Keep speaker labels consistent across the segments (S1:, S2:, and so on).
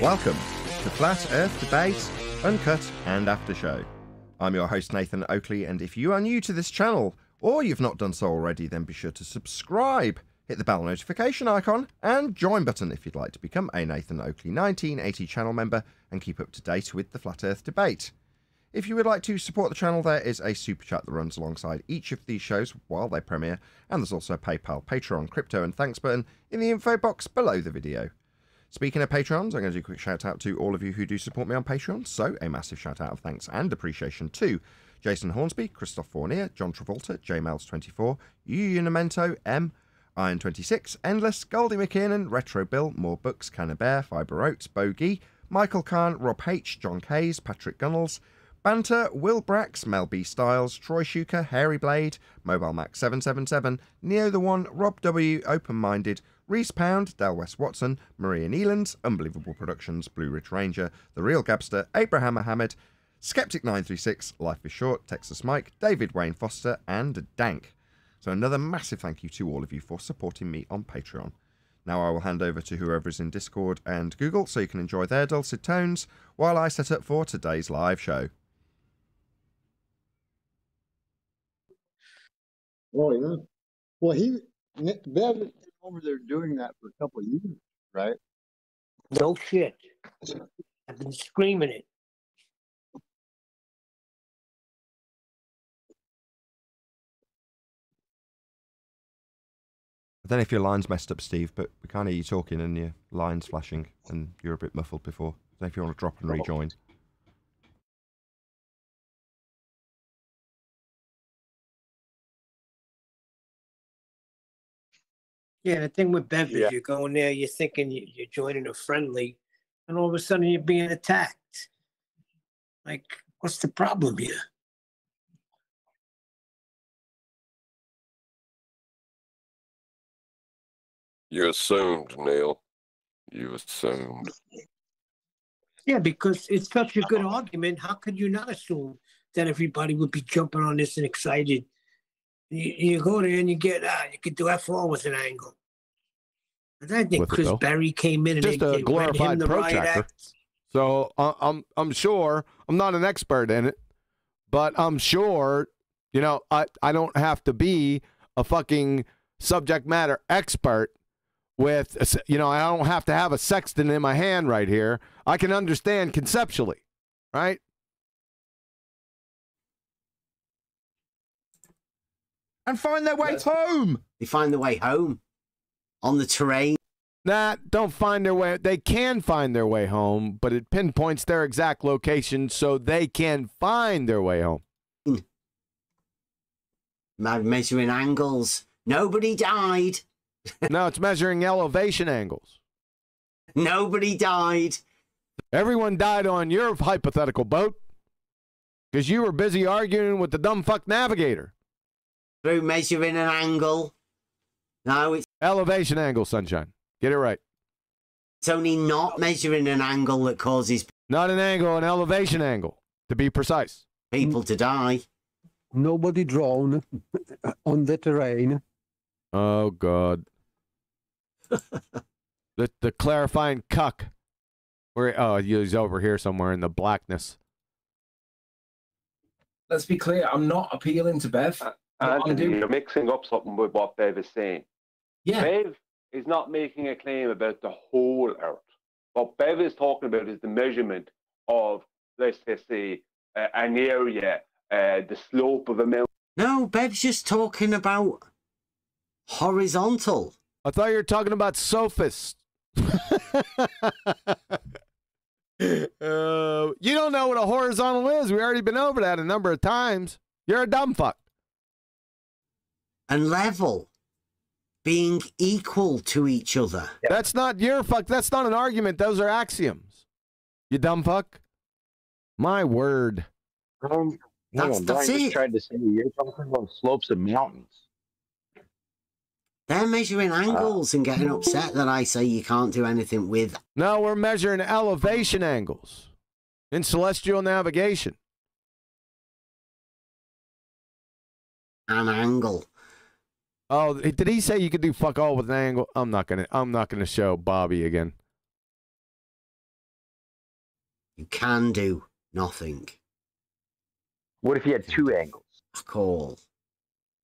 S1: Welcome to Flat Earth Debate, Uncut and After Show. I'm your host Nathan Oakley, and if you are new to this channel, or you've not done so already, then be sure to subscribe, hit the bell notification icon, and join button if you'd like to become a Nathan Oakley 1980 channel member and keep up to date with the Flat Earth Debate. If you would like to support the channel, there is a super chat that runs alongside each of these shows while they premiere, and there's also a PayPal, Patreon, crypto and thanks button in the info box below the video. Speaking of Patrons, I'm going to do a quick shout out to all of you who do support me on Patreon, so a massive shout out of thanks and appreciation to Jason Hornsby, Christoph Fournier, John Travolta, JMels24, Unimento, M, Iron26, Endless, Goldie McKiernan, Retro Bill, More Books, Cannabear, Fiber Oats, Bogey, Michael Kahn, Rob H, John Kays, Patrick Gunnels, Banter, Will Brax, Mel B Styles, Troy Shuker, Hairy Blade, Mobile Max 777, Neo the One, Rob W, Open Minded, Reese Pound, Del West Watson, Maria Neelands, Unbelievable Productions, Blue Ridge Ranger, The Real Gabster, Abraham Mohammed, Skeptic936, Life is Short, Texas Mike, David Wayne Foster, and Dank. So another massive thank you to all of you for supporting me on Patreon. Now I will hand over to whoever is in Discord and Google so you can enjoy their dulcet tones while I set up for today's live show.
S2: Oh, yeah. Well, Bev has been over there doing that for a couple of years, right?
S3: No shit. I've been screaming it.
S1: I don't know if your line's messed up, Steve, but we can't hear you talking and your line's flashing and you're a bit muffled before. I don't know if you want to drop and rejoin.
S3: Yeah, the thing with Bev is you're going there, you're thinking you're joining a friendly, and all of a sudden you're being attacked. Like, what's the problem here?
S4: You assumed, Neil. You assumed.
S3: Yeah, because it's such a good argument. How could you not assume that everybody would be jumping on this and excited? You go there and you get, you could do F4 with an angle. But I think Chris Berry came in and
S5: just a glorified protractor. So I'm sure, I'm not an expert in it, but I'm sure, you know, I don't have to be a fucking subject matter expert with, you know, I don't have to have a sextant in my hand right here. I can understand conceptually, right?
S1: And find their way home.
S6: They find their way home on the terrain.
S5: Nah, don't find their way. They can find their way home, but it pinpoints their exact location so they can find their way home.
S6: Measuring angles. Nobody died.
S5: No, it's measuring elevation angles.
S6: Nobody died.
S5: Everyone died on your hypothetical boat because you were busy arguing with the dumb fuck navigator.
S6: Through measuring an angle. No, it's
S5: elevation angle, sunshine. Get it right.
S6: It's only not measuring an angle that causes...
S5: Not an angle, an elevation angle, to be precise.
S6: People to die.
S7: Nobody drowned on the terrain.
S5: Oh, God. the clarifying cuck. Where? Oh, he's over here somewhere in the blackness.
S8: Let's be clear, I'm not appealing to Bev.
S9: Anthony, you're mixing up something with what Bev is saying.
S8: Yeah.
S9: Bev is not making a claim about the whole Earth. What Bev is talking about is the measurement of, let's just say, an area, the slope of a mountain.
S6: No, Bev's just talking about horizontal.
S5: I thought you were talking about sophists. You don't know what a horizontal is. We've already been over that a number of times. You're a dumb fuck.
S6: And level. Being equal to each other.
S5: That's not your fuck. That's not an argument. Those are axioms. You dumb fuck. My word.
S6: That's
S10: Brian just
S6: it.
S10: tried to say you're talking about slopes of mountains.
S6: They're measuring angles and getting upset that I say you can't do anything with
S5: No, we're measuring elevation angles in celestial navigation.
S6: an angle.
S5: Oh, did he say you could do fuck all with an angle? I'm not gonna show Bobby again.
S6: You can do nothing.
S10: What if you had two angles?
S6: Call.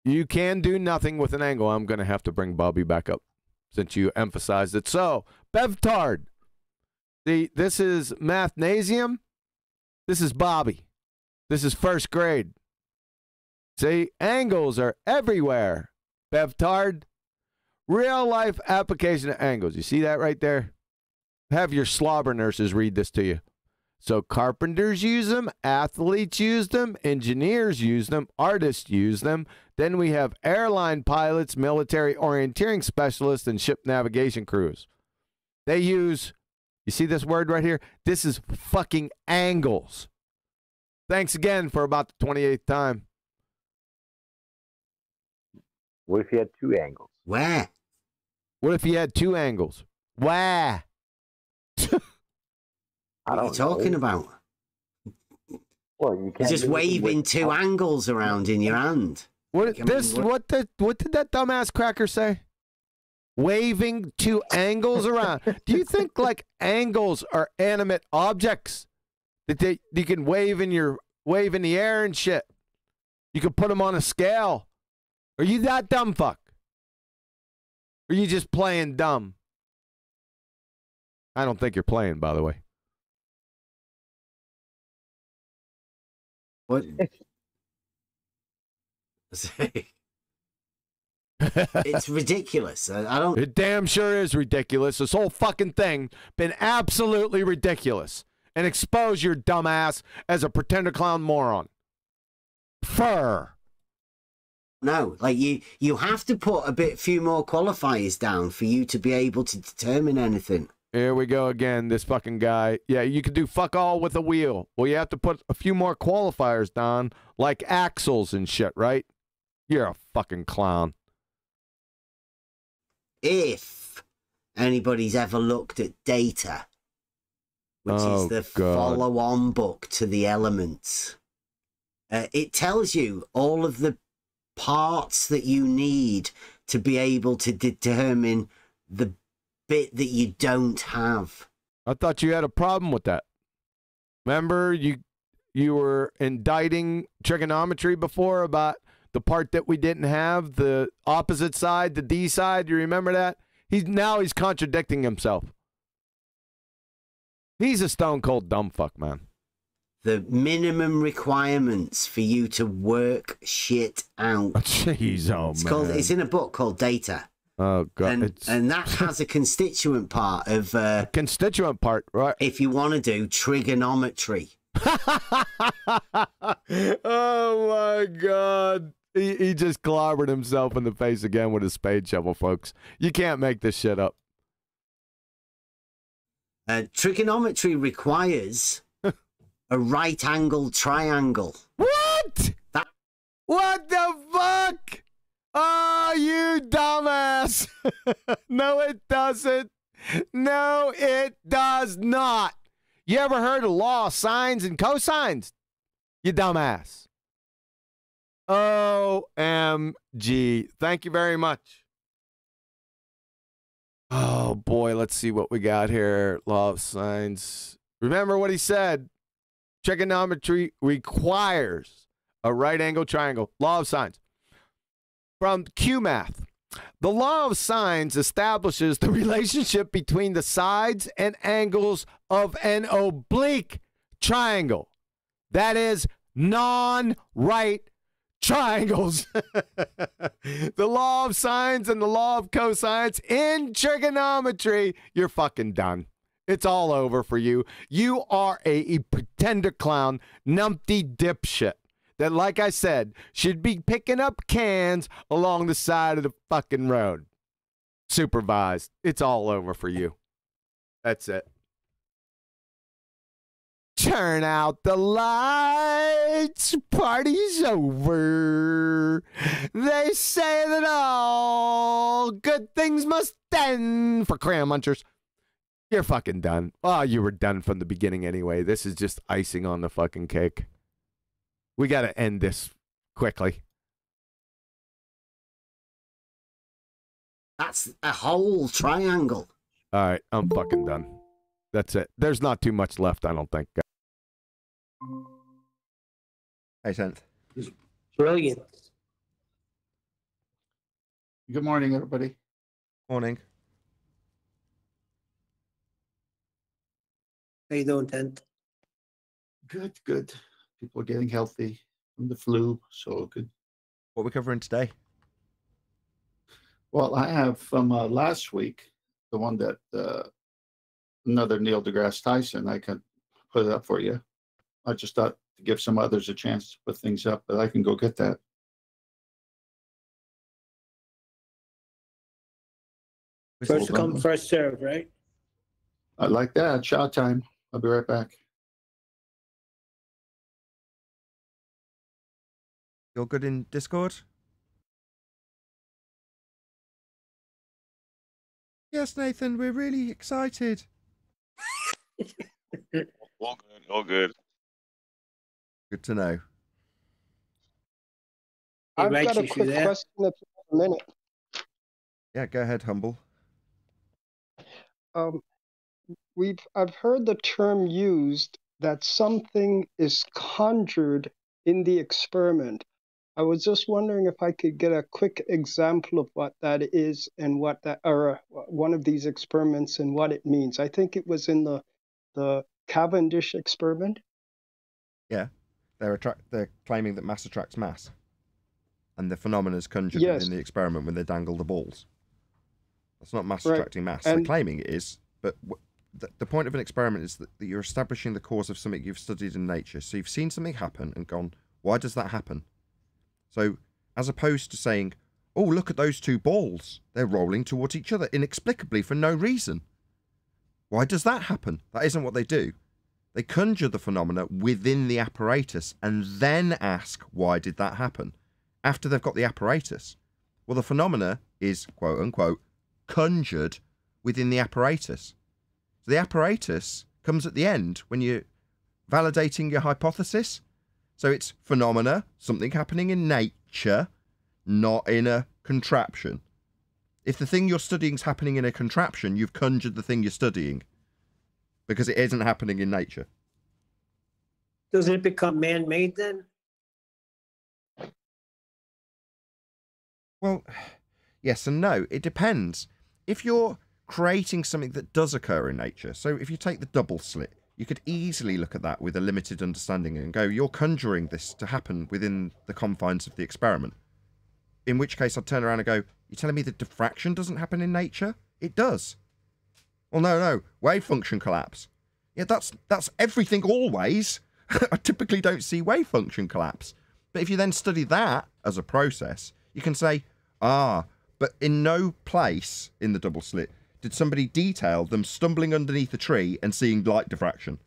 S5: You can do nothing with an angle. I'm gonna have to bring Bobby back up since you emphasized it. So, Bevtard. This is Mathnasium. This is Bobby. This is first grade. See, angles are everywhere. Bevtard. Real life application of angles. You see that right there? Have your slobber nurses read this to you. So carpenters use them, athletes use them, engineers use them, artists use them. Then we have airline pilots, military orienteering specialists, and ship navigation crews. They use, you see this word right here? This is fucking angles. Thanks again for about the 28th time.
S10: What if you had two angles?
S6: Where?
S5: What if you had two angles? Where?
S6: What are you talking about?
S10: Well, you
S6: You're just waving two angles around in your hand.
S5: What did that dumbass cracker say? Waving two angles around. Do you think like angles are animate objects that you can wave in the air and shit? You could put them on a scale. Are you that dumb fuck? Or are you just playing dumb? I don't think you're playing, by the way.
S6: What? It's ridiculous. I don't.
S5: It damn sure is ridiculous. This whole fucking thing been absolutely ridiculous. And expose your dumbass as a pretender clown moron. Fur.
S6: No, like you have to put a few more qualifiers down for you to be able to determine anything.
S5: Here we go again, this fucking guy. Yeah, you could do fuck all with a wheel. Well, you have to put a few more qualifiers down, like axles and shit, right? You're a fucking clown.
S6: If anybody's ever looked at Data, which is the follow-on book to the Elements, it tells you all of the parts that you need to be able to determine the bit that you don't have.
S5: I thought you had a problem with that. Remember, you were indicting trigonometry before about the part that we didn't have, the opposite side, the D side. You remember that? He's contradicting himself. He's a stone cold dumb fuck, man.
S6: The minimum requirements for you to work shit out.
S5: Jeez,
S6: It's in a book called Data.
S5: Oh god!
S6: And that has a constituent part of
S5: right?
S6: If you want to do trigonometry.
S5: Oh my god! He just clobbered himself in the face again with a spade shovel, folks. You can't make this shit up.
S6: Trigonometry requires a right-angled triangle.
S5: What? What the fuck? Oh, you dumbass. No, it doesn't. No, it does not. You ever heard of law of sines and cosines? You dumbass. OMG. Thank you very much. Oh, boy. Let's see what we got here. Law of sines. Remember what he said. Trigonometry requires a right angle triangle. Law of sines. From QMath, the law of sines establishes the relationship between the sides and angles of an oblique triangle. That is, non-right triangles. The law of sines and the law of cosines in trigonometry, you're fucking done. It's all over for you. You are a pretender clown, numpty dipshit. That, like I said, should be picking up cans along the side of the fucking road. Supervised. It's all over for you. That's it. Turn out the lights, party's over. They say that all good things must end for cram munchers. You're fucking done. Oh, you were done from the beginning anyway. This is just icing on the fucking cake. We got to end this quickly.
S6: That's a whole triangle.
S5: All right, I'm fucking done. That's it. There's not too much left, I don't think.
S1: Hey, 10th.
S3: Brilliant.
S11: Good morning, everybody.
S1: Morning.
S3: How you doing, 10th?
S11: Good, good. People are getting healthy from the flu, so good.
S1: What are we covering today?
S11: Well, I have from last week, the one that another Neil deGrasse Tyson. I can put it up for you. I just thought to give some others a chance to put things up, but I can go get that.
S3: First to come, first serve, right?
S11: I like that. Shot time. I'll be right back.
S1: You're good in Discord? Yes, Nathan, we're really excited.
S12: All good, all good.
S1: Good to know.
S13: I've got a quick question if you have a minute.
S1: Yeah, go ahead, Humble.
S13: I've heard the term used that something is conjured in the experiment. I was just wondering if I could get a quick example of what that is and what that, or one of these experiments and what it means. I think it was in the Cavendish experiment.
S1: Yeah, they're claiming that mass attracts mass, and the phenomena is conjured in the experiment when they dangle the balls. That's not mass attracting mass. They're claiming it is, but the point of an experiment is that you're establishing the cause of something you've studied in nature. So you've seen something happen and gone, why does that happen? So as opposed to saying, oh, look at those two balls. They're rolling towards each other inexplicably for no reason. Why does that happen? That isn't what they do. They conjure the phenomena within the apparatus and then ask, why did that happen? After they've got the apparatus. Well, the phenomena is, quote unquote, conjured within the apparatus. So the apparatus comes at the end when you're validating your hypothesis. So it's phenomena, something happening in nature, not in a contraption. If the thing you're studying is happening in a contraption, you've conjured the thing you're studying because it isn't happening in nature.
S3: Doesn't it become man-made then?
S1: Well, yes and no. It depends. If you're creating something that does occur in nature, so if you take the double slit, you could easily look at that with a limited understanding and go, you're conjuring this to happen within the confines of the experiment. In which case I'd turn around and go, you're telling me that diffraction doesn't happen in nature? It does. Well, no. Wave function collapse. Yeah, that's everything always. I typically don't see wave function collapse. But if you then study that as a process, you can say, but in no place in the double slit did somebody detail them stumbling underneath a tree and seeing light diffraction.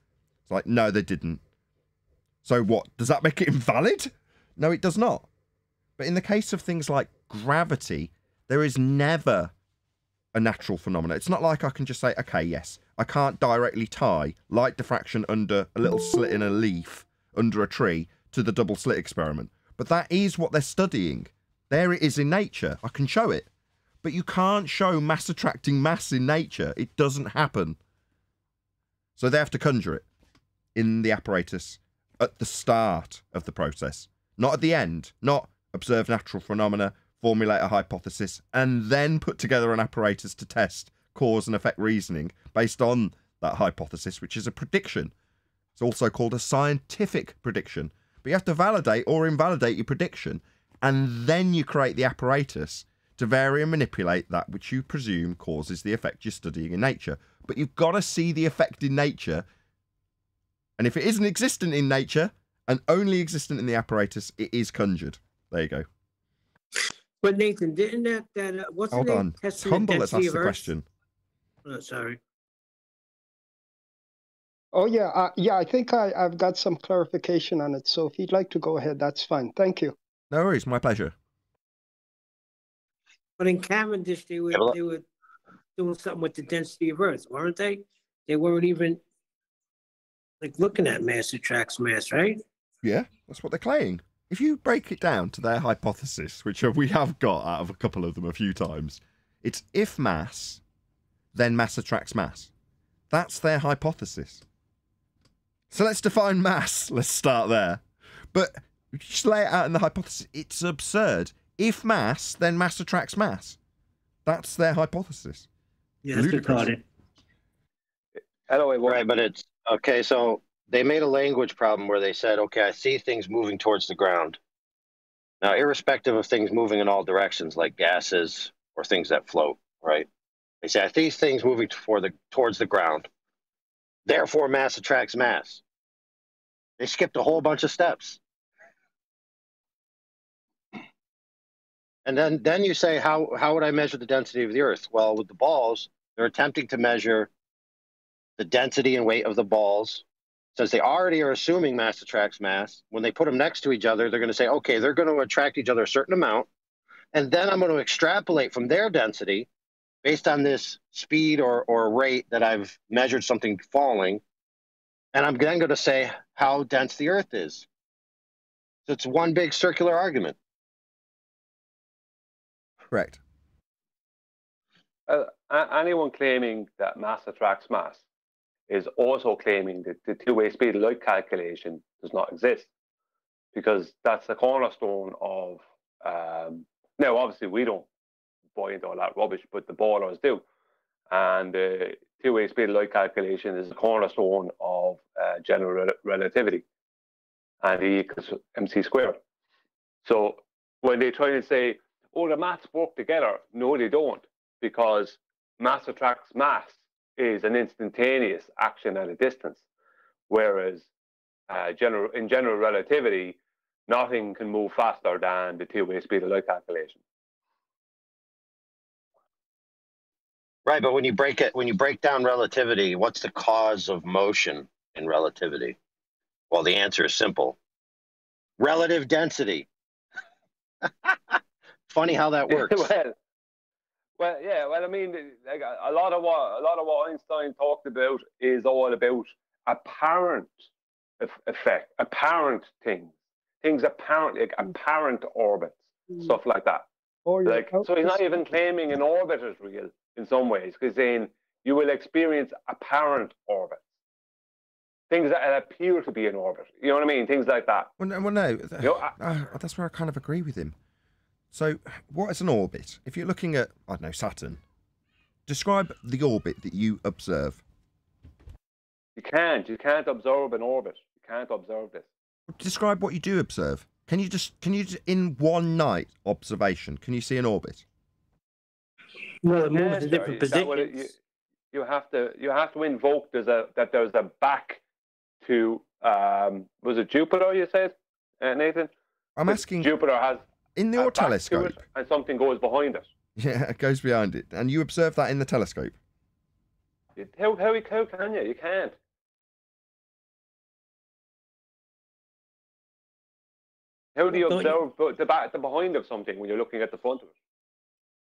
S1: It's like, no, they didn't. So what? Does that make it invalid? No, it does not. But in the case of things like gravity, there is never a natural phenomenon. It's not like I can just say, okay, yes, I can't directly tie light diffraction under a little slit in a leaf under a tree to the double slit experiment. But that is what they're studying. There it is in nature. I can show it. But you can't show mass attracting mass in nature. It doesn't happen. So they have to conjure it in the apparatus at the start of the process. Not at the end. Not observe natural phenomena, formulate a hypothesis, and then put together an apparatus to test cause and effect reasoning based on that hypothesis, which is a prediction. It's also called a scientific prediction. But you have to validate or invalidate your prediction, and then you create the apparatus to vary and manipulate that which you presume causes the effect you're studying in nature. But you've got to see the effect in nature. And if it isn't existent in nature and only existent in the apparatus, it is conjured. There you go.
S3: But Nathan, didn't that what's
S1: Hold
S3: the name?
S1: on.
S3: Test
S1: Humble, let's
S3: density
S1: ask the
S3: of Earth?
S1: question.
S3: Oh, sorry.
S13: Oh yeah, yeah. I think I've got some clarification on it. So if you'd like to go ahead, that's fine. Thank you.
S1: No worries, my pleasure.
S3: But in Cavendish, they were doing something with the density of Earth, weren't they? They weren't even like looking at mass attracts mass, right?
S1: Yeah, that's what they're claiming. If you break it down to their hypothesis, which we have got out of a couple of them a few times, it's if mass, then mass attracts mass. That's their hypothesis. So let's define mass. Let's start there. But just lay it out in the hypothesis. It's absurd. If mass, then mass attracts mass. That's their hypothesis.
S3: Yeah, that's retarded.
S14: Right, but it's okay. So they made a language problem where they said, okay, I see things moving towards the ground. Now, irrespective of things moving in all directions, like gases or things that float, right? They say, I see things moving towards the ground. Therefore, mass attracts mass. They skipped a whole bunch of steps. And then you say, how would I measure the density of the Earth? Well, with the balls, they're attempting to measure the density and weight of the balls. Since they already are assuming mass attracts mass, when they put them next to each other, they're going to say, okay, they're going to attract each other a certain amount. And then I'm going to extrapolate from their density based on this speed or rate that I've measured something falling. And I'm then going to say how dense the Earth is. So it's one big circular argument.
S1: Correct.
S9: Anyone claiming that mass attracts mass is also claiming that the two-way speed of light calculation does not exist, because that's the cornerstone of. Now, obviously, we don't buy into all that rubbish, but the ballers do, and two-way speed of light calculation is the cornerstone of general relativity, and E equals mc squared. So when they try to say, "Oh, the maths work together," no, they don't, because mass attracts mass is an instantaneous action at a distance, whereas in general relativity, nothing can move faster than the two-way speed of light calculation.
S14: Right, but when you break down relativity, what's the cause of motion in relativity? Well, the answer is simple: relative density. Funny how that works.
S9: Well, yeah. Well, I mean, like a lot of what Einstein talked about is all about apparent effect, apparent things apparent, like apparent orbits, stuff like that. Like, so he's not even claiming an orbit is real in some ways, because saying you will experience apparent orbits, things that appear to be in orbit. You know what I mean? Things like that.
S1: Well, no. That's where I kind of agree with him. So, what is an orbit? If you're looking at, I don't know, Saturn, describe the orbit that you observe.
S9: You can't observe an orbit. You can't observe this.
S1: Describe what you do observe. Can you just in one night observation, can you see an orbit?
S3: Well, it moves in different positions.
S9: You have to invoke there's a back to was it Jupiter? You said, Nathan?
S1: I'm asking.
S9: Jupiter has.
S1: In your telescope.
S9: And something goes behind it.
S1: Yeah, it goes behind it. And you observe that in the telescope.
S9: How can you? You can't. How do you observe the behind of something when you're looking at the front of it?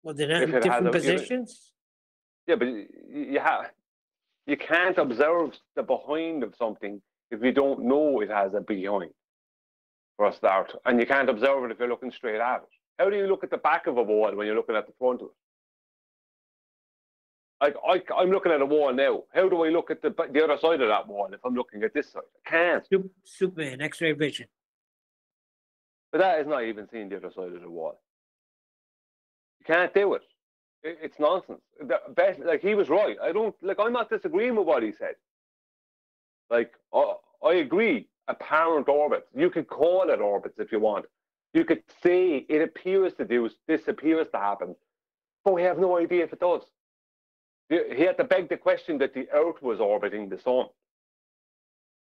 S3: Well, they're not in different positions?
S9: Yeah, but you can't observe the behind of something if you don't know it has a behind. For a start, and you can't observe it if you're looking straight at it. How do you look at the back of a wall when you're looking at the front of it? Like I'm looking at a wall now. How do I look at the other side of that wall if I'm looking at this side? I can't.
S3: Superman, X-ray vision.
S9: But that is not even seeing the other side of the wall. You can't do it. It's nonsense. Like, he was right. I'm not disagreeing with what he said. Like, I agree. Apparent orbits. You could call it orbits if you want. You could say it appears to do this, appears to happen, but we have no idea if it does. He had to beg the question that the Earth was orbiting the sun,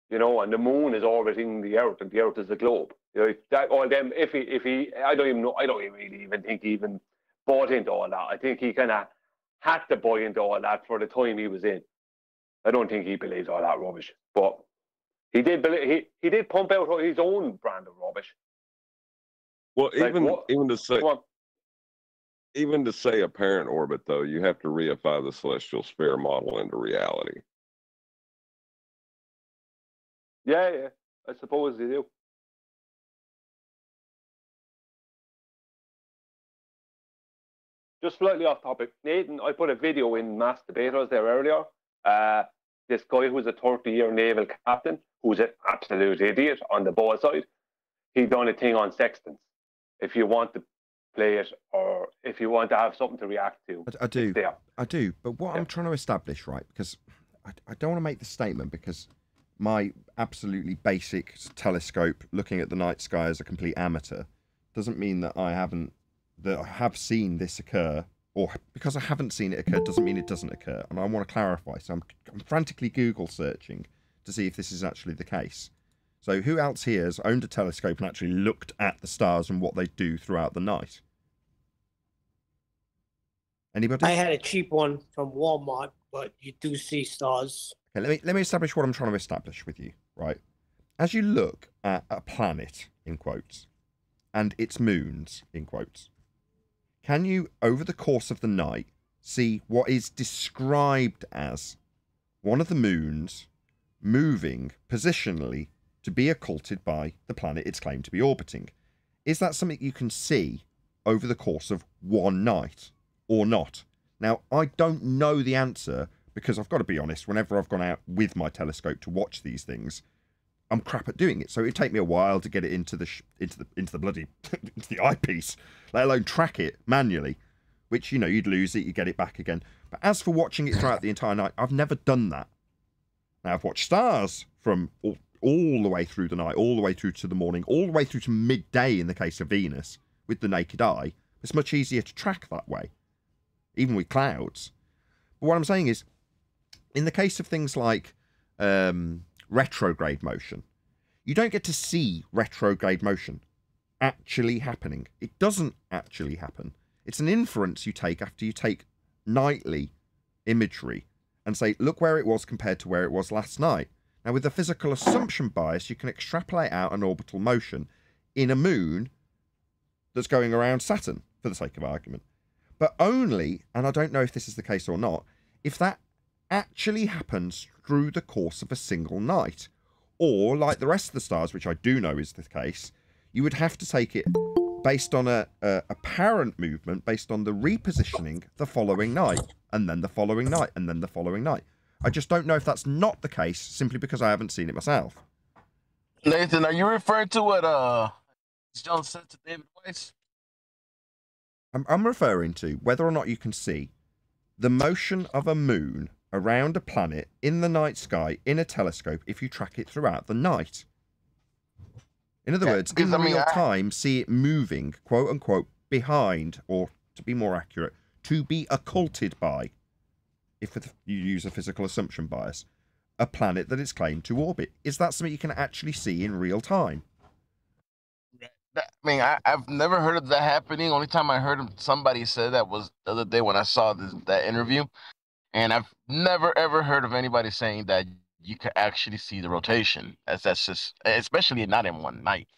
S9: and the moon is orbiting the Earth, and the Earth is a globe. I don't even know. I don't really even think he even bought into all that. I think he kind of had to buy into all that for the time he was in. I don't think he believes all that rubbish, but he did believe, he did pump out his own brand of rubbish.
S4: Well,
S9: Like,
S4: even to say apparent orbit, though, you have to reify the celestial sphere model into reality.
S9: Yeah, I suppose they do. Just slightly off topic, Nathan, I put a video in Mass Debaters there earlier. This guy who's a 30-year naval captain, who's an absolute idiot on the ball side, he done a thing on sextants. If you want to play it, or if you want to have something to react to,
S1: I do. But what I'm trying to establish, right, because I don't want to make the statement, because my absolutely basic telescope looking at the night sky as a complete amateur doesn't mean that I have seen this occur, or because I haven't seen it occur doesn't mean it doesn't occur. And I want to clarify. So I'm frantically Google searching to see if this is actually the case. So who else here has owned a telescope and actually looked at the stars and what they do throughout the night? Anybody?
S3: I had a cheap one from Walmart, but you do see stars.
S1: Okay, let me establish what I'm trying to establish with you, right? As you look at a planet, in quotes, and its moons, in quotes, can you, over the course of the night, see what is described as one of the moons moving positionally to be occulted by the planet it's claimed to be orbiting? Is that something you can see over the course of one night or not? Now, I don't know the answer, because I've got to be honest, whenever I've gone out with my telescope to watch these things, I'm crap at doing it. So it'd take me a while to get it into the bloody into the eyepiece, let alone track it manually, which, you know, you'd lose it, you get it back again. But as for watching it throughout the entire night, I've never done that. Now, I've watched stars from all the way through the night, all the way through to the morning, all the way through to midday in the case of Venus with the naked eye. It's much easier to track that way, even with clouds. But what I'm saying is, in the case of things like retrograde motion, you don't get to see retrograde motion actually happening. It doesn't actually happen. It's an inference you take after you take nightly imagery and say, look where it was compared to where it was last night. Now, with the physical assumption bias, you can extrapolate out an orbital motion in a moon that's going around Saturn, for the sake of argument. But only, and I don't know if this is the case or not, if that actually happens through the course of a single night. Or, like the rest of the stars, which I do know is the case, you would have to take it based on a apparent movement, based on the repositioning the following night, and then the following night, and then the following night. I just don't know if that's not the case, simply because I haven't seen it myself.
S15: Nathan, are you referring to what John said to David Weiss?
S1: I'm referring to whether or not you can see the motion of a moon around a planet in the night sky in a telescope if you track it throughout the night. In other words, in real time, see it moving, quote unquote, behind, or to be more accurate, to be occulted by, if you use a physical assumption bias, a planet that is claimed to orbit. Is that something you can actually see in real time?
S15: I mean, I've never heard of that happening. Only time I heard somebody say that was the other day when I saw that interview. And I've never, ever heard of anybody saying that you could actually see the rotation. That's just, especially not in one night.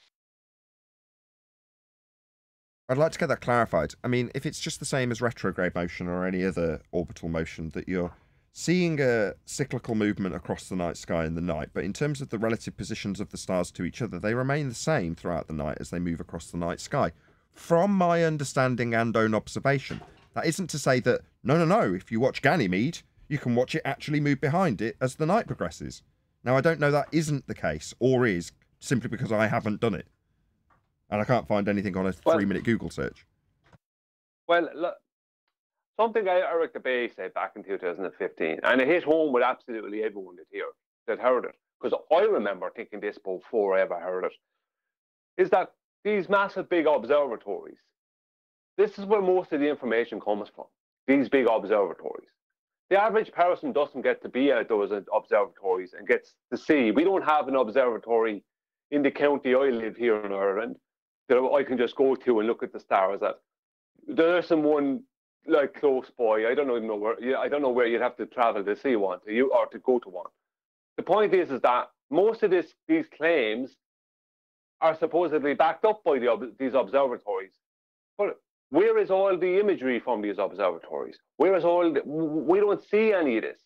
S1: I'd like to get that clarified. I mean, if it's just the same as retrograde motion or any other orbital motion, that you're seeing a cyclical movement across the night sky in the night, but in terms of the relative positions of the stars to each other, they remain the same throughout the night as they move across the night sky. From my understanding and own observation, that isn't to say that, no, if you watch Ganymede, you can watch it actually move behind it as the night progresses. Now, I don't know that isn't the case, or is, simply because I haven't done it. And I can't find anything on a 3-minute Google search.
S9: Well, look, something Eric DeBay said back in 2015, and it hit home with absolutely everyone that heard it, because I remember thinking this before I ever heard it, is that these massive big observatories, this is where most of the information comes from, these big observatories. The average person doesn't get to be at those observatories and gets to see. We don't have an observatory in the county I live here in Ireland that I can just go to and look at the stars at. There's one like close by. I don't even know where. Yeah, I don't know where you'd have to travel to see one, or to go to one. The point is that most of these claims are supposedly backed up by these observatories. But where is all the imagery from these observatories? Where is we don't see any of this.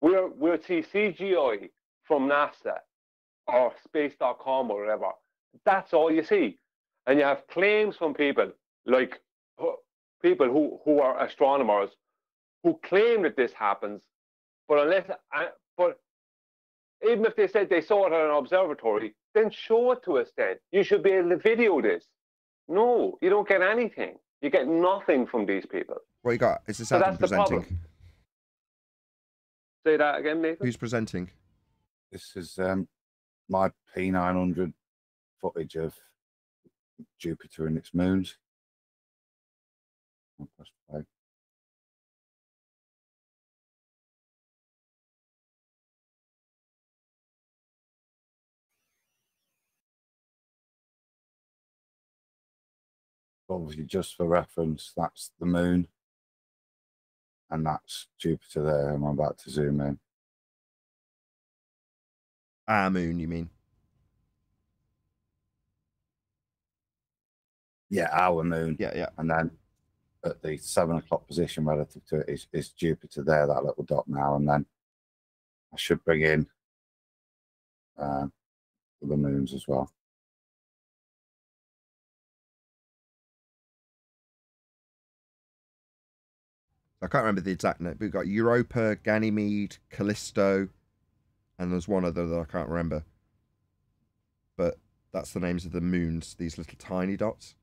S9: We'll see CGI from NASA or space.com or whatever. That's all you see. And you have claims from people like people who are astronomers who claim that this happens, but even if they said they saw it at an observatory, then show it to us then. You should be able to video this. No, you don't get anything. You get nothing from these people.
S1: What you got? Is this Adam presenting?
S9: Say that again, Nathan.
S1: Who's presenting?
S16: This is my P900 footage of Jupiter and its moons. I'll press play. Obviously, just for reference, that's the moon, and that's Jupiter there. I'm about to zoom in.
S1: Our moon, you mean?
S16: Yeah, our moon.
S1: Yeah, yeah.
S16: And then at the 7 o'clock position relative to it is Jupiter there, that little dot now. And then I should bring in the moons as well.
S1: I can't remember the exact name. We've got Europa, Ganymede, Callisto, and there's one other that I can't remember. But that's the names of the moons, these little tiny dots.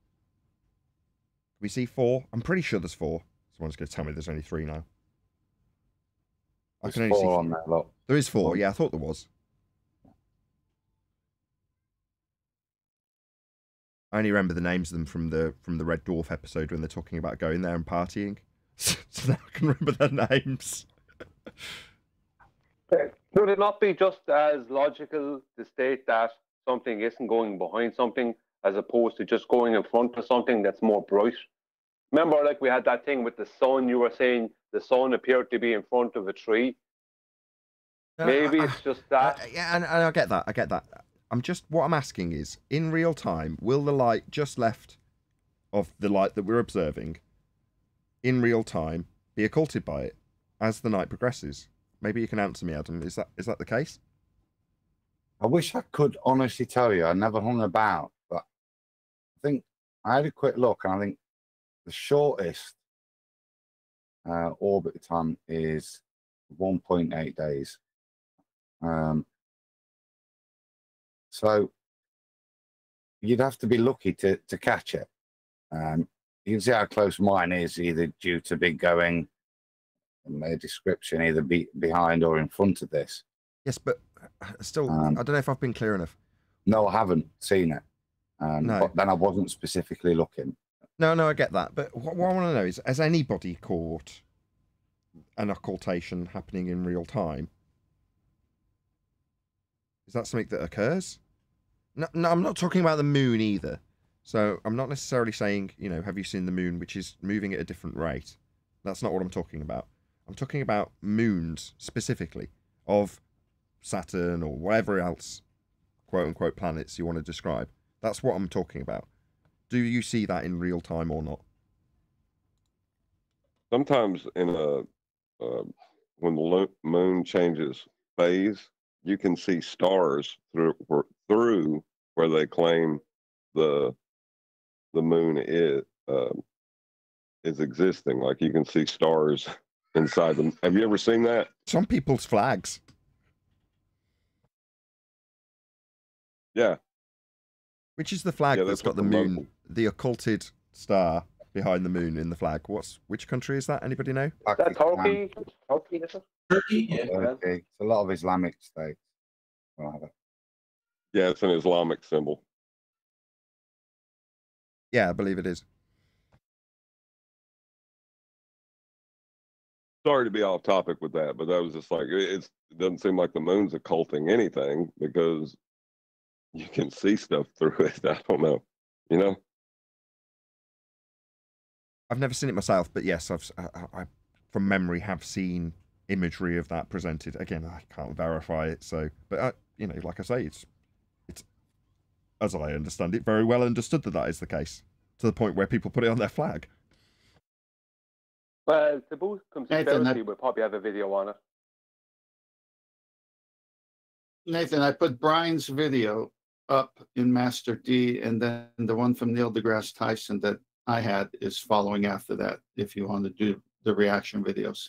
S1: Can we see 4? I'm pretty sure there's 4. Someone's going to tell me there's only 3 now. I can only see 4
S16: on there, look.
S1: There is 4, yeah, I thought there was. I only remember the names of them from the Red Dwarf episode when they're talking about going there and partying. So now I can remember their names.
S9: Could it not be just as logical to state that something isn't going behind something as opposed to just going in front of something that's more bright? Remember, like we had that thing with the sun, you were saying the sun appeared to be in front of a tree. Maybe it's just that.
S1: Yeah, and I get that. I get that. What I'm asking is, in real time, will the light just left of the light that we're observing in real time be occulted by it as the night progresses? Maybe you can answer me, Adam. Is that the case?
S16: I wish I could honestly tell you. I never hung about, but I think I had a quick look, and I think the shortest orbit time is 1.8 days. So you'd have to be lucky to catch it. You can see how close mine is, either due to be going, in their description, either behind or in front of this.
S1: Yes, but still, I don't know if I've been clear enough.
S16: No, I haven't seen it.
S1: No.
S16: But then I wasn't specifically looking.
S1: No, I get that. But what I want to know is, has anybody caught an occultation happening in real time? Is that something that occurs? No, I'm not talking about the moon either. So I'm not necessarily saying, have you seen the moon, which is moving at a different rate? That's not what I'm talking about. I'm talking about moons specifically of Saturn or whatever else, quote unquote, planets you want to describe. That's what I'm talking about. Do you see that in real time or not?
S4: Sometimes when the moon changes phase, you can see stars through where they claim the moon is existing. Like you can see stars inside them. Have you ever seen that?
S1: Some people's flags.
S4: Yeah.
S1: Which is the flag that's got the moon, the occulted star behind the moon in the flag? Which country is that? Anybody know?
S9: Is that Turkey? Turkey, yeah.
S16: Turkey. It's a lot of Islamic states.
S4: Yeah, it's an Islamic symbol.
S1: Yeah, I believe it is.
S4: Sorry to be off topic with that, but that was just like, it doesn't seem like the moon's occulting anything because you can see stuff through it. I don't know,
S1: I've never seen it myself, but yes, I from memory have seen imagery of that presented. Again, I can't verify it, so but you know, like I say, it's as I understand it, very well understood that that is the case, to the point where people put it on their flag.
S9: Well, the boot conspiracy will probably have a video on it.
S11: Nathan, I put Brian's video up in Master D, and then the one from Neil deGrasse Tyson that I had is following after that, if you want to do the reaction videos.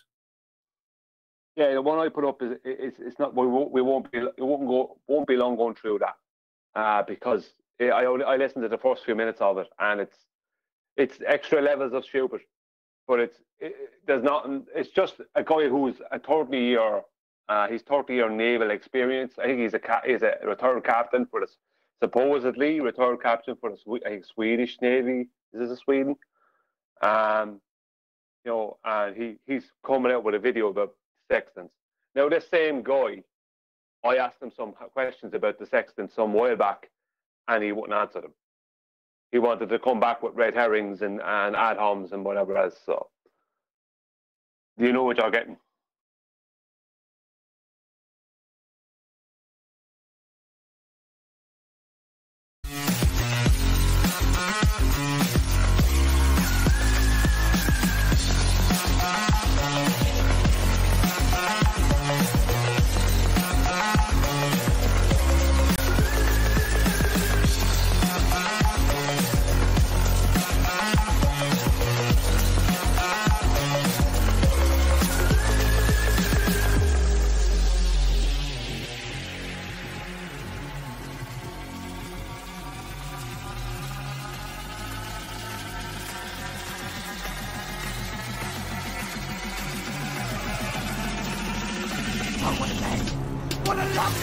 S9: Yeah, the one I put up is it's not. We won't be long going through that because I listened to the first few minutes of it, and it's extra levels of stupid, but there's nothing. It's just a guy who's a 30-year. He's 30-year naval experience. I think he's a retired captain for the supposedly retired captain for the Swedish Navy. Is this Sweden? You know, and he's coming out with a video about sextants. Now, this same guy, I asked him some questions about the sextant some while back, and he wouldn't answer them. He wanted to come back with red herrings and ad homs and whatever else. So, do you know what you're getting?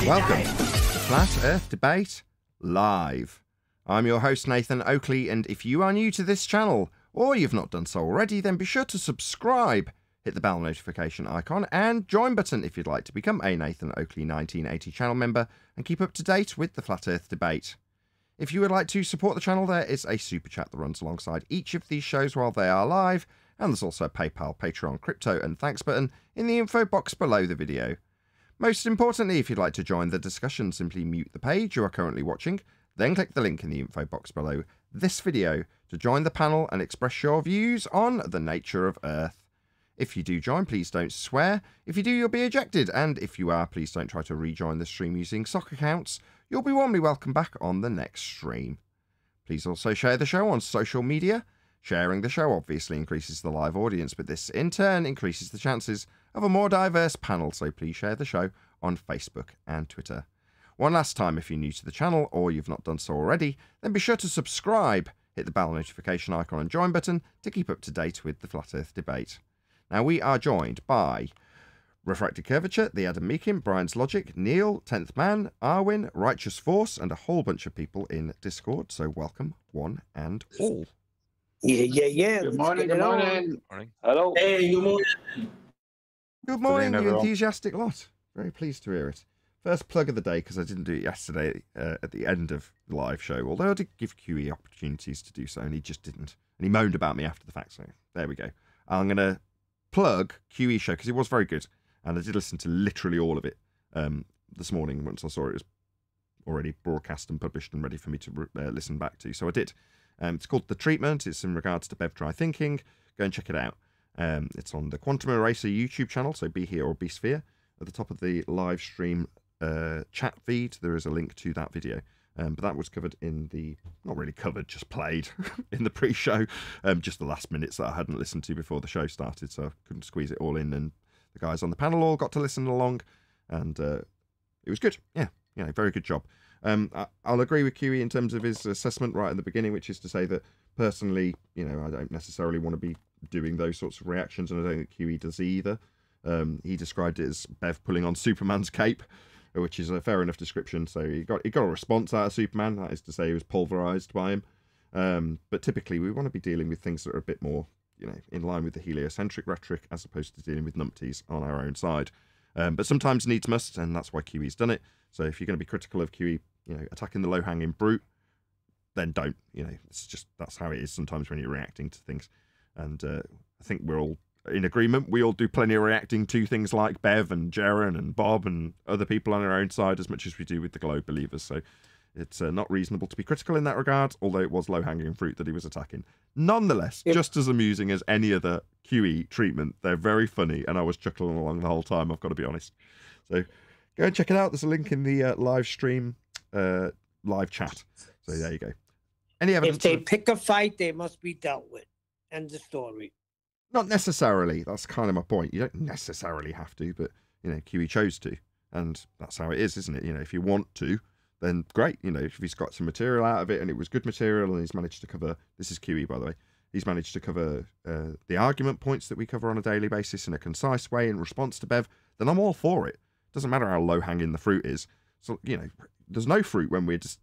S1: Welcome to Flat Earth Debate Live. I'm your host Nathan Oakley, and if you are new to this channel, or you've not done so already, then be sure to subscribe, hit the bell notification icon, and join button if you'd like to become a Nathan Oakley 1980 channel member and keep up to date with the Flat Earth Debate. If you would like to support the channel, there is a super chat that runs alongside each of these shows while they are live, and there's also a PayPal, Patreon, crypto, and thanks button in the info box below the video. Most importantly, if you'd like to join the discussion, simply mute the page you are currently watching, then click the link in the info box below this video to join the panel and express your views on the nature of Earth. If you do join, please don't swear. If you do, you'll be ejected, and if you are, please don't try to rejoin the stream using sock accounts. You'll be warmly welcome back on the next stream. Please also share the show on social media. Sharing the show obviously increases the live audience, but this in turn increases the chances of a more diverse panel, so please share the show on Facebook and Twitter. One last time, if you're new to the channel or you've not done so already, then be sure to subscribe, hit the bell notification icon and join button to keep up to date with the Flat Earth Debate. Now, we are joined by Refracted Curvature, The Adam Meekin, Brian's Logic, Neil, 10th Man, Arwin, Righteous Force, and a whole bunch of people in Discord, so welcome one and all.
S3: Yeah.
S11: Good morning, good morning.
S9: Hello.
S3: Hey, good morning.
S1: Good morning, you
S16: everyone.
S1: enthusiastic lot. Very pleased to hear it. First plug of the day, because I didn't do it yesterday at the end of the live show, although I did give QE opportunities to do so, and he just didn't. And he moaned about me after the fact, so there we go. I'm going to plug QE show, because it was very good, and I did listen to literally all of it this morning once I saw it was already broadcast and published and ready for me to listen back to, so I did. It's called The Treatment. It's in regards to Bev Dry Thinking. Go and check it out. It's on the Quantum Eraser YouTube channel, so be here or be sphere. At the top of the live stream chat feed, there is a link to that video. But that was covered in the, not really covered, just played in the pre-show. Just the last minutes that I hadn't listened to before the show started, so I couldn't squeeze it all in. And the guys on the panel all got to listen along, and it was good. Yeah, very good job. I'll agree with QE in terms of his assessment right at the beginning, which is to say that personally, I don't necessarily want to be doing those sorts of reactions, and I don't think QE does either. He described it as Bev pulling on Superman's cape, which is a fair enough description. So he got a response out of Superman, that is to say he was pulverized by him. But typically we want to be dealing with things that are a bit more, in line with the heliocentric rhetoric, as opposed to dealing with numpties on our own side. But sometimes needs must, and that's why QE's done it. So if you're going to be critical of QE, attacking the low-hanging brute, then don't. It's just, that's how it is sometimes when you're reacting to things. And I think we're all in agreement. We all do plenty of reacting to things like Bev and Jaren and Bob and other people on our own side as much as we do with the Globe Believers. So it's not reasonable to be critical in that regard, although it was low-hanging fruit that he was attacking. Nonetheless, just as amusing as any other QE treatment. They're very funny, and I was chuckling along the whole time, I've got to be honest. So go and check it out. There's a link in the live stream, live chat. So there you go. Any evidence?
S3: If they pick a fight, they must be dealt with. End the story.
S1: Not necessarily. That's kind of my point. You don't necessarily have to, but, you know, QE chose to. And that's how it is, isn't it? You know, if you want to, then great. You know, if he's got some material out of it and it was good material and he's managed to cover, this is QE, by the way, he's managed to cover the argument points that we cover on a daily basis in a concise way in response to Bev, then I'm all for it. Doesn't matter how low-hanging the fruit is. So, you know, there's no fruit when we're just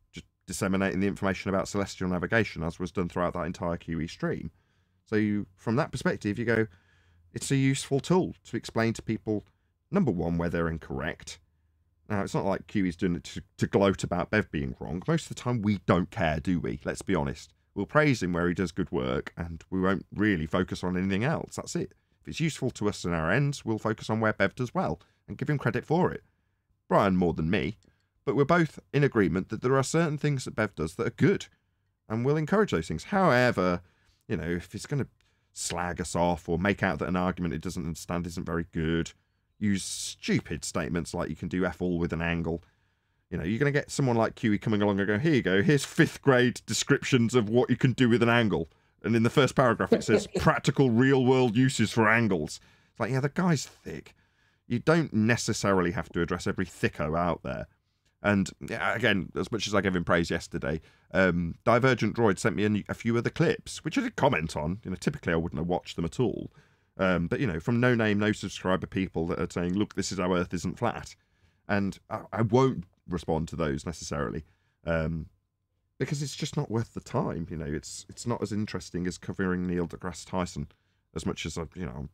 S1: disseminating the information about celestial navigation, as was done throughout that entire QE stream. So from that perspective, you go, it's a useful tool to explain to people, number one, where they're incorrect. Now, it's not like QE's doing it to gloat about Bev being wrong. Most of the time, we don't care, do we? Let's be honest. We'll praise him where he does good work, and we won't really focus on anything else. That's it. If it's useful to us and our ends, we'll focus on where Bev does well and give him credit for it. Brian more than me, but we're both in agreement that there are certain things that Bev does that are good, and we'll encourage those things. However, you know, if it's going to slag us off or make out that an argument it doesn't understand isn't very good, use stupid statements like you can do F all with an angle. You know, you're going to get someone like QE coming along and go, here you go, here's 5th grade descriptions of what you can do with an angle. And in the first paragraph it says practical real world uses for angles. It's like, yeah, the guy's thick. You don't necessarily have to address every thicko out there. And yeah, again, as much as I gave him praise yesterday, Divergent Droid sent me a few other clips, which I did comment on. You know, typically I wouldn't have watched them at all. But, you know, from no name, no subscriber people that are saying, look, this is how Earth isn't flat. And I won't respond to those necessarily, because it's just not worth the time. You know, it's not as interesting as covering Neil deGrasse Tyson, as much as, you know, I'm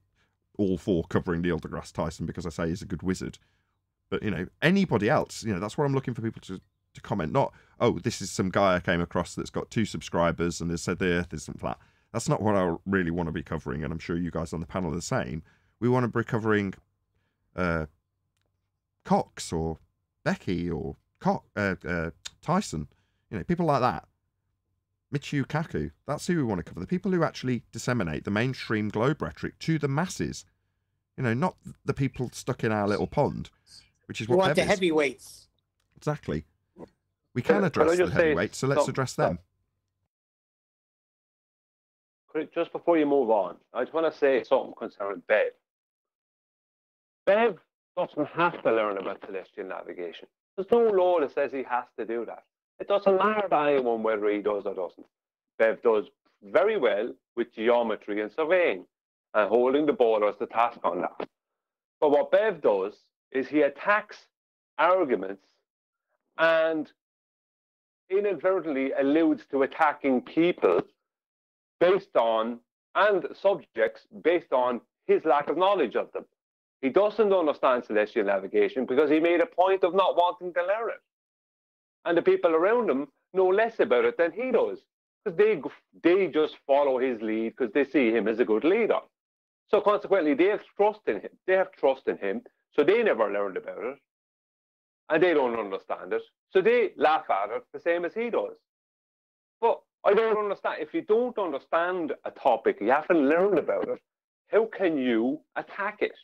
S1: all for covering Neil deGrasse Tyson because I say he's a good wizard. But, you know, anybody else, you know, that's what I'm looking for people to comment. Not, oh, this is some guy I came across that's got 2 subscribers and has said the Earth isn't flat. That's not what I really want to be covering, and I'm sure you guys on the panel are the same. We want to be covering Cox or Becky or Tyson, you know, people like that. Michio Kaku, that's who we want to cover. The people who actually disseminate the mainstream globe rhetoric to the masses. You know, not the people stuck in our little pond, which is what
S3: we want the heavyweights.
S1: Exactly. We can address the heavyweights, so let's address them.
S9: Just before you move on, I just want to say something concerning Bev. Bev doesn't have to learn about celestial navigation. There's no law that says he has to do that. It doesn't matter to anyone whether he does or doesn't. Bev does very well with geometry and surveying and holding the ball as the task on that. But what Bev does is he attacks arguments and inadvertently alludes to attacking people based on, and subjects based on his lack of knowledge of them. He doesn't understand celestial navigation because he made a point of not wanting to learn it. And the people around him know less about it than he does, because they just follow his lead because they see him as a good leader. So consequently, they have trust in him. They have trust in him, so they never learned about it, and they don't understand it. So they laugh at it the same as he does. But I don't understand. If you don't understand a topic, you haven't learned about it, how can you attack it?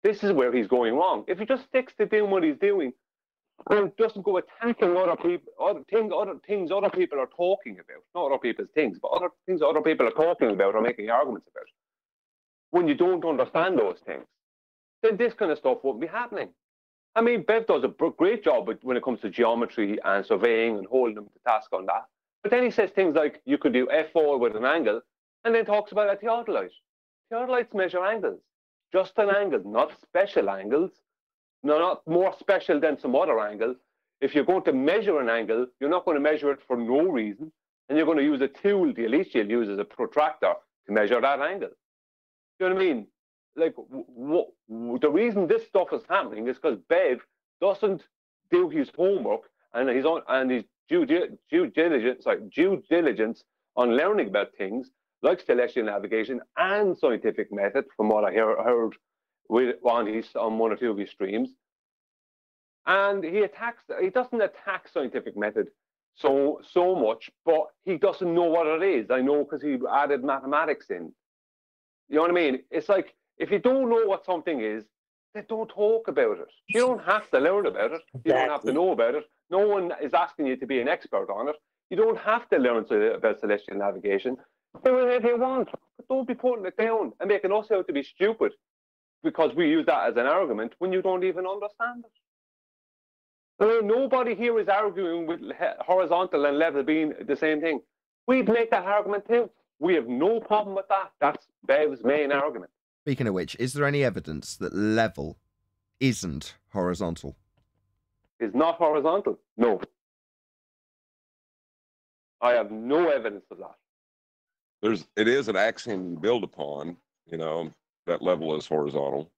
S9: This is where he's going wrong. If he just sticks to doing what he's doing and doesn't go attacking other people, other things other people are talking about, not other people's things, but other things other people are talking about or making arguments about, when you don't understand those things, then this kind of stuff won't be happening. I mean, Bev does a great job when it comes to geometry and surveying and holding them to task on that. But then he says things like, you could do F4 with an angle, and then talks about a theodolite. Theodolites measure angles. Just an angle, not special angles. No, not more special than some other angle. If you're going to measure an angle, you're not going to measure it for no reason, and you're going to use a tool, the least you'll use is a protractor to measure that angle. You know what I mean? Like, the reason this stuff is happening is because Bev doesn't do his homework and his due diligence on learning about things like celestial navigation and scientific method, from what I heard on one or two of his streams. And he doesn't attack scientific method so much, but he doesn't know what it is. I know because he added mathematics in. You know what I mean? It's like, if you don't know what something is, then don't talk about it. You don't have to learn about it. You don't have to know about it. No one is asking you to be an expert on it. You don't have to learn about celestial navigation. Do whatever you want, but don't be putting it down and making us out to be stupid because we use that as an argument when you don't even understand it. I mean, nobody here is arguing with horizontal and level being the same thing. We'd make that argument too. We have no problem with that. That's Bev's main argument.
S1: Speaking of which, is there any evidence that level isn't horizontal?
S9: Is not horizontal? No. I have no evidence of that.
S4: It is an axiom you build upon, you know, that level is horizontal.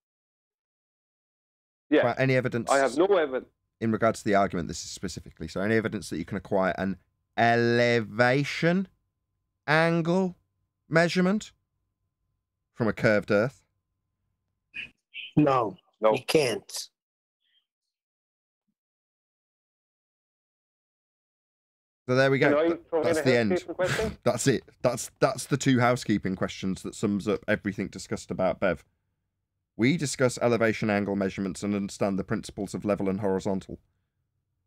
S9: Yeah.
S1: Right, any evidence?
S9: I have no evidence.
S1: In regards to the argument, this is specifically. So any evidence that you can acquire an elevation angle measurement from a curved Earth?
S3: No, you can't.
S1: So there we go. That's the end.
S9: Question?
S1: That's it. That's the two housekeeping questions that sums up everything discussed about Bev. We discuss elevation angle measurements and understand the principles of level and horizontal.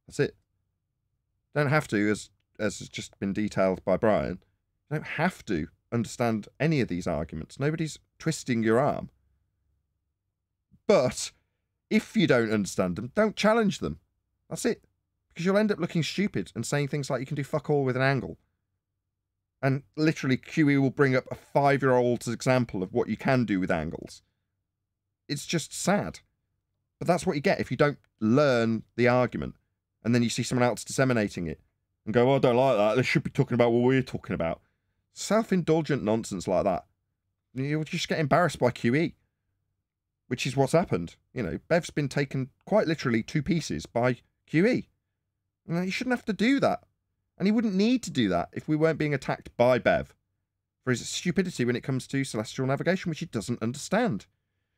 S1: That's it. Don't have to, as has just been detailed by Brian, you don't have to understand any of these arguments. Nobody's twisting your arm. But if you don't understand them, don't challenge them. That's it. Because you'll end up looking stupid and saying things like you can do fuck all with an angle. And literally QE will bring up a 5-year-old's example of what you can do with angles. It's just sad. But that's what you get if you don't learn the argument. And then you see someone else disseminating it. And go, oh, I don't like that. They should be talking about what we're talking about. Self-indulgent nonsense like that. You'll just get embarrassed by QE. Which is what's happened. You know, Bev's been taken quite literally to pieces by QE. And he shouldn't have to do that. And he wouldn't need to do that if we weren't being attacked by Bev for his stupidity when it comes to celestial navigation, which he doesn't understand.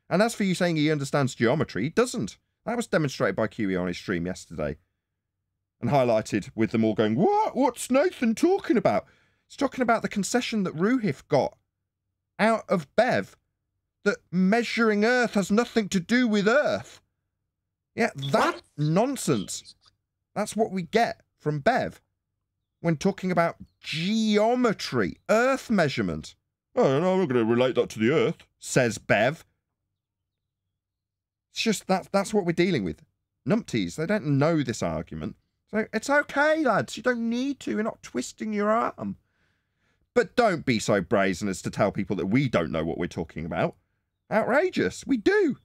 S1: And as for you saying he understands geometry, he doesn't. That was demonstrated by QE on his stream yesterday. And highlighted with them all going, what? What's Nathan talking about? He's talking about the concession that Ruhif got out of Bev, that measuring Earth has nothing to do with Earth. Yeah, that's nonsense. That's what we get from Bev when talking about geometry, Earth measurement. Oh, no, I'm not going to relate that to the Earth, says Bev. It's just that's what we're dealing with. Numpties, they don't know this argument. So it's okay, lads. You don't need to. You're not twisting your arm. But don't be so brazen as to tell people that we don't know what we're talking about. Outrageous. We do.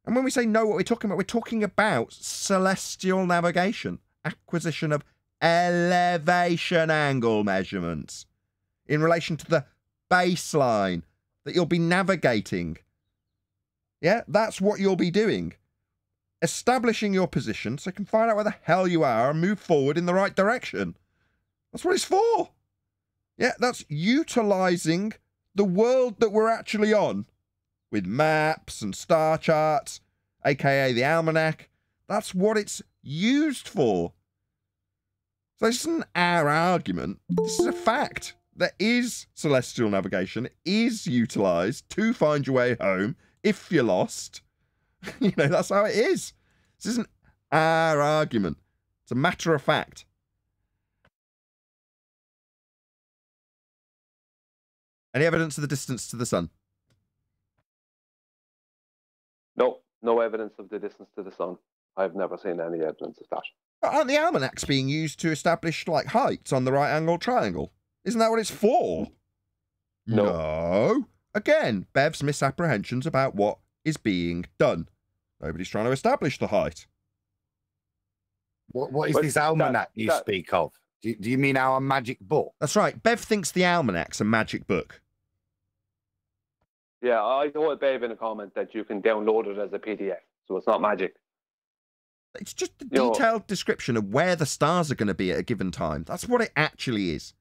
S1: And when we say know what we're talking about celestial navigation, acquisition of elevation angle measurements in relation to the baseline that you'll be navigating. Yeah, that's what you'll be doing. Establishing your position so you can find out where the hell you are and move forward in the right direction. That's what it's for. Yeah, that's utilising the world that we're actually on with maps and star charts, aka the almanac. That's what it's used for. So this isn't our argument. This is a fact. There is celestial navigation. It is utilised to find your way home if you're lost. You know, that's how it is. This isn't our argument. It's a matter of fact. Any evidence of the distance to the sun?
S9: No evidence of the distance to the sun. I've never seen any evidence of that.
S1: But aren't the almanacs being used to establish, like, heights on the right-angle triangle? Isn't that what it's for? No. Again, Bev's misapprehensions about what is being done. Nobody's trying to establish the height.
S16: What is this almanac you speak of? Do you mean our magic book?
S1: That's right. Bev thinks the almanac's a magic book.
S9: Yeah, I told Bev in a comment that you can download it as a PDF, so it's not magic.
S1: It's just a detailed description of where the stars are going to be at a given time. That's what it actually is.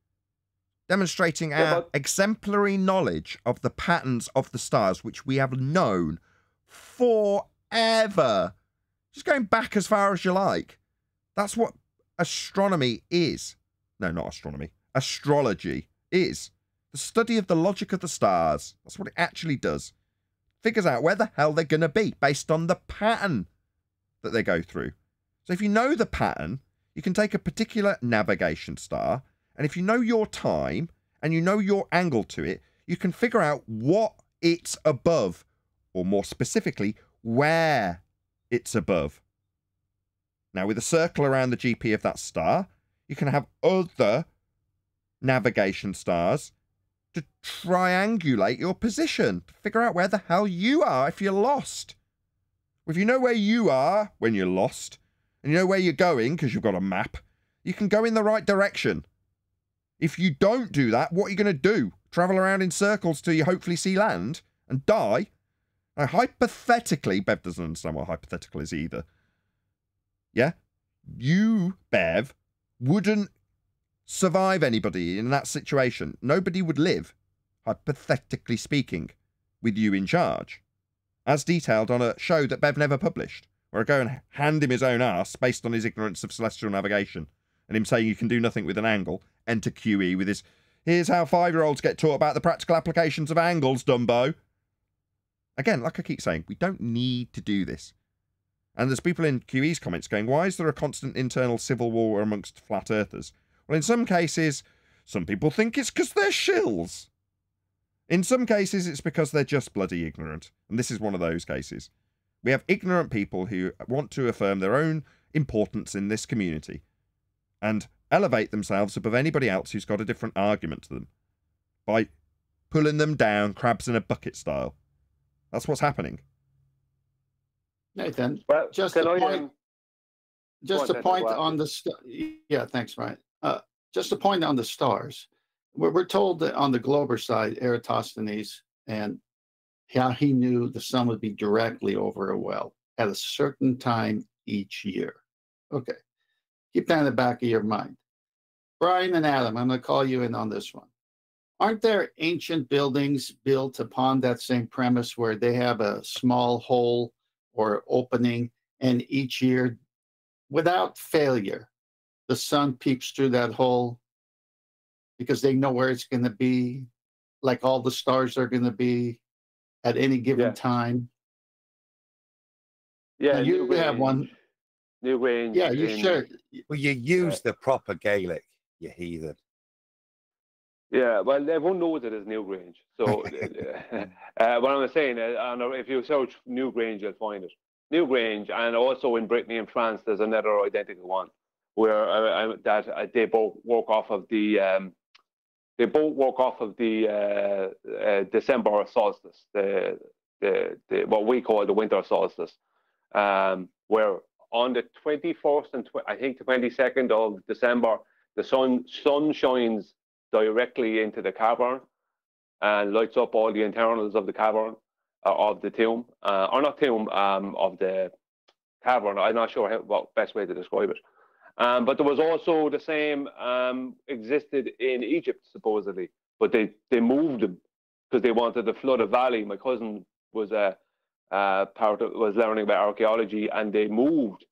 S1: demonstrating our exemplary knowledge of the patterns of the stars, which we have known forever. Just going back as far as you like. That's what astronomy is. No, not astronomy. Astrology is. The study of the logic of the stars. That's what it actually does. Figures out where the hell they're going to be based on the pattern that they go through. So if you know the pattern, you can take a particular navigation star, and if you know your time and you know your angle to it, you can figure out what it's above, or more specifically, where it's above. Now, with a circle around the GP of that star, you can have other navigation stars to triangulate your position, to figure out where the hell you are if you're lost. If you know where you are when you're lost, and you know where you're going because you've got a map, you can go in the right direction. If you don't do that, what are you going to do? Travel around in circles till you hopefully see land and die? Now, hypothetically, Bev doesn't understand what hypothetical is either. Yeah? You, Bev, wouldn't survive anybody in that situation. Nobody would live, hypothetically speaking, with you in charge. As detailed on a show that Bev never published, where I go and hand him his own ass based on his ignorance of celestial navigation, and him saying you can do nothing with an angle. Enter QE with his, here's how 5-year-olds get taught about the practical applications of angles, Dumbo. Again, like I keep saying, we don't need to do this. And there's people in QE's comments going, why is there a constant internal civil war amongst flat earthers? Well, in some cases, some people think it's because they're shills. In some cases, it's because they're just bloody ignorant. And this is one of those cases. We have ignorant people who want to affirm their own importance in this community and elevate themselves above anybody else who's got a different argument to them by pulling them down, crabs in a bucket style. That's what's happening.
S11: Nathan,
S9: well,
S11: just a point on the yeah, thanks, Ryan. Just a point on the stars. We're told that on the Glober side, Eratosthenes, and how he knew the sun would be directly over a well at a certain time each year. Okay, keep that in the back of your mind. Brian and Adam, I'm going to call you in on this one. Aren't there ancient buildings built upon that same premise where they have a small hole or opening, and each year, without failure, the sun peeps through that hole because they know where it's going to be, like all the stars are going to be at any given time?
S14: Yeah,
S11: now you have one.
S14: New range.
S11: Yeah, you sure.
S16: Well, you use the proper Gaelic, you heathen.
S14: Yeah, well, everyone knows it as Newgrange. So, what I'm saying, if you search Newgrange, you'll find it. Newgrange, and also in Brittany and France, there's another identical one where they both work off of the December solstice, the what we call the winter solstice, where on the 21st and I think the 22nd of December, the sun shines directly into the cavern and lights up all the internals of the cavern, of the tomb, or not tomb, of the cavern. I'm not sure what best way to describe it. But there was also the same existed in Egypt, supposedly, but they moved them because they wanted to flood a valley. My cousin was was learning about archaeology, and they moved.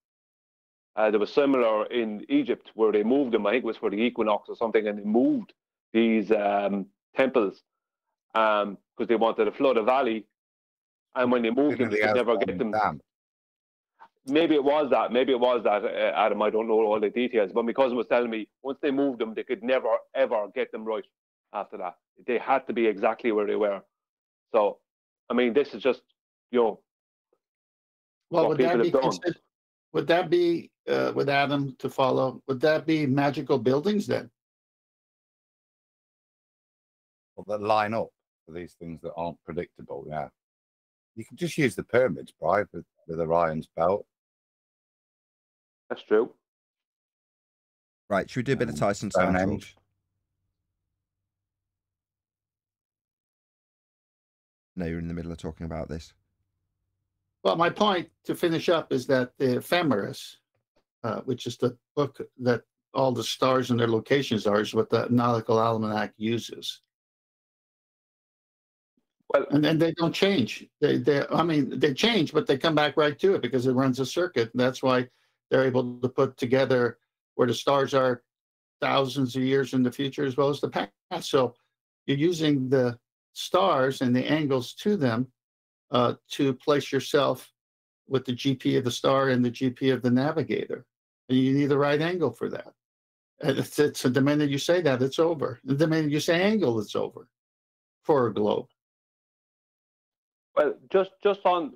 S14: There was similar in Egypt where they moved them. I think it was for the equinox or something, and they moved these temples because they wanted to flood a valley. And when they moved them, they could never get them. Maybe it was that. Adam, I don't know all the details. But my cousin was telling me once they moved them, they could never, ever get them right after that. They had to be exactly where they were. So, I mean, this is just,
S11: well, would that be with Adam to follow, would that be magical buildings then?
S16: Well, that line up for these things that aren't predictable, yeah. You can just use the pyramids, Brian, with Orion's belt.
S14: That's true.
S1: Right, should we do a bit of Tyson Sound? No, you're in the middle of talking about this.
S11: Well, my point to finish up is that the Ephemeris, which is the book that all the stars and their locations are is what the nautical almanac uses.
S9: Well,
S11: and then they don't change. I mean, they change, but they come back right to it because it runs a circuit. And that's why they're able to put together where the stars are thousands of years in the future as well as the past. So you're using the stars and the angles to them to place yourself with the GP of the star and the GP of the navigator. And you need the right angle for that. And it's the minute you say that, it's over. The minute you say angle, it's over for a globe.
S9: Well, just before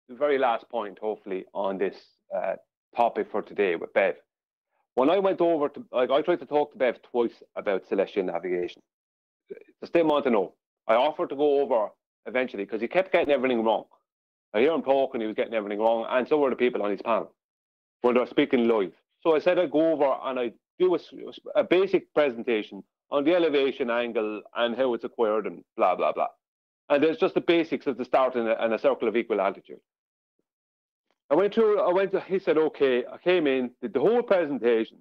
S9: the very last point, hopefully, on this topic for today with Bev. When I went over to, I tried to talk to Bev twice about celestial navigation. The state want to know. I offered to go over eventually because he kept getting everything wrong. I hear him talking, he was getting everything wrong, and so were the people on his panel when they were speaking live. So I said I'd go over and I'd do a basic presentation on the elevation angle and how it's acquired and blah, blah, blah. And there's just the basics of the start in a circle of equal altitude. He said, okay, I came in, did the whole presentation,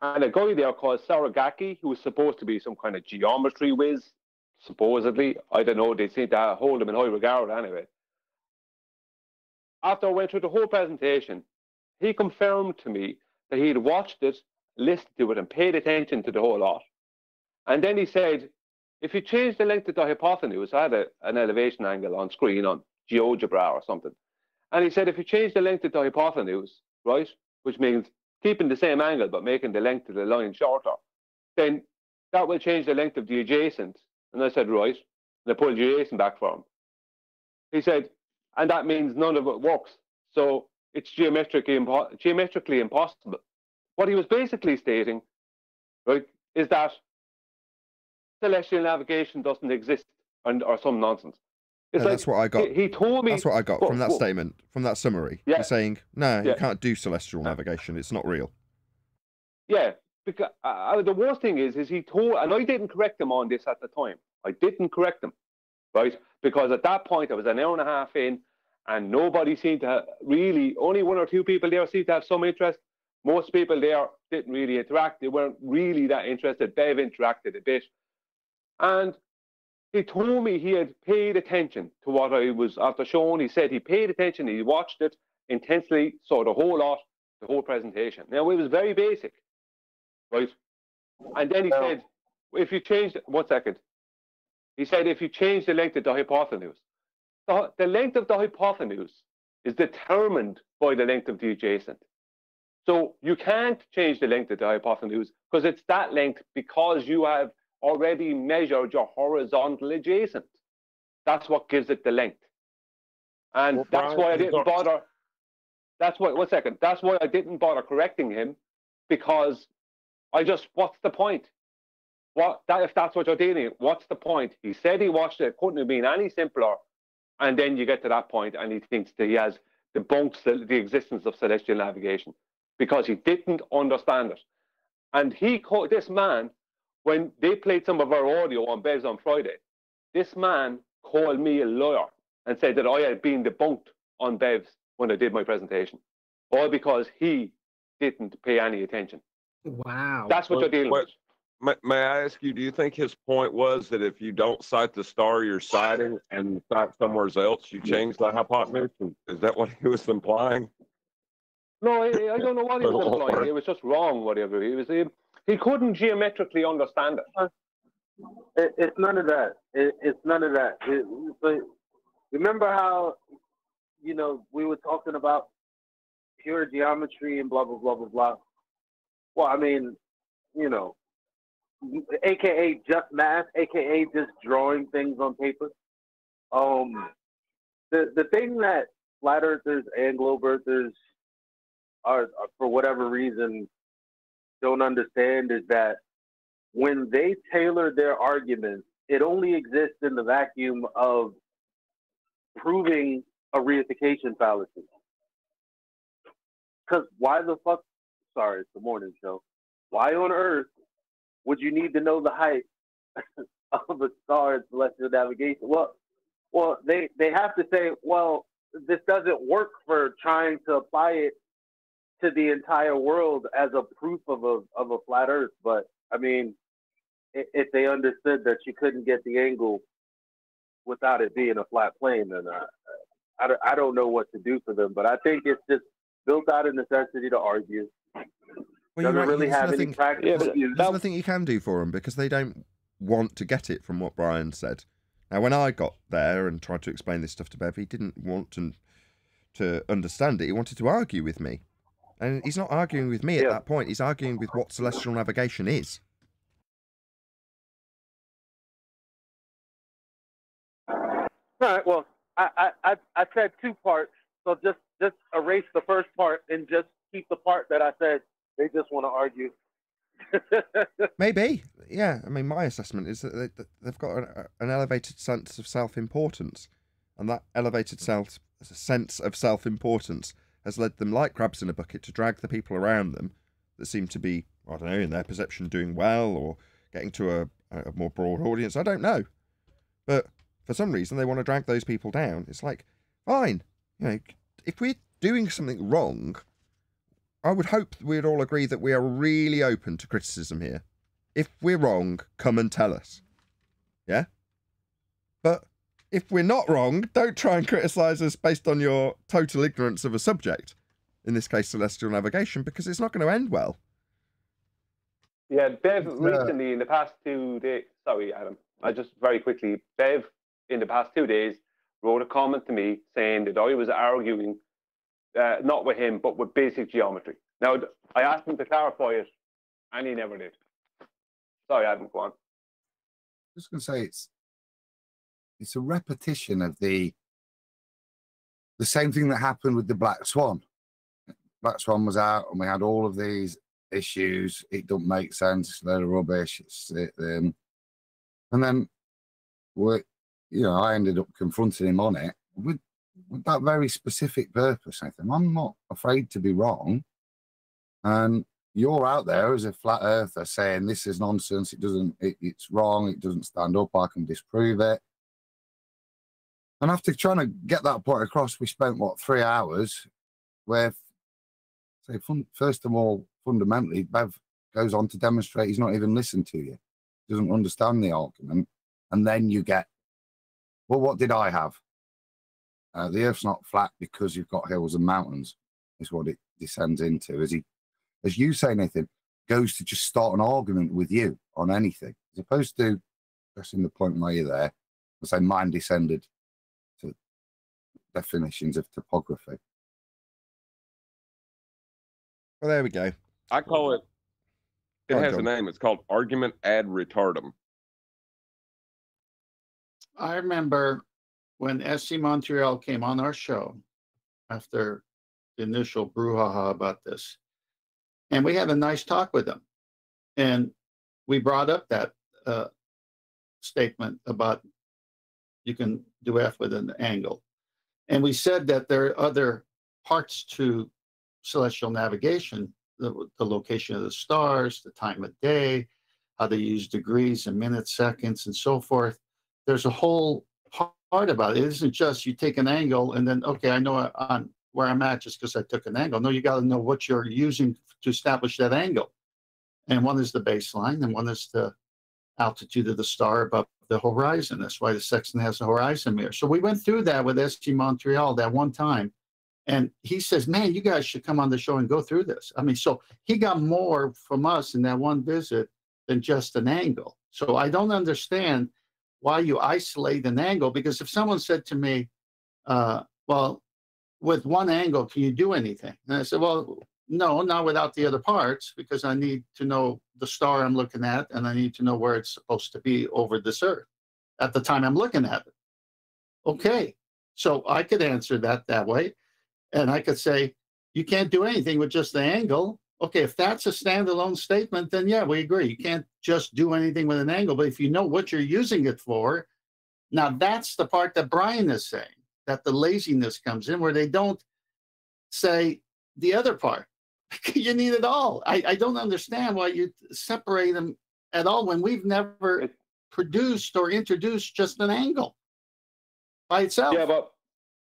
S9: and a guy there called Saragaki, who was supposed to be some kind of geometry whiz, supposedly. I don't know, they seem to hold him in high regard anyway. After I went through the whole presentation, he confirmed to me that he'd watched it, listened to it, and paid attention to the whole lot. And then he said, if you change the length of the hypotenuse, I had an elevation angle on screen on GeoGebra or something. And he said, if you change the length of the hypotenuse, right, which means keeping the same angle but making the length of the line shorter, then that will change the length of the adjacent. And I said, right. And I pulled the adjacent back for him. He said, and that means none of it works. So it's geometrically impossible. What he was basically stating, right, is that celestial navigation doesn't exist or some nonsense. It's like,
S1: that's what I got.
S9: He told me.
S1: That's what I got from that statement, from that summary.
S9: Yeah.
S1: He's saying, no, you can't do celestial navigation. It's not real.
S9: Yeah, because the worst thing is he told, and I didn't correct him on this at the time. I didn't correct him, right? Because at that point, I was an hour and a half in, and nobody seemed to really, only one or two people there seemed to have some interest. Most people there didn't really interact. They weren't really that interested. Bev interacted a bit. And he told me he had paid attention to what I was after showing. He said he paid attention, he watched it intensely, saw the whole lot, the whole presentation. Now, it was very basic, right? And then he said, if you change, 1 second. He said, if you change the length of the hypotenuse, the length of the hypotenuse is determined by the length of the adjacent. So you can't change the length of the hypotenuse because it's that length because you have already measured your horizontal adjacent. That's what gives it the length. And that's why I didn't bother. That's why, 1 second. That's why I didn't bother correcting him, because what's the point? If that's what you're dealing with, what's the point? He said he watched it, couldn't have been any simpler. And then you get to that point and he thinks that he has debunked the existence of celestial navigation because he didn't understand it. And this man, when they played some of our audio on Bev's on Friday, this man called me a liar and said that I had been debunked on Bev's when I did my presentation, all because he didn't pay any attention.
S3: Wow.
S9: That's what you're dealing with.
S4: May I ask you, do you think his point was that if you don't cite the star you're citing and cite somewhere else, you change the hypotenuse? Is that what he was implying?
S9: No, I don't know what he was implying. It was just wrong, whatever. He couldn't geometrically understand it.
S17: It's none of that. It's none of that. But remember how, we were talking about pure geometry and blah, blah, blah, blah, blah. Well, I mean, AKA just math, AKA just drawing things on paper. The thing that flat earthers and globe earthers are for whatever reason don't understand is that when they tailor their arguments, it only exists in the vacuum of proving a reification fallacy. Because why the fuck, sorry, it's the morning show, why on earth would you need to know the height of a star in celestial navigation? Well, they have to say, well, this doesn't work for trying to apply it to the entire world as a proof of a flat Earth. But I mean, if they understood that you couldn't get the angle without it being a flat plane, then I don't know what to do for them. But I think it's just built out of necessity to argue.
S1: Well,
S17: Doesn't really have any practical use.
S1: There's nothing you can do for them because they don't want to get it from what Brian said. Now, when I got there and tried to explain this stuff to Bev, he didn't want to understand it. He wanted to argue with me. And he's not arguing with me at that point. He's arguing with what celestial navigation is.
S17: All right, well, I said two parts, so just erase the first part and just keep the part that I said they just want to argue.
S1: Maybe, yeah. I mean, my assessment is that they've got an elevated sense of self-importance, and that elevated sense of self-importance has led them, like crabs in a bucket, to drag the people around them that seem to be, I don't know, in their perception, doing well or getting to a more broad audience. I don't know, but for some reason they want to drag those people down. It's like, fine, you know, if we're doing something wrong, I would hope we'd all agree that we are really open to criticism here. If we're wrong, come and tell us. Yeah? But if we're not wrong, don't try and criticise us based on your total ignorance of a subject. In this case, celestial navigation, because it's not going to end well.
S9: Yeah, Bev recently in the past 2 days... Sorry, Adam. I just very quickly... Bev, in the past 2 days, wrote a comment to me saying that I was arguing not with him, but with basic geometry. Now, I asked him to clarify it, and he never did. Sorry, Adam, go on.
S16: Just going to say it's a repetition of the same thing that happened with the Black Swan. Black Swan was out, and we had all of these issues. It don't make sense. It's a load of rubbish. And then I ended up confronting him on it with that very specific purpose. I think I'm not afraid to be wrong, and you're out there as a flat earther saying this is nonsense. It's wrong. It doesn't stand up. I can disprove it. And after trying to get that point across, we spent 3 hours where, first of all, fundamentally, Bev goes on to demonstrate he's not even listened to you, doesn't understand the argument, and then you get, well, what did I have? The Earth's not flat because you've got hills and mountains, is what it descends into. As you say, Nathan, goes to just start an argument with you on anything, as opposed to pressing the point where you're there. I say mine descended to definitions of topography.
S1: Well, there we go.
S4: I call it. It has a name. It's called argument ad retardum.
S11: I remember when SC Montreal came on our show after the initial brouhaha about this, and we had a nice talk with them, and we brought up that statement about you can do F with an angle, and we said that there are other parts to celestial navigation, the location of the stars, the time of day, how they use degrees and minutes, seconds, and so forth. There's a whole part about it. It isn't just you take an angle and then, okay, I know on where I'm at just because I took an angle. No, you got to know what you're using to establish that angle. And one is the baseline, and one is the altitude of the star above the horizon. That's why the sextant has a horizon mirror. So we went through that with SC Montreal that one time. And he says, man, you guys should come on the show and go through this. I mean, so he got more from us in that one visit than just an angle. So I don't understand why you isolate an angle, because if someone said to me, well, with one angle, can you do anything? And I said, well, no, not without the other parts, because I need to know the star I'm looking at, and I need to know where it's supposed to be over this Earth at the time I'm looking at it. Okay, so I could answer that way. And I could say, you can't do anything with just the angle. Okay, if that's a standalone statement, then yeah, we agree. You can't just do anything with an angle. But if you know what you're using it for, now that's the part that Brian is saying, that the laziness comes in, where they don't say the other part. You need it all. I don't understand why you separate them at all when we've never produced or introduced just an angle by itself.
S9: Yeah, but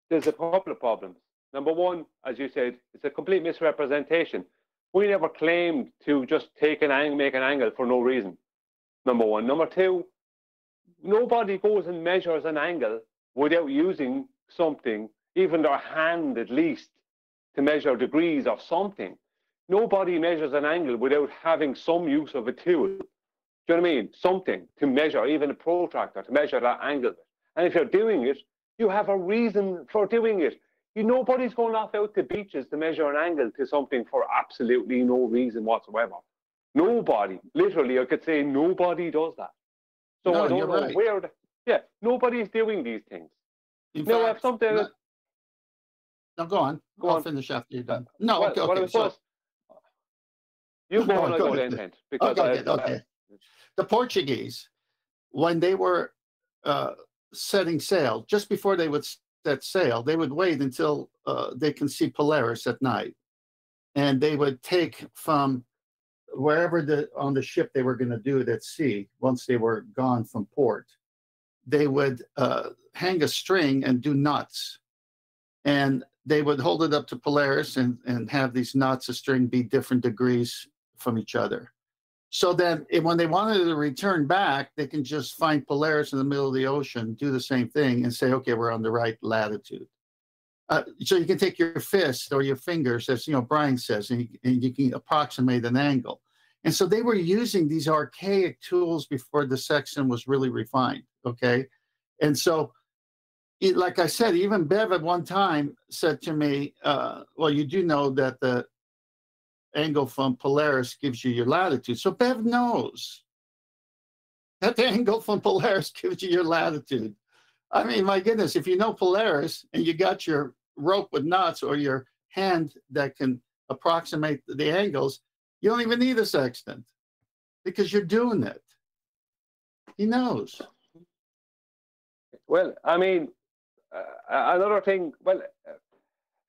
S9: there's a couple of problems. Number one, as you said, it's a complete misrepresentation. We never claimed to just take an angle, make an angle for no reason. Number one. Number two, nobody goes and measures an angle without using something, even their hand at least, to measure degrees of something. Nobody measures an angle without having some use of a tool. Do you know what I mean? Something to measure, even a protractor, to measure that angle. And if you're doing it, you have a reason for doing it. Nobody's going off out to beaches to measure an angle to something for absolutely no reason whatsoever. Nobody. Literally, I could say nobody does that. So
S11: No,
S9: I don't
S11: you're
S9: know
S11: right.
S9: where... Yeah, nobody's doing these things.
S11: In
S9: No, I
S11: fact,
S9: have something...
S11: no, go on.
S9: Go
S11: I'll
S9: on.
S11: finish after you're done. No,
S9: Well,
S11: okay,
S9: what I
S11: okay.
S9: was
S11: So,
S9: supposed- You go on, I go
S11: ahead.
S9: then, Kent, because
S11: Okay. The Portuguese, when they were setting sail, just before they would set sail, they would wait until they can see Polaris at night. And they would take from wherever on the ship they were going to do it at sea, once they were gone from port, they would hang a string and do knots. And they would hold it up to Polaris and have these knots of string be different degrees from each other. So then when they wanted to return back, they can just find Polaris in the middle of the ocean, do the same thing, and say, okay, we're on the right latitude. So you can take your fist or your fingers, as Brian says, and you can approximate an angle. And so they were using these archaic tools before the sextant was really refined, okay? And so, like I said, even Bev at one time said to me, well, you do know that the angle from Polaris gives you your latitude. So Bev knows that the angle from Polaris gives you your latitude. I mean, my goodness, if you know Polaris and you got your rope with knots or your hand that can approximate the angles, you don't even need a sextant because you're doing it. He knows.
S9: Well, I mean, another thing, well,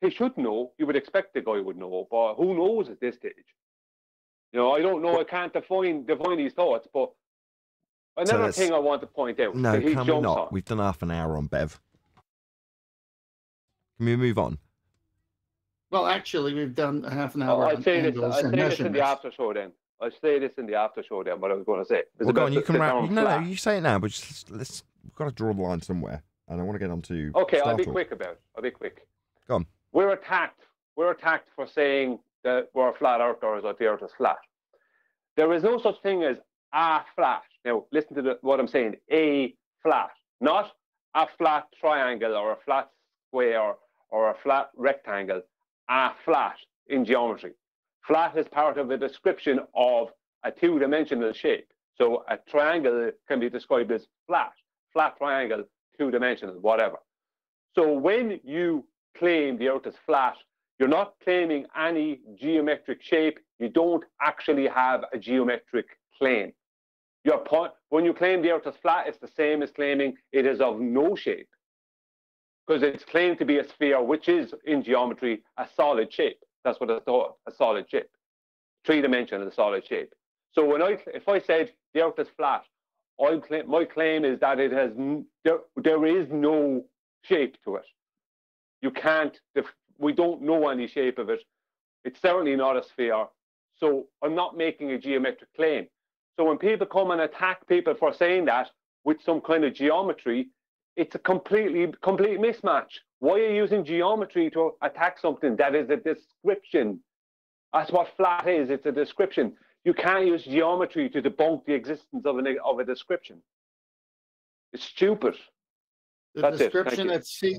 S9: he should know. You would expect the guy would know, but who knows at this stage? I don't know. I can't define his thoughts, but another thing I want to point out.
S1: No,
S9: that he
S1: can we
S9: jumps
S1: not?
S9: on.
S1: We've done half an hour on Bev. Can we move on?
S11: Well, actually, we've done half an hour
S9: I'd
S11: on
S9: say this.
S11: angles
S9: I'd
S11: and
S9: say this in the
S11: measurements.
S9: after show then. I'd say this in the after show then. What I was going to say. It's
S1: Well, go
S9: about
S1: on. You
S9: the
S1: can wrap.
S9: term
S1: No,
S9: flat.
S1: you say it now, but let's. We've got to draw the line somewhere, and I want to get on to.
S9: Okay, I'll be
S1: Startalk.
S9: quick about it. I'll be quick.
S1: Go on.
S9: We're attacked. We're attacked for saying that we're flat earthers or the earth is flat. There is no such thing as a flat. Now, listen to what I'm saying. A flat, not a flat triangle or a flat square or a flat rectangle. A flat in geometry. Flat is part of a description of a two-dimensional shape. So a triangle can be described as flat, flat triangle, two-dimensional, whatever. So when you claim the earth is flat, you're not claiming any geometric shape. You don't actually have a geometric claim. Your point, when you claim the earth is flat, it's the same as claiming it is of no shape, because it's claimed to be a sphere, which is in geometry a solid shape. That's what it's called, a solid shape, three-dimensional solid shape. So if I said the earth is flat, my claim is that it has there is no shape to it. You can't. We don't know any shape of it. It's certainly not a sphere. So I'm not making a geometric claim. So when people come and attack people for saying that with some kind of geometry, it's a complete mismatch. Why are you using geometry to attack something that is a description? That's what flat is. It's a description. You can't use geometry to debunk the existence of a description. It's stupid.
S11: The
S9: That's
S11: description
S9: it.
S11: at sea,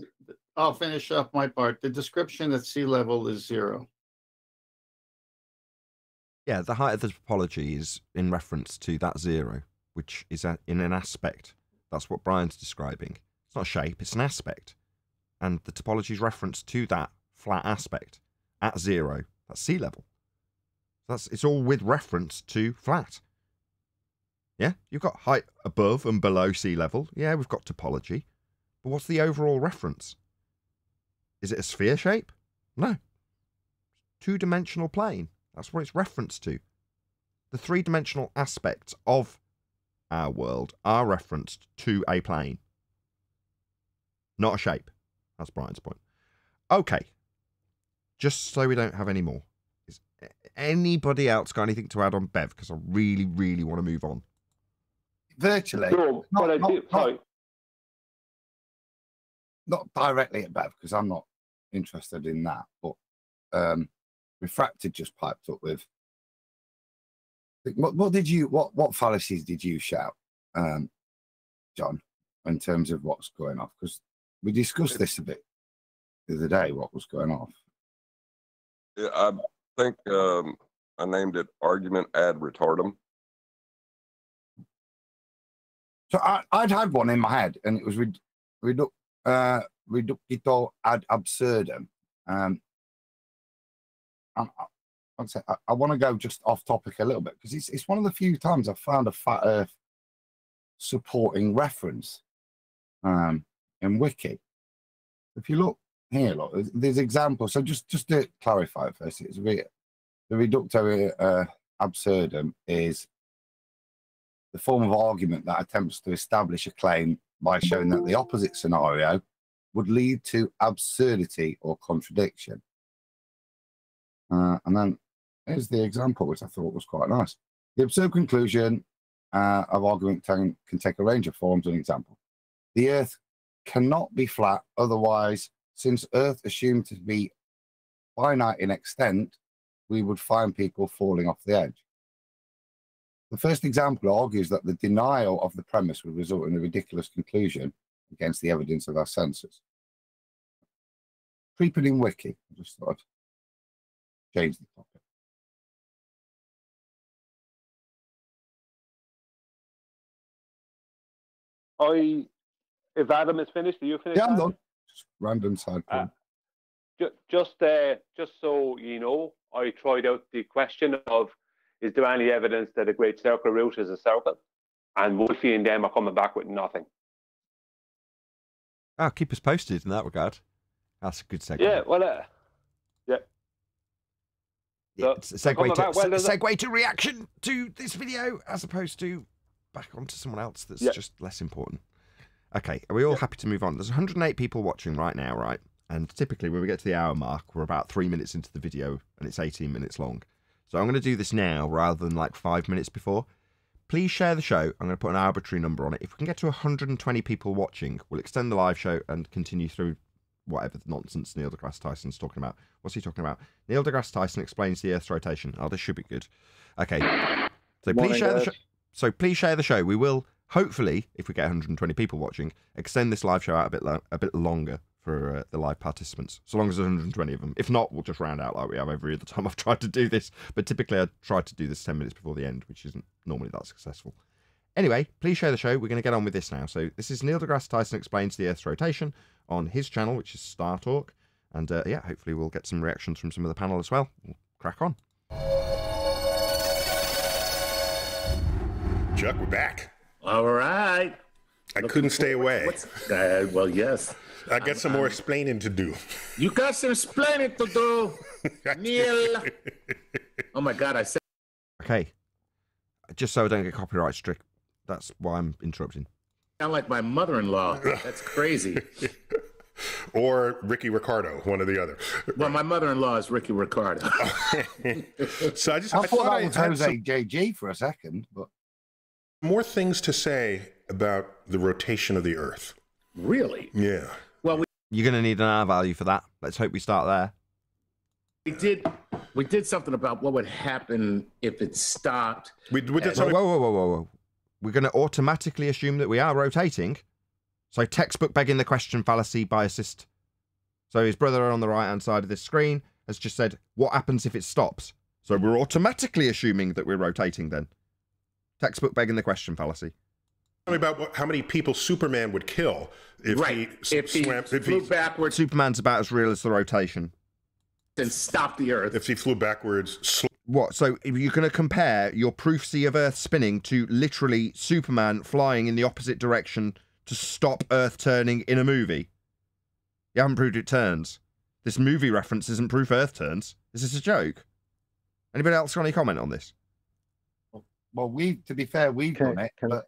S11: I'll finish up my part. The description at sea level is 0.
S1: Yeah, the height of the topology is in reference to that 0, which is in an aspect. That's what Brian's describing. It's not a shape, it's an aspect. And the topology is reference to that flat aspect at 0. That's sea level. It's all with reference to flat. Yeah, you've got height above and below sea level. Yeah, we've got topology. But what's the overall reference? Is it a sphere shape? No. Two-dimensional plane. That's what it's referenced to. The three-dimensional aspects of our world are referenced to a plane. Not a shape. That's Brian's point. Okay, just so we don't have any more. Is anybody else got anything to add on Bev? Because I really, really want to move on.
S16: Virtually.
S9: No, but I do. Sorry.
S16: Not directly at Bev, because I'm not interested in that. But Refracted just piped up with. What fallacies did you shout, John, in terms of what's going off? Because we discussed this a bit the other day, what was going off.
S4: Yeah, I think I named it argument ad retardum.
S16: So I'd had one in my head, and it was reductio ad absurdum. I want to go just off topic a little bit, because it's one of the few times I've found a flat Earth supporting reference in Wiki. If you look here, look, there's examples. So just to clarify first, it's the reductio absurdum is the form of argument that attempts to establish a claim by showing that the opposite scenario would lead to absurdity or contradiction. And then here's the example, which I thought was quite nice. The absurd conclusion of argument can take a range of forms. An example: the Earth cannot be flat, otherwise, since Earth assumed to be finite in extent, we would find people falling off the edge. The first example argues that the denial of the premise would result in a ridiculous conclusion against the evidence of our senses. Creeping in Wiki, I just thought I'd change the topic.
S9: If Adam is finished, are you finished?
S16: Yeah, I'm
S9: Adam?
S16: done. Just random side point.
S9: Just so you know, I tried out the question of, is there any evidence that a great circle root is a circle? And Wolfie and them are coming back with nothing.
S1: Oh, keep us posted in that regard. That's a good segue.
S9: Yeah, well, yeah.
S1: Yeah, it's a segue to reaction to this video, as opposed to back onto someone else that's just less important. Okay, are we all happy to move on? There's 108 people watching right now, right? And typically when we get to the hour mark, we're about 3 minutes into the video and it's 18 minutes long. So I'm going to do this now rather than like 5 minutes before. Please share the show. I'm going to put an arbitrary number on it. If we can get to 120 people watching, we'll extend the live show and continue through whatever nonsense Neil deGrasse Tyson's talking about. What's he talking about? Neil deGrasse Tyson explains the Earth's rotation. Oh, this should be good. Okay. So please share the show. So please share the show. We will hopefully, if we get 120 people watching, extend this live show out a bit longer for the live participants, so long as there's 120 of them. If not, we'll just round out like we have every other time I've tried to do this. But typically I try to do this 10 minutes before the end, which isn't normally that successful. Anyway, please share the show. We're going to get on with this now. So this is Neil deGrasse Tyson explains the Earth's rotation on his channel, which is Star Talk. And yeah, hopefully we'll get some reactions from some of the panel as well. We'll crack on.
S18: Chuck, we're back.
S19: All right.
S18: I couldn't stay away.
S19: Well, yes.
S18: I got some more explaining to do.
S19: You got some explaining to do, Neil. Oh my God, I said.
S1: Okay. Just so I don't get copyright strict. That's why I'm interrupting.
S19: Sound like my mother-in-law. That's crazy.
S18: Or Ricky Ricardo, one or the other.
S19: Well, my mother-in-law is Ricky Ricardo.
S18: So I
S16: thought that was Jose JG for a second, but
S18: more things to say about the rotation of the Earth.
S19: Really?
S18: Yeah.
S19: Well,
S1: you're going to need an R value for that. Let's hope we start there.
S19: We did something about what would happen if it stopped.
S18: We did something.
S1: Whoa. We're going to automatically assume that we are rotating. So textbook begging the question fallacy biasist. So his brother on the right-hand side of this screen has just said, what happens if it stops? So we're automatically assuming that we're rotating then. Textbook begging the question fallacy.
S18: Tell me about how many people Superman would kill if he
S19: flew backwards.
S1: Superman's about as real as the rotation.
S19: And stop the Earth.
S18: If he flew backwards.
S1: What? So if you're going to compare your proofsy of Earth spinning to literally Superman flying in the opposite direction to stop Earth turning in a movie? You haven't proved it turns. This movie reference isn't proof Earth turns. Is this a joke? Anybody else got any comment on this?
S16: Well, to be fair, we've done it, but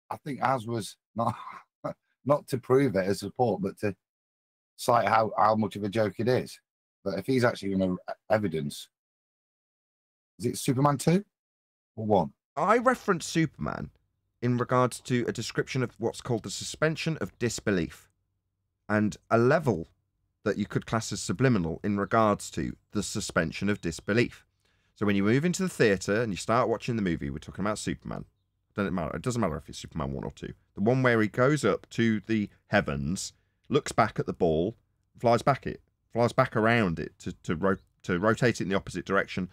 S16: I think ours was not to prove it as support, but to cite how much of a joke it is. But if he's actually going to evidence, is it Superman 2 or 1?
S1: I reference Superman in regards to a description of what's called the suspension of disbelief, and a level that you could class as subliminal in regards to the suspension of disbelief. So when you move into the theatre and you start watching the movie, we're talking about Superman. It doesn't matter if it's Superman 1 or 2. The one where he goes up to the heavens, looks back at the ball, flies back around it to rotate it in the opposite direction,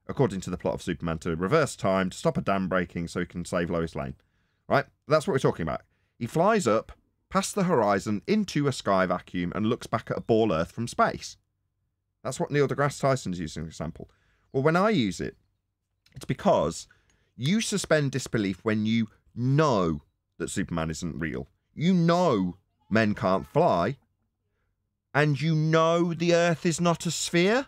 S1: according to the plot of Superman, to reverse time, to stop a dam breaking so he can save Lois Lane. Right? That's what we're talking about. He flies up past the horizon into a sky vacuum and looks back at a ball Earth from space. That's what Neil deGrasse Tyson's using as an example. Well, when I use it, it's because you suspend disbelief when you know that Superman isn't real. You know men can't fly. And you know the Earth is not a sphere.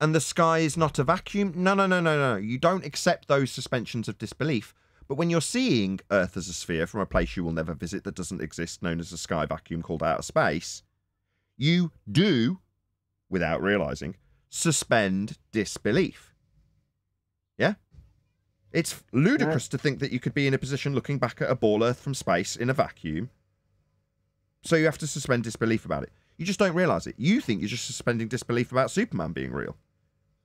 S1: And the sky is not a vacuum. No. You don't accept those suspensions of disbelief. But when you're seeing Earth as a sphere from a place you will never visit that doesn't exist, known as a sky vacuum called outer space, you do, without realising, suspend disbelief. Yeah? It's ludicrous to think that you could be in a position looking back at a ball Earth from space in a vacuum, so you have to suspend disbelief about it. You just don't realise it. You think you're just suspending disbelief about Superman being real,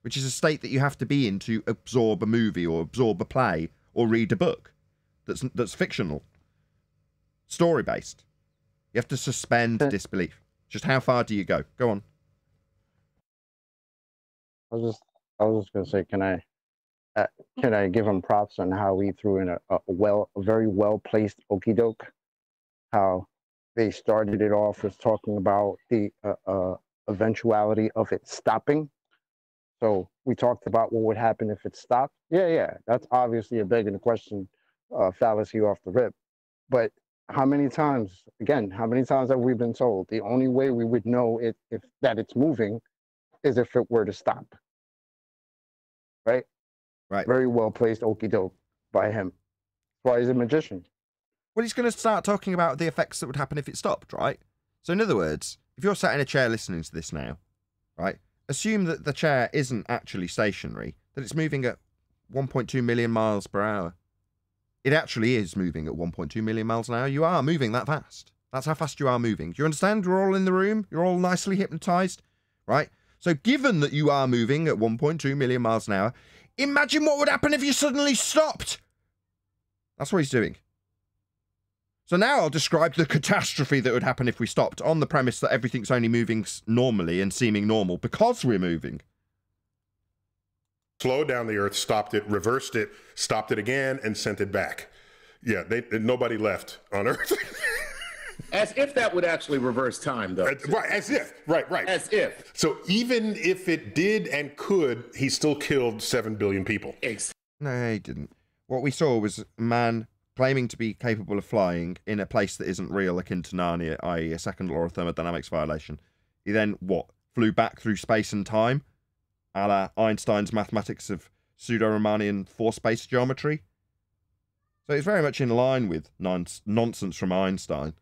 S1: which is a state that you have to be in to absorb a movie or absorb a play or read a book that's fictional, story-based. You have to suspend disbelief. Just how far do you go? Go on.
S20: I was just gonna say, can I give him props on how he threw in a very well placed okey doke? How they started it off with talking about the eventuality of it stopping. So we talked about what would happen if it stopped. Yeah, that's obviously a begging question, fallacy off the rip. But how many times have we been told the only way we would know if it's moving is if it were to stop? Right. Very well placed okey doke by him. That's why he's a magician.
S1: Well, he's going to start talking about the effects that would happen if it stopped, right? So in other words, if you're sat in a chair listening to this now, right, assume that the chair isn't actually stationary, that it's moving at 1.2 million miles per hour. It actually is moving at 1.2 million miles an hour. You are moving that fast. That's how fast you are moving. Do you understand? We're all in the room. You're all nicely hypnotized, right? So given that you are moving at 1.2 million miles an hour, imagine what would happen if you suddenly stopped. That's what he's doing. So now I'll describe the catastrophe that would happen if we stopped, on the premise that everything's only moving normally and seeming normal because we're moving.
S18: Slowed down the Earth, stopped it, reversed it, stopped it again, and sent it back. Yeah, nobody left on Earth.
S19: As if that would actually reverse time, though.
S18: Right, as if. Right.
S19: As if.
S18: So even if it did and could, he still killed 7 billion people.
S1: No, he didn't. What we saw was a man claiming to be capable of flying in a place that isn't real, akin to Narnia, i.e. a second law of thermodynamics violation. He then, flew back through space and time, a la Einstein's mathematics of pseudo-Riemannian four-space geometry. So it's very much in line with nonsense from Einstein.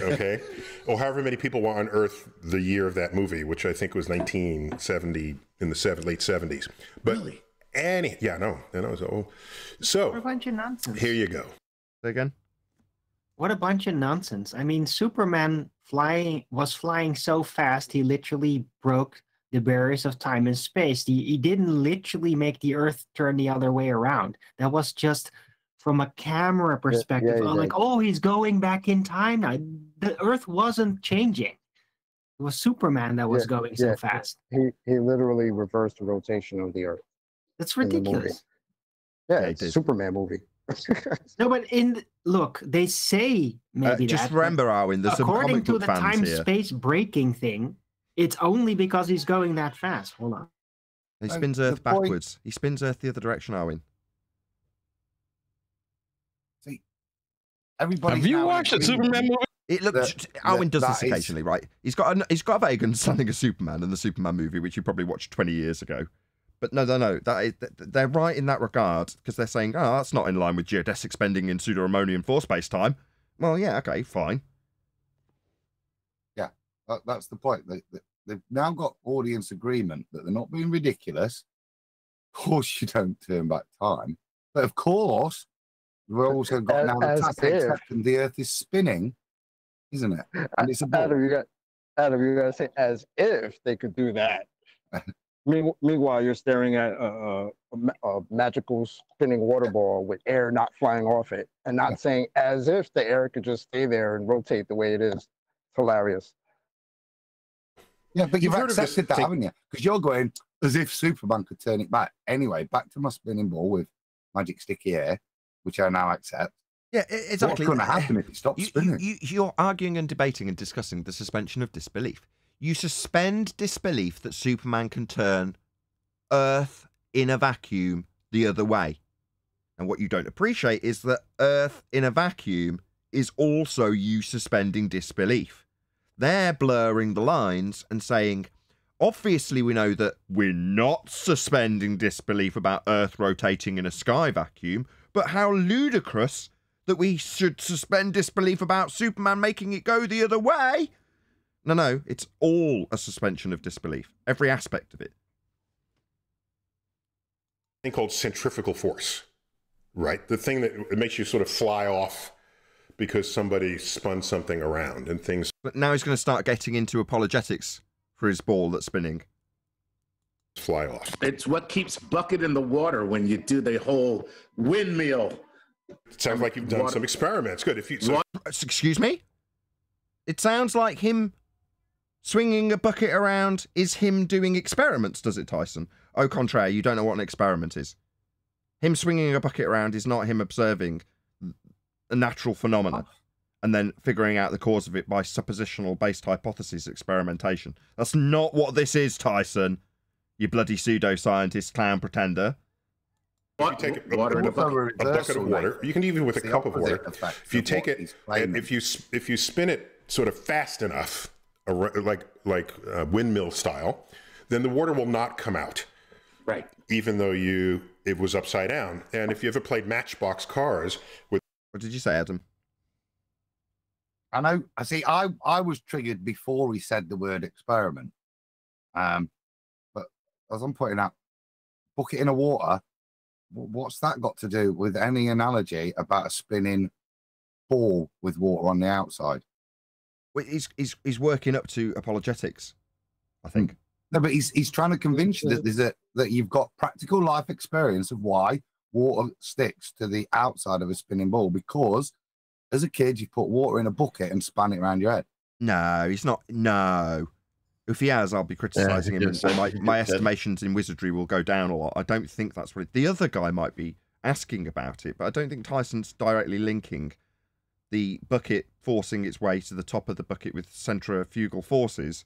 S18: Okay. Or however many people were on Earth the year of that movie, which I think was 1970, in the late 70s. But really? So
S21: what a bunch of nonsense.
S18: Here you go.
S1: Say again?
S21: What a bunch of nonsense. I mean, Superman was flying so fast, he literally broke the barriers of time and space. He didn't literally make the Earth turn the other way around. That was just from a camera perspective. He's going back in time now. The Earth wasn't changing. It was Superman that was going so fast.
S20: He literally reversed the rotation of the Earth.
S21: That's ridiculous.
S20: Yeah, it's a Superman movie.
S21: No, but look, they say maybe
S1: just remember, Arwin, there's some
S21: according
S1: comic
S21: to
S1: book
S21: the
S1: fans
S21: time-space breaking thing, it's only because he's going that fast. Hold on.
S1: He spins Earth backwards. He spins Earth the other direction, Arwin.
S16: See, everybody.
S15: Have you watched a Superman movie?
S1: It looks. Arwin does this occasionally, right? He's got a vague understanding of Superman in the Superman movie, which you probably watched 20 years ago. But no, they're right in that regard, because they're saying, that's not in line with geodesic spending in pseudo-Riemannian four space time. Well, yeah, okay, fine.
S16: Yeah, That's the point. They've now got audience agreement that they're not being ridiculous. Of course, you don't turn back time. But of course, we've also got now the task accepting the Earth is spinning, isn't it? And it's a ball.
S20: Adam, you got to say as if they could do that. Meanwhile, you're staring at a magical spinning water ball with air not flying off it, and not saying as if the air could just stay there and rotate the way it is. It's hilarious.
S16: Yeah, but you've accepted that, haven't you? Because you're going as if Superman could turn it back. Anyway, back to my spinning ball with magic sticky air, which I now accept.
S1: Yeah, exactly.
S16: What's going to happen if it stops spinning?
S1: You're arguing and debating and discussing the suspension of disbelief. You suspend disbelief that Superman can turn Earth in a vacuum the other way. And what you don't appreciate is that Earth in a vacuum is also you suspending disbelief. They're blurring the lines and saying, obviously we know that we're not suspending disbelief about Earth rotating in a sky vacuum, but how ludicrous that we should suspend disbelief about Superman making it go the other way. No, it's all a suspension of disbelief. Every aspect of it.
S18: Thing called centrifugal force, right? The thing that makes you sort of fly off because somebody spun something around and things.
S1: But now he's going to start getting into apologetics for his ball that's spinning.
S18: Fly off.
S19: It's what keeps bucket in the water when you do the whole windmill.
S18: It sounds like you've done some experiments. Good. If you
S1: Excuse me? It sounds like him swinging a bucket around is him doing experiments, does it, Tyson? Au contraire, you don't know what an experiment is. Him swinging a bucket around is not him observing a natural phenomenon and then figuring out the cause of it by suppositional-based hypothesis experimentation. That's not what this is, Tyson. You bloody pseudo-scientist clown pretender.
S18: If you take a bucket of water, you can even with a cup of water. If you take it, and if you spin it sort of fast enough, like windmill style, then the water will not come out.
S19: Right.
S18: Even though it was upside down. And if you ever played Matchbox Cars with.
S1: What did you say, Adam?
S16: I know. I see. I was triggered before he said the word experiment. But as I'm pointing out, bucket in a water. What's that got to do with any analogy about a spinning ball with water on the outside?
S1: Well, he's working up to apologetics, I think.
S16: No, but he's trying to convince you that that you've got practical life experience of why water sticks to the outside of a spinning ball, because as a kid you put water in a bucket and span it around your head.
S1: No, he's not. No. If he has, I'll be criticising him and say my estimations in wizardry will go down a lot. I don't think that's what it... The other guy might be asking about it, but I don't think Tyson's directly linking the bucket forcing its way to the top of the bucket with centrifugal forces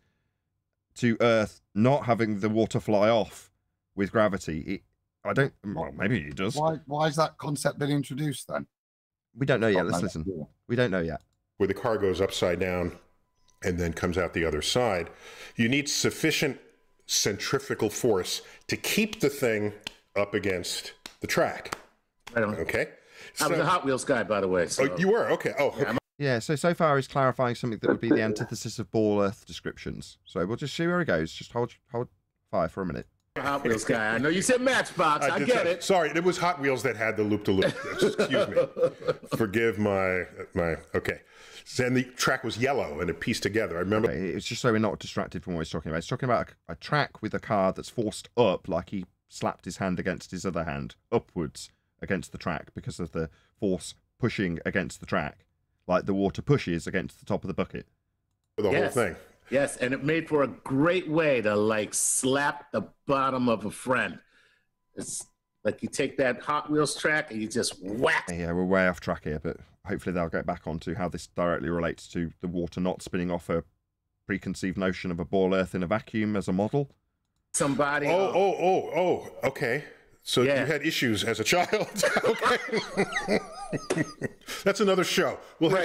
S1: to Earth not having the water fly off with gravity. I don't... Well, maybe he does.
S16: Why has that concept been introduced then?
S1: We don't know yet. Let's listen. We don't know yet.
S18: Where the car goes upside down and then comes out the other side, you need sufficient centrifugal force to keep the thing up against the track.
S19: Right on.
S18: Okay?
S19: I was a Hot Wheels guy, by the way. So.
S18: Oh, you were? Okay. Oh, okay.
S1: Yeah, so far he's clarifying something that would be the antithesis of ball Earth descriptions. So we'll just see where he goes. Just hold fire for a minute.
S19: Hot Wheels guy. I know you said Matchbox. I get it.
S18: Sorry, it was Hot Wheels that had the loop-to-loop. Excuse me. Forgive my... Okay. And the track was yellow and it pieced together. I remember.
S1: Okay, it's just so we're not distracted from what he's talking about. He's talking about a track with a car that's forced up, like he slapped his hand against his other hand, upwards against the track because of the force pushing against the track, like the water pushes against the top of the bucket.
S18: The whole thing.
S19: Yes, and it made for a great way to like slap the bottom of a friend. It's like you take that Hot Wheels track and you just whack.
S1: Yeah, we're way off track here, but hopefully they'll get back onto how this directly relates to the water not spinning off a preconceived notion of a ball Earth in a vacuum as a model.
S19: Somebody.
S18: Okay. So you had issues as a child. Okay. That's another show.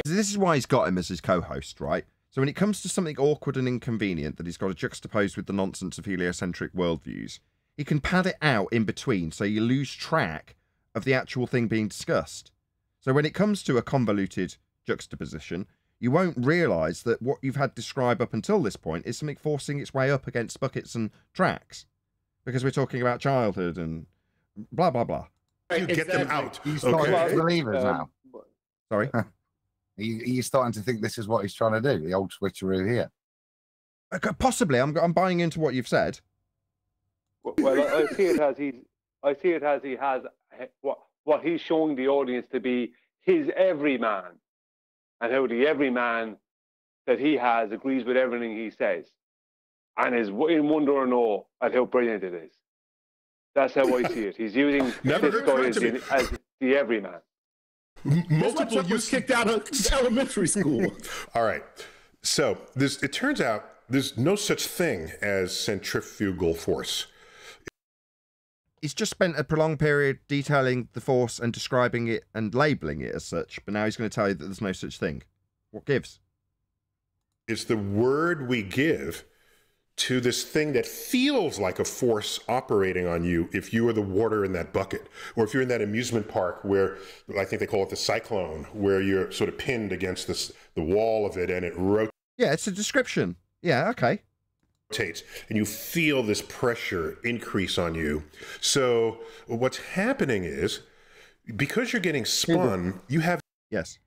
S1: This is why he's got him as his co-host, right? So when it comes to something awkward and inconvenient that he's got to juxtapose with the nonsense of heliocentric worldviews, he can pad it out in between so you lose track of the actual thing being discussed. So when it comes to a convoluted juxtaposition, you won't realise that what you've had described up until this point is something forcing its way up against buckets and tracks. Because we're talking about childhood and blah, blah, blah.
S18: You get them out.
S16: You starting believers now.
S1: Sorry?
S16: Are you starting to think this is what he's trying to do, the old switcheroo here?
S1: Possibly. I'm buying into what you've said.
S9: Well, I see it as he has what he's showing the audience to be his everyman, and how the everyman that he has agrees with everything he says, and is in wonder and awe at how brilliant it is. That's how I see it. He's using this guy as the everyman.
S18: Multiple
S19: use kicked out of elementary school.
S18: All right. So it turns out there's no such thing as centrifugal force.
S1: He's just spent a prolonged period detailing the force and describing it and labelling it as such, but now he's going to tell you that there's no such thing. What gives?
S18: It's the word we give to this thing that feels like a force operating on you if you are the water in that bucket, or if you're in that amusement park where I think they call it the cyclone, where you're sort of pinned against the wall of it and it rotates.
S1: Yeah, it's a description. Yeah, okay.
S18: And you feel this pressure increase on you. So what's happening is, because you're getting spun, you have...
S1: Yes.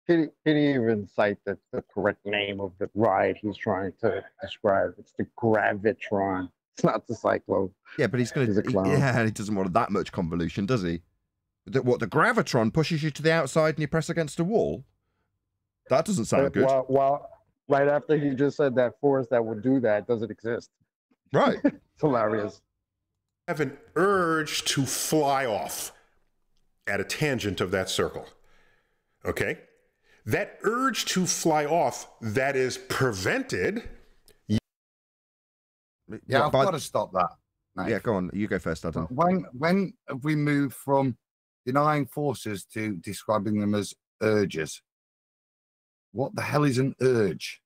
S20: Can he even cite the correct name of the ride he's trying to describe? It's the Gravitron. It's not the Cyclone.
S1: Yeah, but he's going to... Yeah, he doesn't want that much convolution, does he? What, the Gravitron pushes you to the outside and you press against a wall? That doesn't sound good.
S20: Well, right after he just said that force that would do that doesn't exist.
S1: Right.
S20: It's hilarious.
S18: Have an urge to fly off at a tangent of that circle. Okay? That urge to fly off that is prevented.
S16: Yeah, I've got to stop that. Nathan.
S1: Yeah, go on. You go first, Adam.
S16: When have we moved from denying forces to describing them as urges? What the hell is an urge?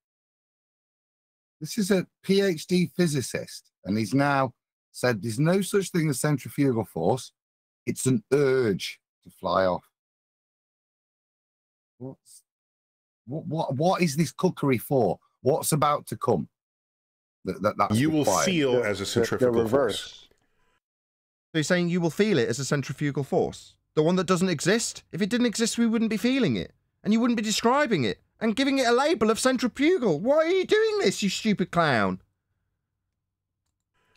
S16: This is a PhD physicist, and he's now said there's no such thing as centrifugal force. It's an urge to fly off. What is this cookery for? What's about to come? That's
S18: you will
S16: required.
S18: feel as a centrifugal force.
S1: So you're saying you will feel it as a centrifugal force? The one that doesn't exist? If it didn't exist, we wouldn't be feeling it. And you wouldn't be describing it and giving it a label of centrifugal. Why are you doing this, you stupid clown?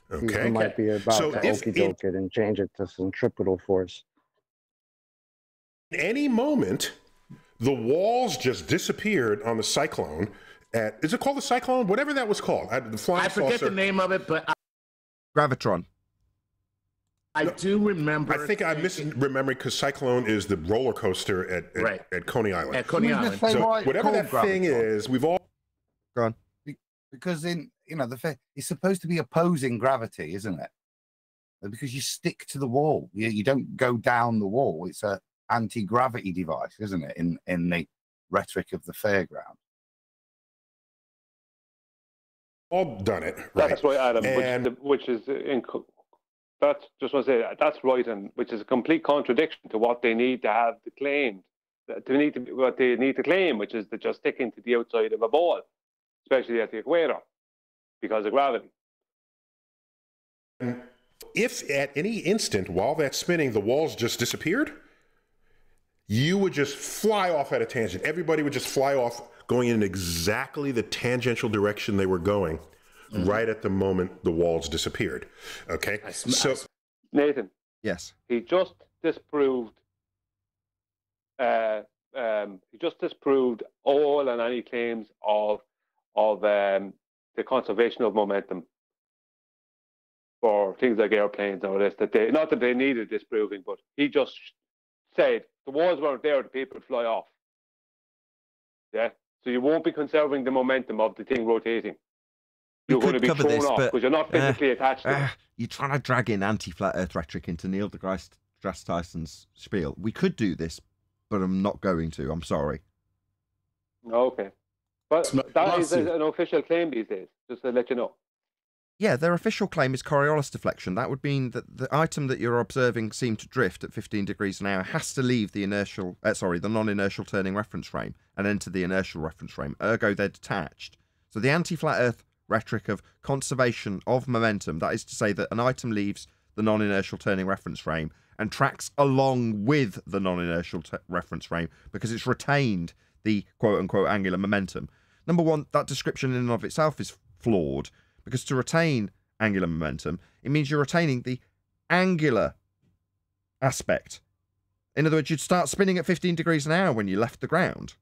S18: Okay.
S20: It might be about to okey-doke it and change it to centripetal force.
S18: In any moment, the walls just disappeared on the cyclone. Is it called the cyclone? Whatever that was called. The flying
S19: I forget
S18: saucer.
S19: the name of it, but
S1: Gravitron.
S19: I do remember.
S18: I think I'm misremembering because Cyclone is the roller coaster at Coney Island.
S19: At Coney Island.
S18: So whatever that thing is, we've all
S1: gone.
S16: Because it's supposed to be opposing gravity, isn't it? Because you stick to the wall. You don't go down the wall. It's a anti-gravity device, isn't it? In the rhetoric of the fairground.
S18: All done it. Right?
S9: That's right, Adam. Which is that's just want to say that's right, and which is a complete contradiction to what they need to have claimed. What they need to claim, which is to just stick into the outside of a ball, especially at the equator, because of gravity.
S18: If at any instant while that's spinning, the walls just disappeared, you would just fly off at a tangent. Everybody would just fly off, going in exactly the tangential direction they were going. Right at the moment the walls disappeared. Okay, so
S9: Nathan,
S1: yes,
S9: he just disproved. All and any claims of the conservation of momentum for things like airplanes and all this. Not that they needed disproving, but he just said the walls weren't there; the people would fly off. Yeah, so you won't be conserving the momentum of the thing rotating. You're going to be thrown off because you're not physically attached to it.
S1: You're trying to drag in anti-flat Earth rhetoric into Neil deGrasse Tyson's spiel. We could do this, but I'm not going to. I'm sorry.
S9: Okay. But that is an official claim these days, just to let you know.
S1: yeah, their official claim is Coriolis deflection. That would mean that the item that you're observing seem to drift at 15 degrees an hour has to leave the inertial, the non-inertial turning reference frame and enter the inertial reference frame. Ergo, they're detached. So the anti-flat Earth rhetoric of conservation of momentum, that is to say that an item leaves the non-inertial turning reference frame and tracks along with the non-inertial reference frame because it's retained the quote-unquote angular momentum. Number one, that description in and of itself is flawed, because to retain angular momentum, it means you're retaining the angular aspect. In other words, you'd start spinning at 15 degrees an hour when you left the ground.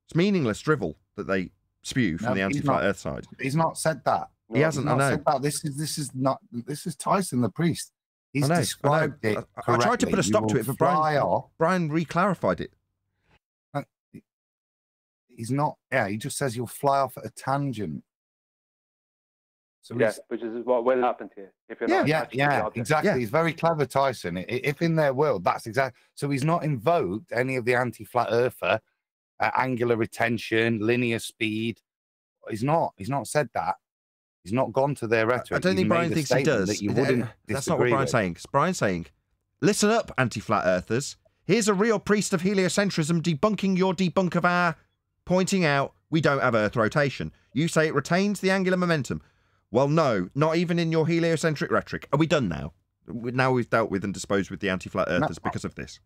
S1: It's meaningless drivel that they spew from the anti-flat Earth side.
S16: He's not said that.
S1: He hasn't, I know.
S16: Said that. This is Tyson, the priest. He's described it correctly.
S1: I tried to put a stop to it, but Brian re-clarified it.
S16: He's not, he just says you'll fly off at a tangent. So
S9: yeah, which is what will happen to you if you're not.
S16: Exactly. Yeah. He's very clever, Tyson. If in their world, that's exactly. So he's not invoked any of the anti-flat earther, angular retention, linear speed. He's not said that. He's not gone to their rhetoric.
S1: I don't think Brian thinks he does.
S16: That you wouldn't
S1: That's not what Brian's saying. Brian's saying, listen up, anti-flat earthers. Here's a real priest of heliocentrism debunking your debunk of our pointing out we don't have Earth rotation. You say it retains the angular momentum. Well, no, not even in your heliocentric rhetoric. Are we done now? Now we've dealt with and disposed with the anti-flat earthers because of this.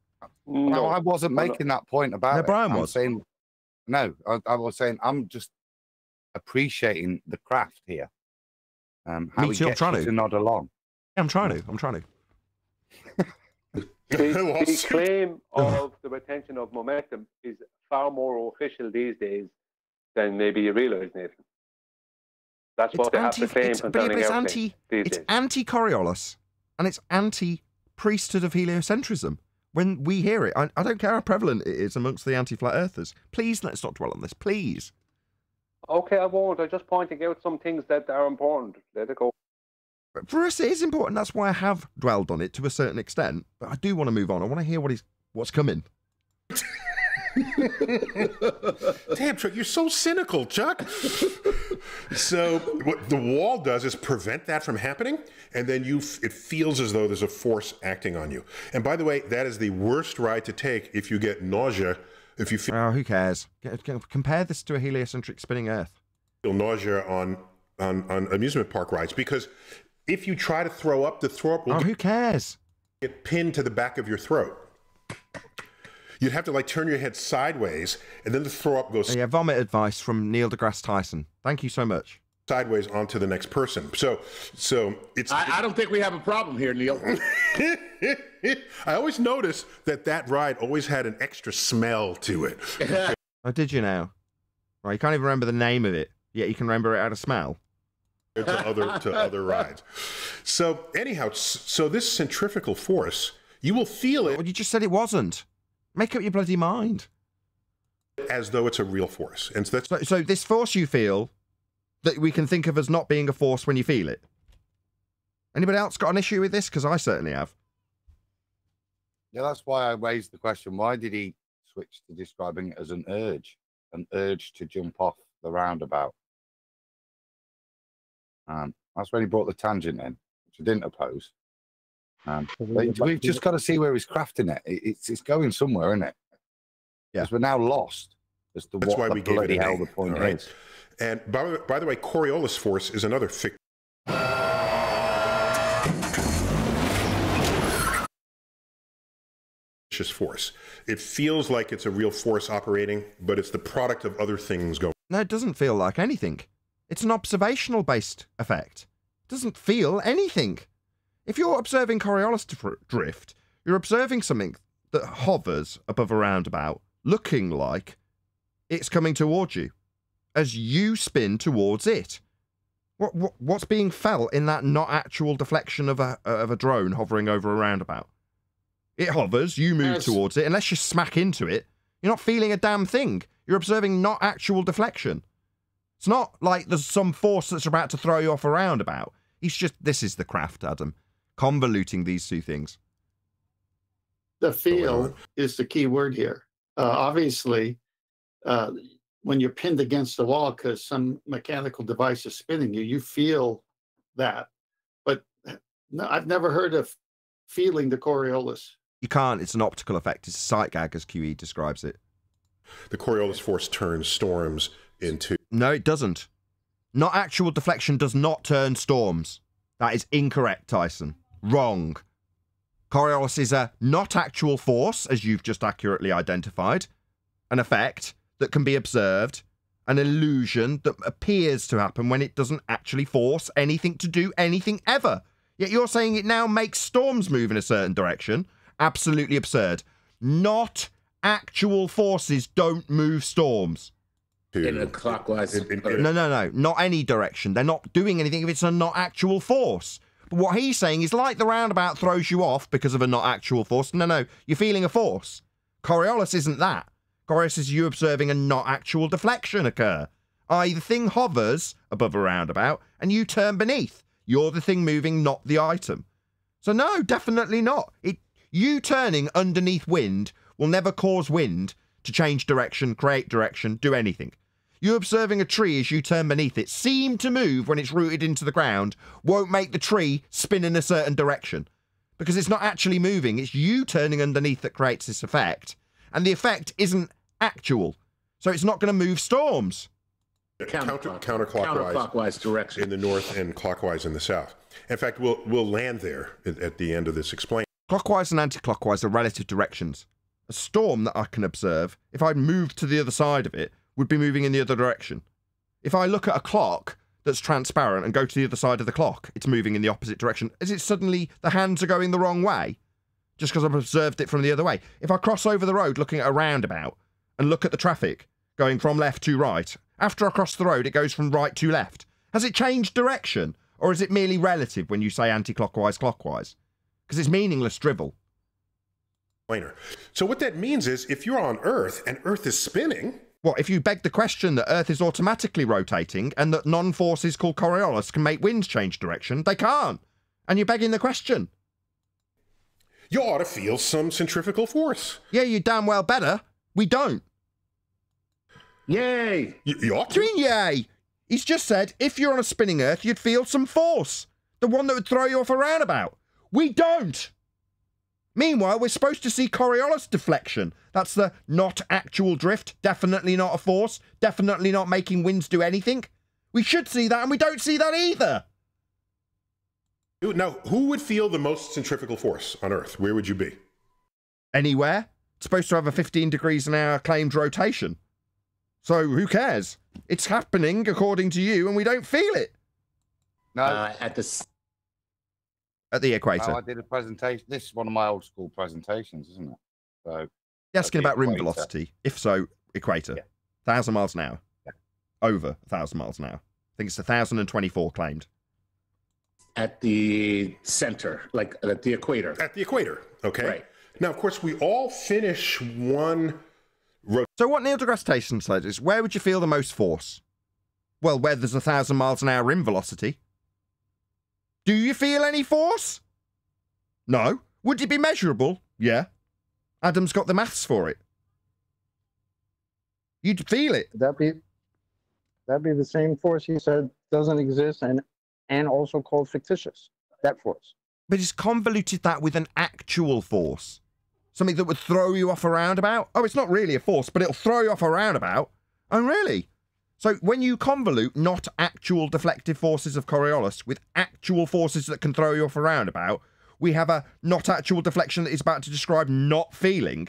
S16: No, I wasn't making that point about it.
S1: Brian was.
S16: I was saying I'm just appreciating the craft here. How he gets to nod along.
S1: Yeah, I'm trying to.
S9: The claim of the retention of momentum is far more official these days than maybe you realise, Nathan. That's what they have to claim concerning everything these days.
S1: It's anti-Coriolis and it's anti-priesthood of heliocentrism. When we hear it, I don't care how prevalent it is amongst the anti-flat earthers. Please, let's not dwell on this, please.
S9: Okay, I won't. I'm just pointing out some things that are important. Let it go.
S1: For us, it is important. That's why I have dwelled on it to a certain extent. But I do want to move on. I want to hear what's coming.
S18: Damn, Chuck, you're so cynical, Chuck. So what the wall does is prevent that from happening, and then it feels as though there's a force acting on you. And by the way, that is the worst ride to take if you get nausea. If you feel,
S1: who cares? Compare this to a heliocentric spinning Earth.
S18: Feel nausea on amusement park rides, because if you try to throw up, the throw up will
S1: who cares?
S18: Get pinned to the back of your throat. You'd have to turn your head sideways, and then the throw up goes.
S1: Yeah, vomit advice from Neil deGrasse Tyson. Thank you so much.
S18: Sideways onto the next person. So it's.
S19: I don't think we have a problem here, Neil.
S18: I always noticed that ride always had an extra smell to it.
S1: Oh, did you now? Right, you can't even remember the name of it, yet you can remember it had a smell.
S18: to other rides. So anyhow, so this centrifugal force, you will feel it.
S1: Well, you just said it wasn't. Make up your bloody mind.
S18: As though it's a real force. And
S1: so this force you feel, that we can think of as not being a force when you feel it. Anybody else got an issue with this? Because I certainly have.
S16: Yeah, that's why I raised the question. Why did he switch to describing it as an urge to jump off the roundabout? That's when he brought the tangent in, which I didn't oppose. We've just got to see where he's crafting it. It's going somewhere, isn't it?
S1: Yeah.
S16: Because we're now lost as to
S18: That's
S16: what
S18: why
S16: the
S18: we gave
S16: bloody
S18: it
S16: hell the point is.
S18: And by the way, Coriolis force is another fictitious force. It feels like it's a real force operating, but it's the product of other things going.
S1: No, it doesn't feel like anything. It's an observational-based effect. It doesn't feel anything. If you're observing Coriolis drift, you're observing something that hovers above a roundabout, looking like it's coming towards you, as you spin towards it. What's being felt in that not actual deflection of a drone hovering over a roundabout? It hovers, you move towards it. Unless you smack into it, you're not feeling a damn thing. You're observing not actual deflection. It's not like there's some force that's about to throw you off a roundabout. This is the craft, Adam. Convoluting these two things.
S11: The feel is the key word here. Obviously, when you're pinned against the wall because some mechanical device is spinning you, you feel that. But no, I've never heard of feeling the Coriolis.
S1: You can't. It's an optical effect. It's a sight gag, as QE describes it.
S18: The Coriolis force turns storms into...
S1: No, it doesn't. Not actual deflection does not turn storms. That is incorrect, Tyson. Wrong. Coriolis is a not actual force, as you've just accurately identified. An effect that can be observed. An illusion that appears to happen when it doesn't actually force anything to do anything ever. Yet you're saying it now makes storms move in a certain direction. Absolutely absurd. Not actual forces don't move storms.
S19: In a clockwise.
S1: No. Not any direction. They're not doing anything if it's a not actual force. But what he's saying is like the roundabout throws you off because of a not actual force. No. You're feeling a force. Coriolis isn't that. Coriolis is you observing a not actual deflection occur. I.e. the thing hovers above a roundabout and you turn beneath. You're the thing moving, not the item. So no, definitely not. You turning underneath wind will never cause wind to change direction, create direction, do anything. You observing a tree as you turn beneath it, seem to move when it's rooted into the ground, won't make the tree spin in a certain direction. Because it's not actually moving, it's you turning underneath that creates this effect. And the effect isn't actual. So it's not going to move storms.
S18: Counterclockwise
S19: direction
S18: in the north and clockwise in the south. In fact, we'll land there at the end of this explain.
S1: Clockwise and anti-clockwise are relative directions. A storm that I can observe, if I moved to the other side of it, would be moving in the other direction. If I look at a clock that's transparent and go to the other side of the clock, it's moving in the opposite direction. Is it suddenly the hands are going the wrong way? Just because I've observed it from the other way. If I cross over the road looking at a roundabout and look at the traffic going from left to right, after I cross the road, it goes from right to left. Has it changed direction? Or is it merely relative when you say anti-clockwise, clockwise? Because it's meaningless drivel.
S18: So what that means is if you're on Earth and Earth is spinning...
S1: What, if you beg the question that Earth is automatically rotating and that non-forces called Coriolis can make winds change direction, they can't. And you're begging the question.
S18: You ought to feel some centrifugal force.
S1: Yeah, you damn well better. We don't.
S19: Yay!
S18: You ought to.
S1: What do you mean, yay? He's just said if you're on a spinning Earth, you'd feel some force. The one that would throw you off a roundabout. We don't. Meanwhile, we're supposed to see Coriolis deflection. That's the not actual drift, definitely not a force, definitely not making winds do anything. We should see that, and we don't see that either.
S18: Now, who would feel the most centrifugal force on Earth? Where would you be?
S1: Anywhere. It's supposed to have a 15 degrees an hour claimed rotation. So who cares? It's happening according to you, and we don't feel it.
S16: No.
S19: At
S1: the equator.
S16: No, I did a presentation. This is one of my old school presentations, isn't it? So
S1: you're asking about rim velocity. If so, equator. 1,000 miles an hour. Over 1,000 miles an hour. I think it's 1,024 claimed.
S19: At the center, like at the equator.
S18: At the equator, okay.
S19: Right.
S18: Now, of course, we all finish one...
S1: So what Neil deGrasse Tyson said is, where would you feel the most force? Well, where there's 1,000 miles an hour rim velocity. Do you feel any force? No. Would it be measurable? Yeah. Adam's got the maths for it. You'd feel it.
S20: That'd be the same force he said doesn't exist and also called fictitious. That force.
S1: But he's convoluted that with an actual force. Something that would throw you off a roundabout. Oh, it's not really a force, but it'll throw you off a roundabout. Oh, really? So when you convolute not actual deflective forces of Coriolis with actual forces that can throw you off a roundabout, we have a not actual deflection that is about to describe not feeling.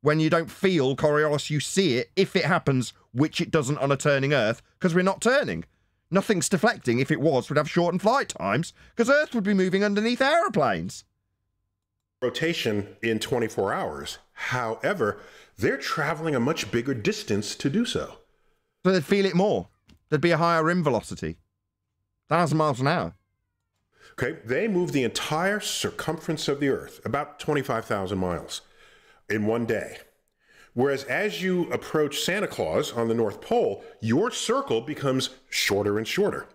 S1: When you don't feel Coriolis, you see it if it happens, which it doesn't on a turning Earth, because we're not turning. Nothing's deflecting. If it was, would have shortened flight times, because Earth would be moving underneath aeroplanes.
S18: Rotation in 24 hours. However, they're traveling a much bigger distance to do so.
S1: So they'd feel it more. There'd be a higher rim velocity. 1,000 miles an hour.
S18: Okay, they move the entire circumference of the Earth, about 25,000 miles, in one day. Whereas as you approach Santa Claus on the North Pole, your circle becomes shorter and shorter.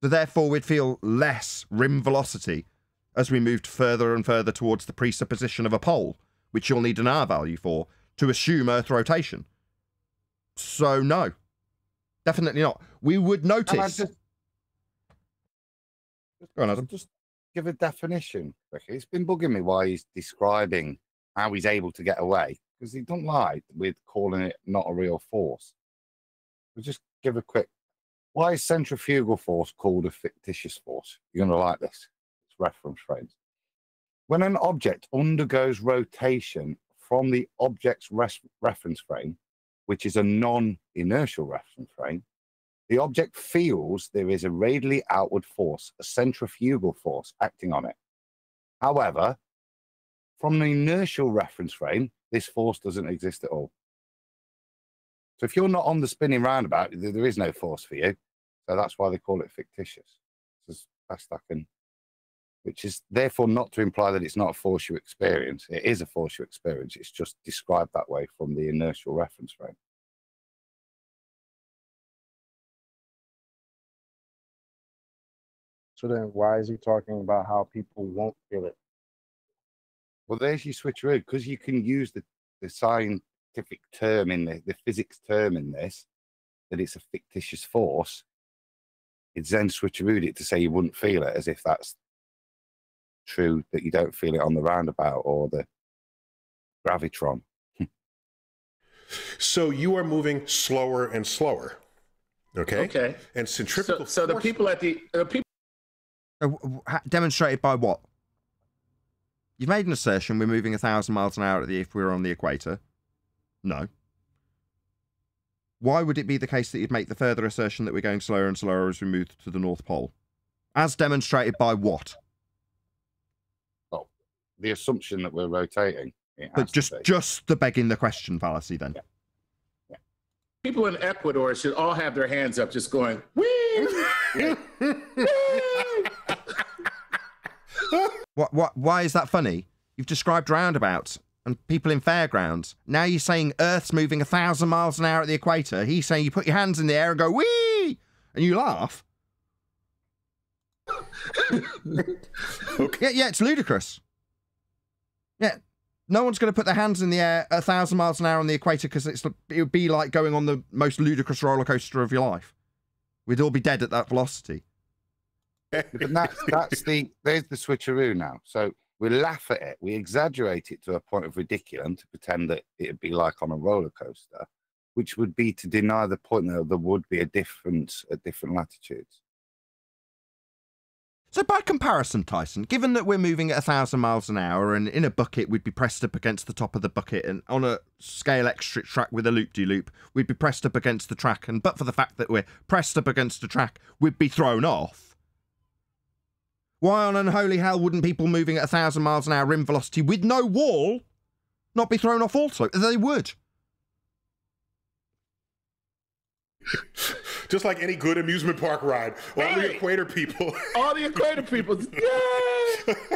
S1: So therefore we'd feel less rim velocity as we moved further and further towards the presupposition of a pole, which you'll need an R value for, to assume Earth rotation. So no, definitely not. We would notice. Go on, Adam.
S16: Just give a definition. It's been bugging me why he's describing how he's able to get away, because he don't lie with calling it not a real force. So just give a quick. Why is centrifugal force called a fictitious force? You're going to like this. It's reference frames. When an object undergoes rotation from the object's reference frame, which is a non-inertial reference frame, the object feels there is a radially outward force, a centrifugal force, acting on it. However, from the inertial reference frame, this force doesn't exist at all. So if you're not on the spinning roundabout, there is no force for you. So that's why they call it fictitious. It's as best I can, which is therefore not to imply that it's not a force you experience. It is a force you experience. It's just described that way from the inertial reference frame.
S20: So then why is he talking about how people won't feel it?
S16: Well, there's your switcheroo, because you can use the scientific term in the physics term in this, that it's a fictitious force. It's then switcherooed it to say you wouldn't feel it, as if that's true, that you don't feel it on the roundabout or the gravitron.
S18: So you are moving slower and slower. Okay.
S19: Okay.
S18: And centrifugal.
S19: So the people at the people.
S1: Demonstrated by what? You've made an assertion we're moving 1,000 miles an hour if we're on the equator. No. Why would it be the case that you'd make the further assertion that we're going slower and slower as we move to the North Pole? As demonstrated by what?
S16: Oh, the assumption that we're rotating.
S1: But just the begging the question fallacy then.
S16: Yeah.
S19: People in Ecuador should all have their hands up, just going, whee!
S1: Why is that funny? You've described roundabouts and people in fairgrounds. Now you're saying Earth's moving 1,000 miles an hour at the equator. He's saying you put your hands in the air and go, whee! And you laugh.
S18: Okay.
S1: Yeah, it's ludicrous. Yeah, no one's going to put their hands in the air at 1,000 miles an hour on the equator because it would be like going on the most ludicrous roller coaster of your life. We'd all be dead at that velocity.
S16: But there's the switcheroo now. So we laugh at it, we exaggerate it to a point of ridiculum to pretend that it'd be like on a roller coaster, which would be to deny the point that there would be a difference at different latitudes.
S1: So by comparison, Tyson, given that we're moving at 1,000 miles an hour and in a bucket we'd be pressed up against the top of the bucket, and on a scale extra track with a loop-de-loop we'd be pressed up against the track, and but for the fact that we're pressed up against the track we'd be thrown off. Why on unholy hell wouldn't people moving at 1,000 miles an hour rim velocity with no wall not be thrown off also? They would.
S18: Just like any good amusement park ride. All the equator people.
S19: All the equator people.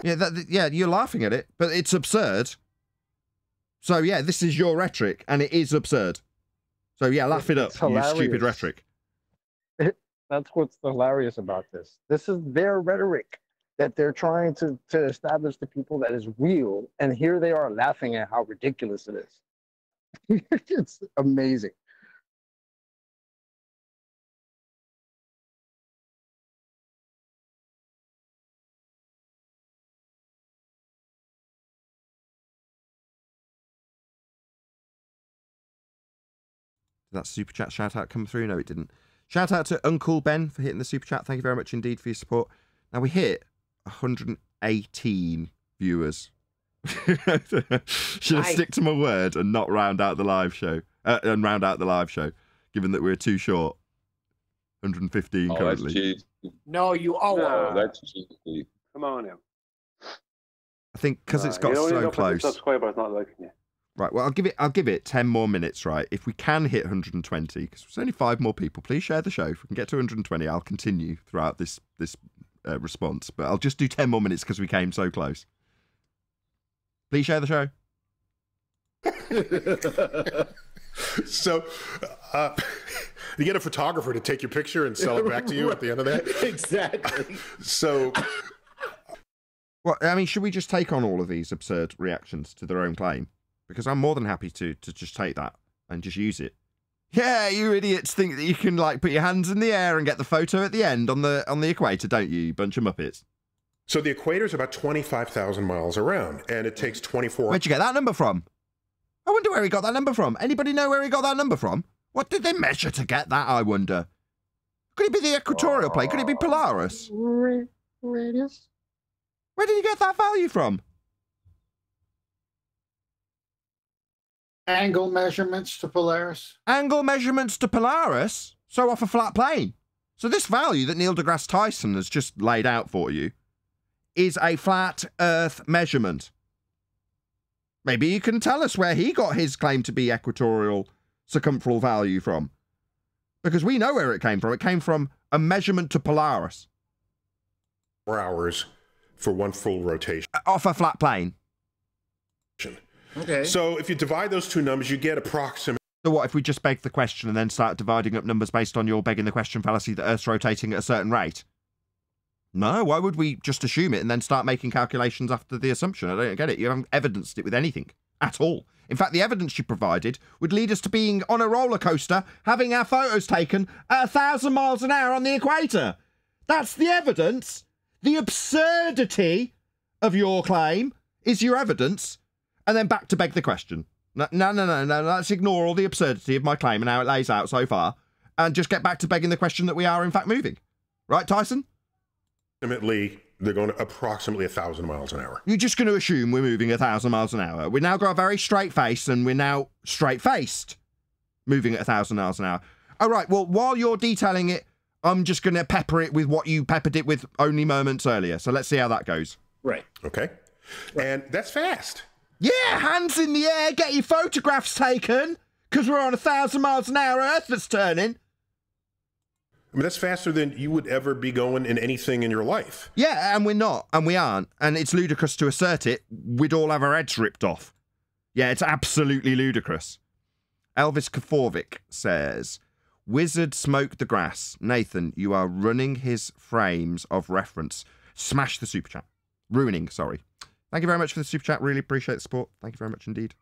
S1: Yeah, you're laughing at it, but it's absurd. So yeah, this is your rhetoric, and it is absurd. So yeah, laugh it up, you stupid rhetoric.
S20: That's what's hilarious about this. This is their rhetoric that they're trying to establish to people that is real, and here they are laughing at how ridiculous it is. It's amazing.
S1: Did that super chat shout out come through? No, it didn't. Shout out to Uncle Ben for hitting the super chat. Thank you very much indeed for your support. Now we hit 118 viewers. Should have stick to my word and not round out the live show. Given that we're too short. 115 currently.
S3: No, you owe
S4: No, that's cheesy.
S9: Come on now.
S1: I think because it's got so close.
S9: Subscribers not liking you.
S1: Right, well, I'll give it 10 more minutes, right? If we can hit 120, because there's only 5 more people, please share the show. If we can get to 120, I'll continue throughout this response. But I'll just do 10 more minutes because we came so close. Please share the show.
S18: So, you get a photographer to take your picture and sell it back to you at the end of that?
S19: Exactly.
S18: So...
S1: Well, I mean, should we just take on all of these absurd reactions to their own claim? Because I'm more than happy to just take that and just use it. Yeah, you idiots think that you can like put your hands in the air and get the photo at the end on the equator, don't you? You bunch of muppets.
S18: So the equator is about 25,000 miles around, and it takes 24.
S1: Where'd you get that number from? I wonder where he got that number from. Anybody know where he got that number from? What did they measure to get that, I wonder? Could it be the equatorial plate? Could it be Polaris?
S7: Radius?
S1: Where did he get that value from?
S11: Angle measurements to Polaris.
S1: Angle measurements to Polaris? So off a flat plane. So this value that Neil deGrasse Tyson has just laid out for you is a flat Earth measurement. Maybe you can tell us where he got his claim to be equatorial circumferential value from. Because we know where it came from. It came from a measurement to Polaris.
S18: 4 hours for one full rotation.
S1: Off a flat plane.
S18: Okay. So if you divide those two numbers, you get approximately.
S1: So what if we just beg the question and then start dividing up numbers based on your begging the question fallacy that Earth's rotating at a certain rate? No, why would we just assume it and then start making calculations after the assumption? I don't get it. You haven't evidenced it with anything at all. In fact, the evidence you provided would lead us to being on a roller coaster, having our photos taken at 1,000 miles an hour on the equator. That's the evidence. The absurdity of your claim is your evidence. And then back to beg the question. No. Let's ignore all the absurdity of my claim and how it lays out so far and just get back to begging the question that we are in fact moving. Right, Tyson?
S18: Ultimately, they're going to approximately 1,000 miles an hour.
S1: You're just going to assume we're moving 1,000 miles an hour. We've now got a very straight face and we're now straight-faced moving at 1,000 miles an hour. All right, well, while you're detailing it, I'm just going to pepper it with what you peppered it with only moments earlier. So let's see how that goes.
S18: Right. Okay. And that's fast.
S1: Yeah, hands in the air, get your photographs taken, because we're on 1,000 miles an hour, Earth that's turning.
S18: I mean, that's faster than you would ever be going in anything in your life.
S1: Yeah, and we're not, and we aren't, and it's ludicrous to assert it. We'd all have our heads ripped off. Yeah, it's absolutely ludicrous. Elvis Kafovic says, Wizard smoked the grass. Nathan, you are running his frames of reference. Smash the super chat. Ruining, sorry. Thank you very much for the super chat. Really appreciate the support. Thank you very much indeed.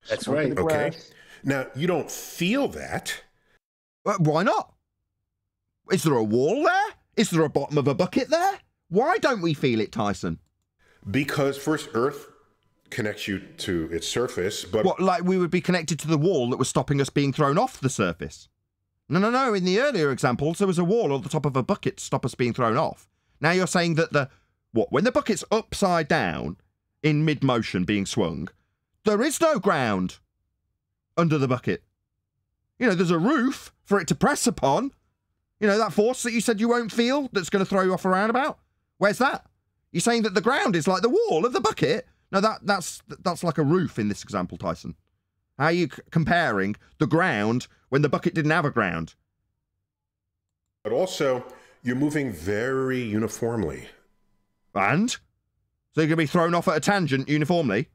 S18: That's right. Okay. Now, you don't feel that.
S1: Why not? Is there a wall there? Is there a bottom of a bucket there? Why don't we feel it, Tyson?
S18: Because first, Earth connects you to its surface, but...
S1: What, like we would be connected to the wall that was stopping us being thrown off the surface? No. In the earlier examples, there was a wall on the top of a bucket to stop us being thrown off. Now you're saying that when the bucket's upside down in mid-motion being swung, there is no ground under the bucket. You know, there's a roof for it to press upon. You know, that force that you said you won't feel that's going to throw you off a roundabout? Where's that? You're saying that the ground is like the wall of the bucket? No, that's like a roof in this example, Tyson. How are you comparing the ground when the bucket didn't have a ground?
S18: But also, you're moving very uniformly.
S1: And? So you're going to be thrown off at a tangent uniformly?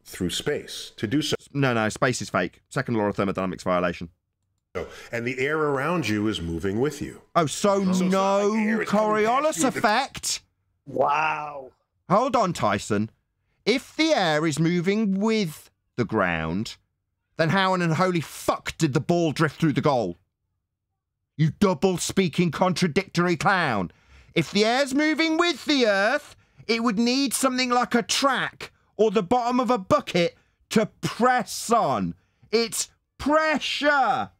S18: Through space, to do so.
S1: No, space is fake. Second law of thermodynamics violation.
S18: And the air around you is moving with you.
S1: Oh, so no Coriolis effect?
S3: Wow.
S1: Hold on, Tyson. If the air is moving with the ground, then how in the holy fuck did the ball drift through the goal? You double-speaking contradictory clown. If the air's moving with the Earth, it would need something like a track or the bottom of a bucket to press on. It's pressure.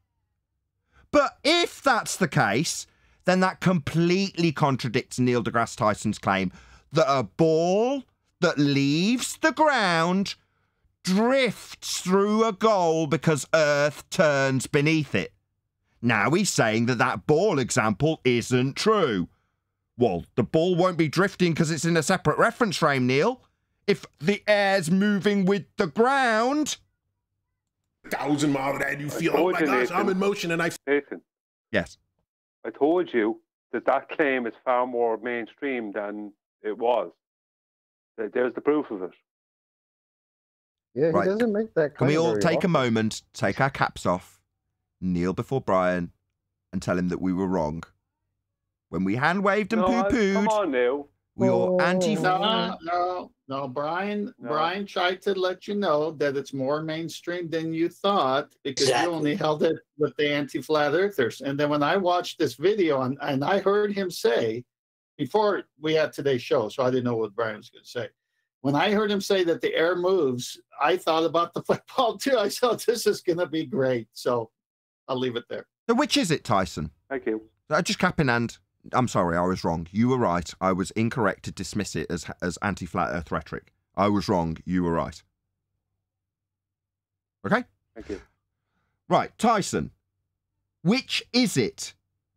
S1: But if that's the case, then that completely contradicts Neil deGrasse Tyson's claim that a ball that leaves the ground drifts through a goal because Earth turns beneath it. Now he's saying that ball example isn't true. Well, the ball won't be drifting because it's in a separate reference frame, Neil. If the air's moving with the ground...
S18: 1,000 miles an hour, you feel, oh my gosh, Nathan, I'm in motion and I...
S9: Nathan.
S1: Yes.
S9: I told you that claim is far more mainstream than it was. There's the proof of it.
S20: Yeah, he doesn't make that claim.
S1: Can we all take
S20: often.
S1: a moment, take our caps off, kneel before Brian, and tell him that we were wrong? When we hand-waved and poo-pooed...
S9: Come on now.
S1: Your anti.
S11: No, Brian. No. Brian tried to let you know that it's more mainstream than you thought because you only held it with the anti-flat earthers. And then when I watched this video and I heard him say, before we had today's show, so I didn't know what Brian was going to say. When I heard him say that the air moves, I thought about the football too. I thought this is going to be great. So I'll leave it there.
S1: So which is it, Tyson?
S17: Thank you.
S1: Just cap in hand. I'm sorry, I was wrong. You were right. I was incorrect to dismiss it as anti-flat earth rhetoric. I was wrong. You were right. Okay?
S17: Thank you.
S1: Right, Tyson. Which is it?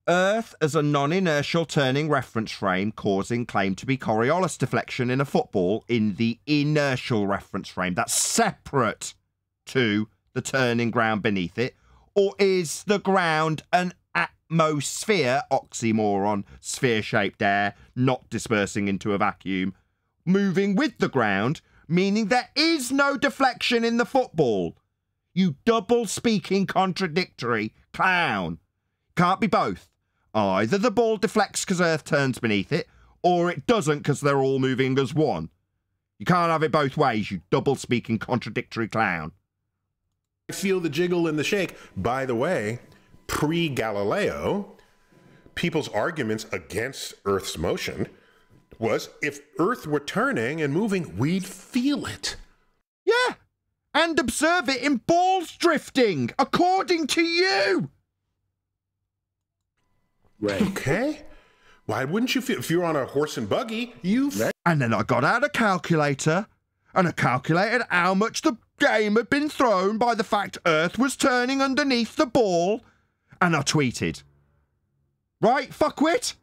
S1: Earth as a non-inertial turning reference frame causing claim to be Coriolis deflection in a football in the inertial reference frame. That's separate to the turning ground beneath it. Or is the ground an atmosphere, oxymoron, sphere-shaped air, not dispersing into a vacuum, moving with the ground, meaning there is no deflection in the football? You double-speaking contradictory clown. Can't be both. Either the ball deflects because Earth turns beneath it, or it doesn't because they're all moving as one. You can't have it both ways, you double-speaking contradictory clown.
S18: I feel the jiggle and the shake. By the way, pre-Galileo, people's arguments against Earth's motion was if Earth were turning and moving, we'd feel it.
S1: Yeah, and observe it in balls drifting, according to you.
S18: Right. Okay. Why wouldn't you feel if you're on a horse and buggy?
S1: And then I got out a calculator and I calculated how much the game had been thrown by the fact Earth was turning underneath the ball, and I tweeted. Right, fuckwit?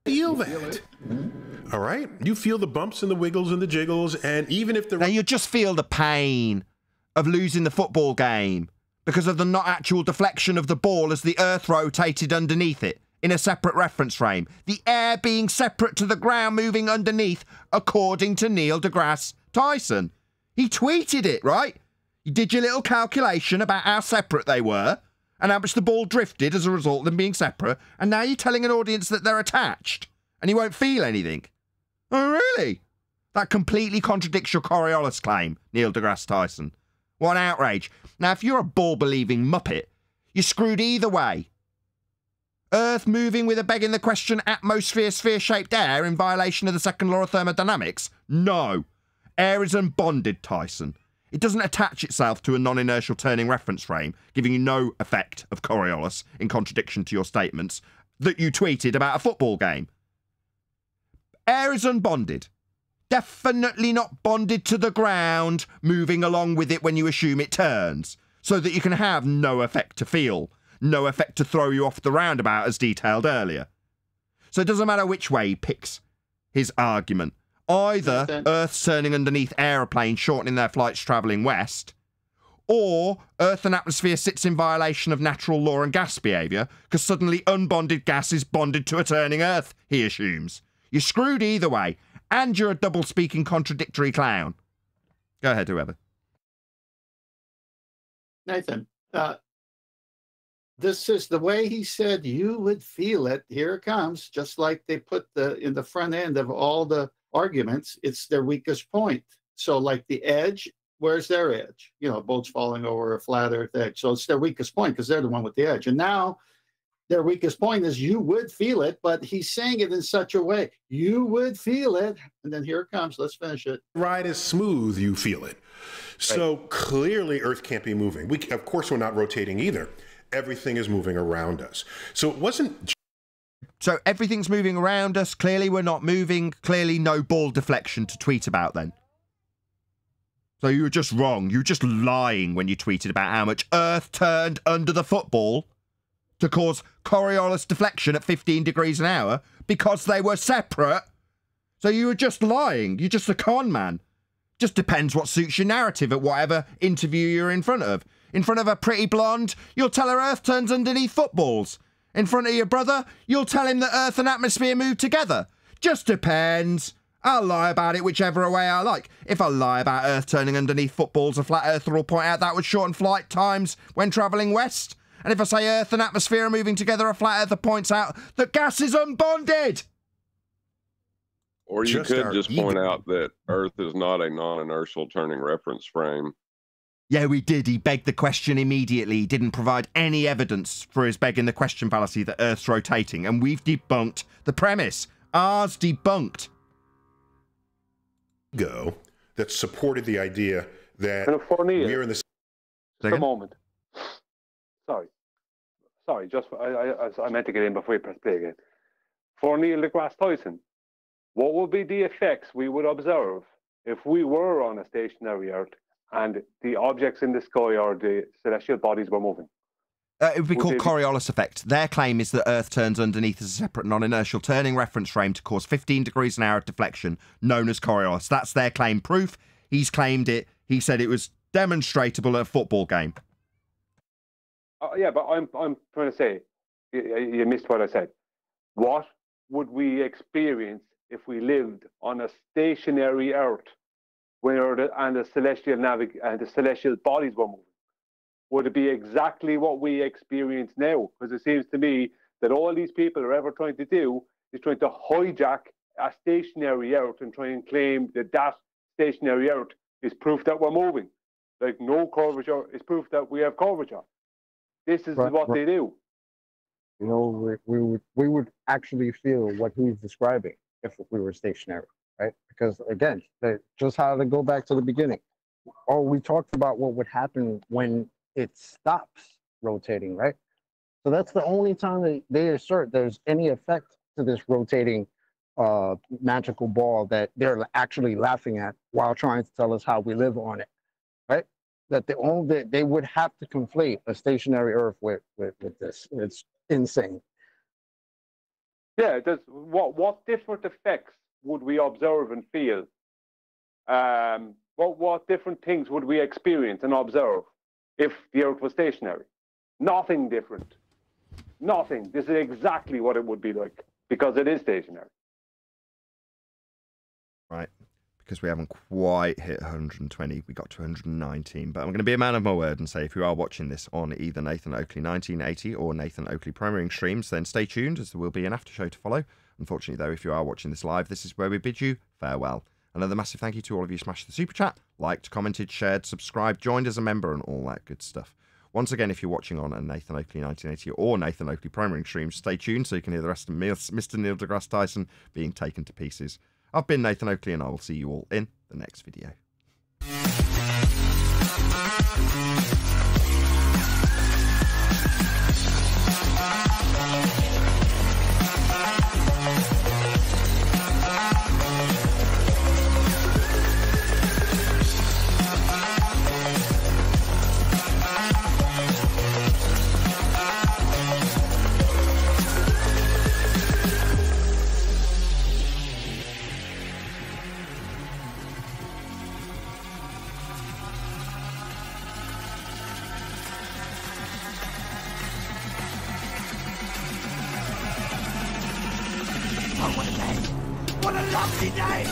S18: Feel that. All right? You feel the bumps and the wiggles and the jiggles, and even if the...
S1: Now you just feel the pain of losing the football game because of the not actual deflection of the ball as the Earth rotated underneath it in a separate reference frame. The air being separate to the ground moving underneath, according to Neil deGrasse Tyson. He tweeted it, right? You did your little calculation about how separate they were and how much the ball drifted as a result of them being separate, and now you're telling an audience that they're attached and you won't feel anything. Oh, really? That completely contradicts your Coriolis claim, Neil deGrasse Tyson. What an outrage. Now, if you're a ball-believing muppet, you're screwed either way. Earth moving with a begging the question atmosphere sphere-shaped air in violation of the second law of thermodynamics? No. Air is unbonded, Tyson. It doesn't attach itself to a non-inertial turning reference frame, giving you no effect of Coriolis in contradiction to your statements that you tweeted about a football game. Air is unbonded. Definitely not bonded to the ground, moving along with it when you assume it turns, so that you can have no effect to feel, no effect to throw you off the roundabout as detailed earlier. So it doesn't matter which way he picks his argument. Either Earth's turning underneath aeroplanes, shortening their flights travelling west, or Earth and atmosphere sits in violation of natural law and gas behaviour, because suddenly unbonded gas is bonded to a turning Earth, he assumes. You're screwed either way. And you're a double-speaking contradictory clown. Go ahead, whoever.
S11: Nathan, this is the way he said you would feel it. Here it comes. Just like they put in the front end of all the arguments, it's their weakest point. So like the edge, where's their edge? You know, boats falling over a flat earth edge. So it's their weakest point because they're the one with the edge. And now their weakest point is you would feel it, but he's saying it in such a way. You would feel it. And then here it comes. Let's finish it.
S18: Ride is smooth, you feel it. So clearly Earth can't be moving. Of course, we're not rotating either. Everything is moving around us. So it wasn't...
S1: So everything's moving around us. Clearly we're not moving. Clearly no ball deflection to tweet about then. So you were just wrong. You were just lying when you tweeted about how much Earth turned under the football to cause Coriolis deflection at 15 degrees an hour because they were separate. So you were just lying. You're just a con man. Just depends what suits your narrative at whatever interview you're in front of. In front of a pretty blonde, you'll tell her Earth turns underneath footballs. In front of your brother, you'll tell him that Earth and atmosphere move together. Just depends. I'll lie about it whichever way I like. If I lie about Earth turning underneath footballs, a flat earther will point out that would shorten flight times when travelling west. And if I say Earth and atmosphere are moving together, a flat earther points out that gas is unbonded.
S4: Or you could just point out that Earth is not a non-inertial turning reference frame.
S1: Yeah, we did. He begged the question immediately. He didn't provide any evidence for his begging the question fallacy that Earth's rotating, and we've debunked the premise. Ours debunked.
S18: Go that supported the idea that we're in the.
S9: Just a moment. Sorry. Just I meant to get in before you press play again. For Neil deGrasse Tyson, what would be the effects we would observe if we were on a stationary Earth and the objects in the sky or the celestial bodies were moving?
S1: It would be called Coriolis effect. Their claim is that Earth turns underneath as a separate non-inertial turning reference frame to cause 15 degrees an hour of deflection, known as Coriolis. That's their claim. Proof. He's claimed it. He said it was demonstrable at a football game.
S9: Yeah, but I'm trying to say, you missed what I said. What would we experience if we lived on a stationary Earth where the celestial bodies were moving? Would it be exactly what we experience now? Because it seems to me that all these people are ever trying to do is trying to hijack a stationary Earth and try and claim that that stationary Earth is proof that we're moving. Like no curvature is proof that we have curvature. This is what they do.
S20: You know, we would actually feel what he's describing if we were stationary, right? Because again, just how to go back to the beginning. Oh, we talked about what would happen when it stops rotating, right? So that's the only time that they assert there's any effect to this rotating magical ball that they're actually laughing at while trying to tell us how we live on it, right? That they would have to conflate a stationary Earth with this. It's insane.
S9: Yeah, what different effects would we observe and feel? What different things would we experience and observe if the Earth was stationary? Nothing different. Nothing. This is exactly what it would be like because it is stationary.
S1: Right. Because we haven't quite hit 120, we got to 119. But I'm going to be a man of my word and say if you are watching this on either Nathan Oakley 1980 or Nathan Oakley Premiering streams, then stay tuned as there will be an after show to follow. Unfortunately, though, if you are watching this live, this is where we bid you farewell. Another massive thank you to all of you who smashed the super chat, liked, commented, shared, subscribed, joined as a member, and all that good stuff. Once again, if you're watching on a Nathan Oakley 1980 or Nathan Oakley Premiering stream, stay tuned so you can hear the rest of Mr. Neil deGrasse Tyson being taken to pieces. I've been Nathan Oakley, and I will see you all in the next video.
S2: What a lovely day!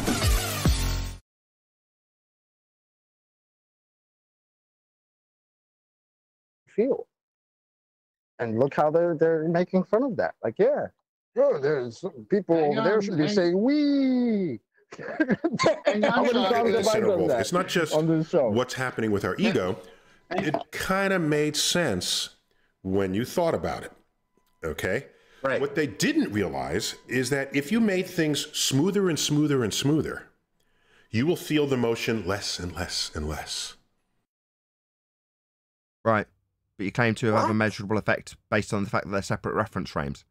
S20: Feel. And look how they're making fun of that. Like, yeah, there's people over there should be saying "we."
S18: It's not just what's happening with our ego. It kind of made sense when you thought about it. Okay. Right. What they didn't realize is that if you made things smoother and smoother and smoother, you will feel the motion less and less and less.
S1: Right. But you claim to have a measurable effect based on the fact that they're separate reference frames.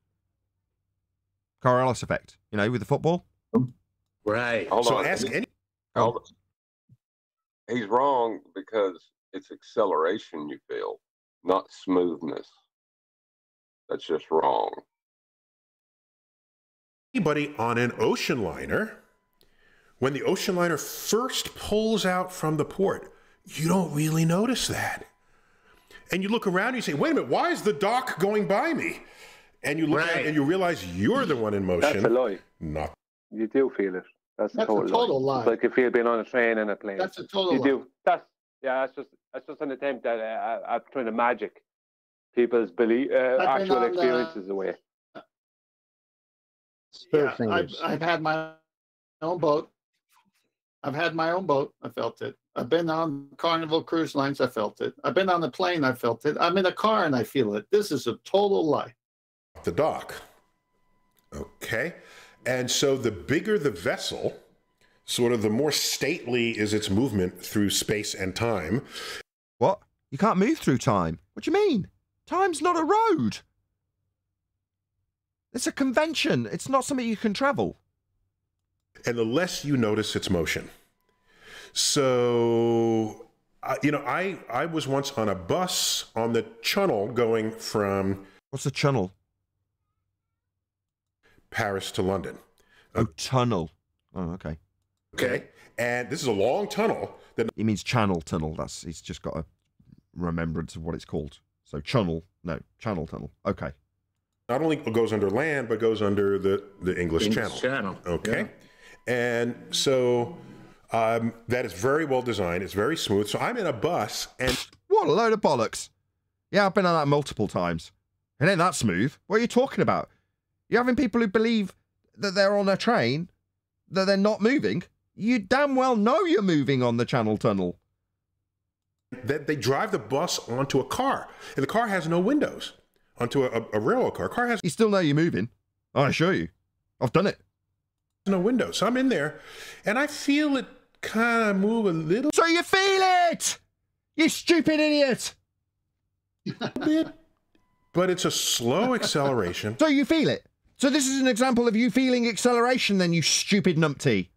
S1: Coriolis effect, you know, with the football.
S4: Right.
S18: So ask any.
S4: He's wrong because it's acceleration you feel, not smoothness. That's just wrong.
S18: Anybody on an ocean liner, when the ocean liner first pulls out from the port, you don't really notice that. And you look around and you say, wait a minute, why is the dock going by me? And you look at it and you realize you're the one in motion.
S9: That's a lie.
S18: Not.
S9: You do feel it. That's a total
S11: lie.
S9: It's like if you've been on a train and a plane.
S11: That's a total
S9: you
S11: lie.
S9: do. That's just an attempt at trying to magic people's actual experiences away.
S11: Yeah, I've had my own boat. I've had my own boat. I felt it. I've been on Carnival Cruise Lines. I felt it. I've been on the plane. I felt it. I'm in a car and I feel it. This is a total lie.
S18: The dock. Okay. And so the bigger the vessel, sort of the more stately is its movement through space and time.
S1: What? You can't move through time? What do you mean? Time's not a road. It's a convention. It's not something you can travel.
S18: And the less you notice its motion. So, I was once on a bus on the Channel going from...
S1: What's the Channel?
S18: Paris to London.
S1: Oh, tunnel. Oh, okay.
S18: Okay. And this is a long tunnel.
S1: He means channel tunnel. He's just got a remembrance of what it's called. So channel tunnel. Okay.
S18: Not only goes under land, but goes under the English Channel. Okay. Yeah. And so that is very well designed. It's very smooth. So I'm in a bus and...
S1: What a load of bollocks. Yeah, I've been on that multiple times. It ain't that smooth. What are you talking about? You're having people who believe that they're on a train, that they're not moving. You damn well know you're moving on the Channel Tunnel.
S18: They drive the bus onto a car, and the car has no windows. Onto a railroad car. Car has...
S1: You still know you're moving. I assure you. I've done it.
S18: No windows. So I'm in there, and I feel it kind of move a little.
S1: So you feel it! You stupid idiot!
S18: A bit, but it's a slow acceleration.
S1: So you feel it? So this is an example of you feeling acceleration then, you stupid numpty.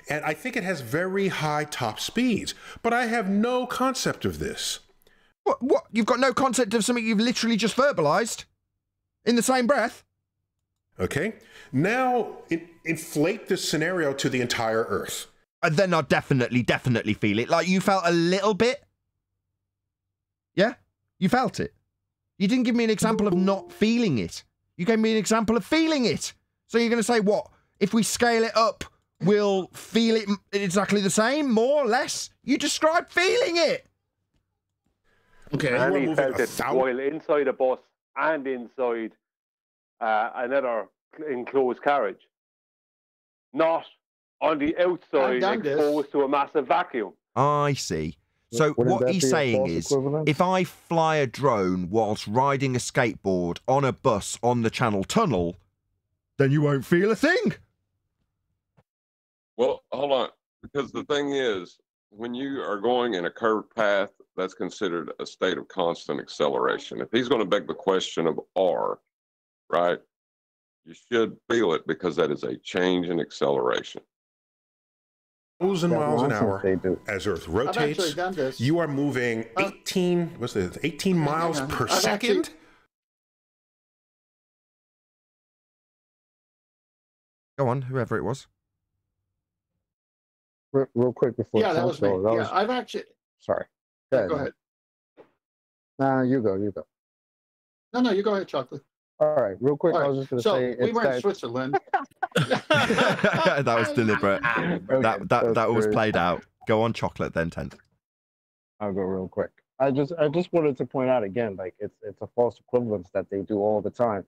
S18: And I think it has very high top speeds, but I have no concept of this.
S1: What? You've got no concept of something you've literally just verbalized? In the same breath?
S18: Okay. Now, inflate this scenario to the entire Earth.
S1: And then I definitely feel it. Like you felt a little bit? Yeah? You felt it? You didn't give me an example of not feeling it. You gave me an example of feeling it. So you're going to say, what? If we scale it up, we'll feel it exactly the same? More? Less? You described feeling it.
S9: Okay. And he felt it while inside a bus and inside another enclosed carriage. Not on the outside exposed to a massive vacuum.
S1: I see. So what he's saying is, if I fly a drone whilst riding a skateboard on a bus on the Channel Tunnel, then you won't feel a thing.
S4: Well, hold on. Because the thing is, when you are going in a curved path, that's considered a state of constant acceleration. If he's going to beg the question of R, right, you should feel it because that is a change in acceleration.
S18: 1,000 miles an hour as Earth rotates. You are moving 18 miles per second.
S1: Go on, whoever it was.
S20: Real quick before.
S11: Yeah, that was me. I've actually.
S20: Sorry.
S11: Go ahead.
S20: Nah, you go.
S11: No, you go ahead, Chocolate.
S20: All right, real quick. I was just going to say.
S11: We were in Switzerland.
S1: That was deliberate. That was played out. Go on, Chocolate, then 10th.
S20: I'll go real quick. I just wanted to point out again, like it's a false equivalence that they do all the time.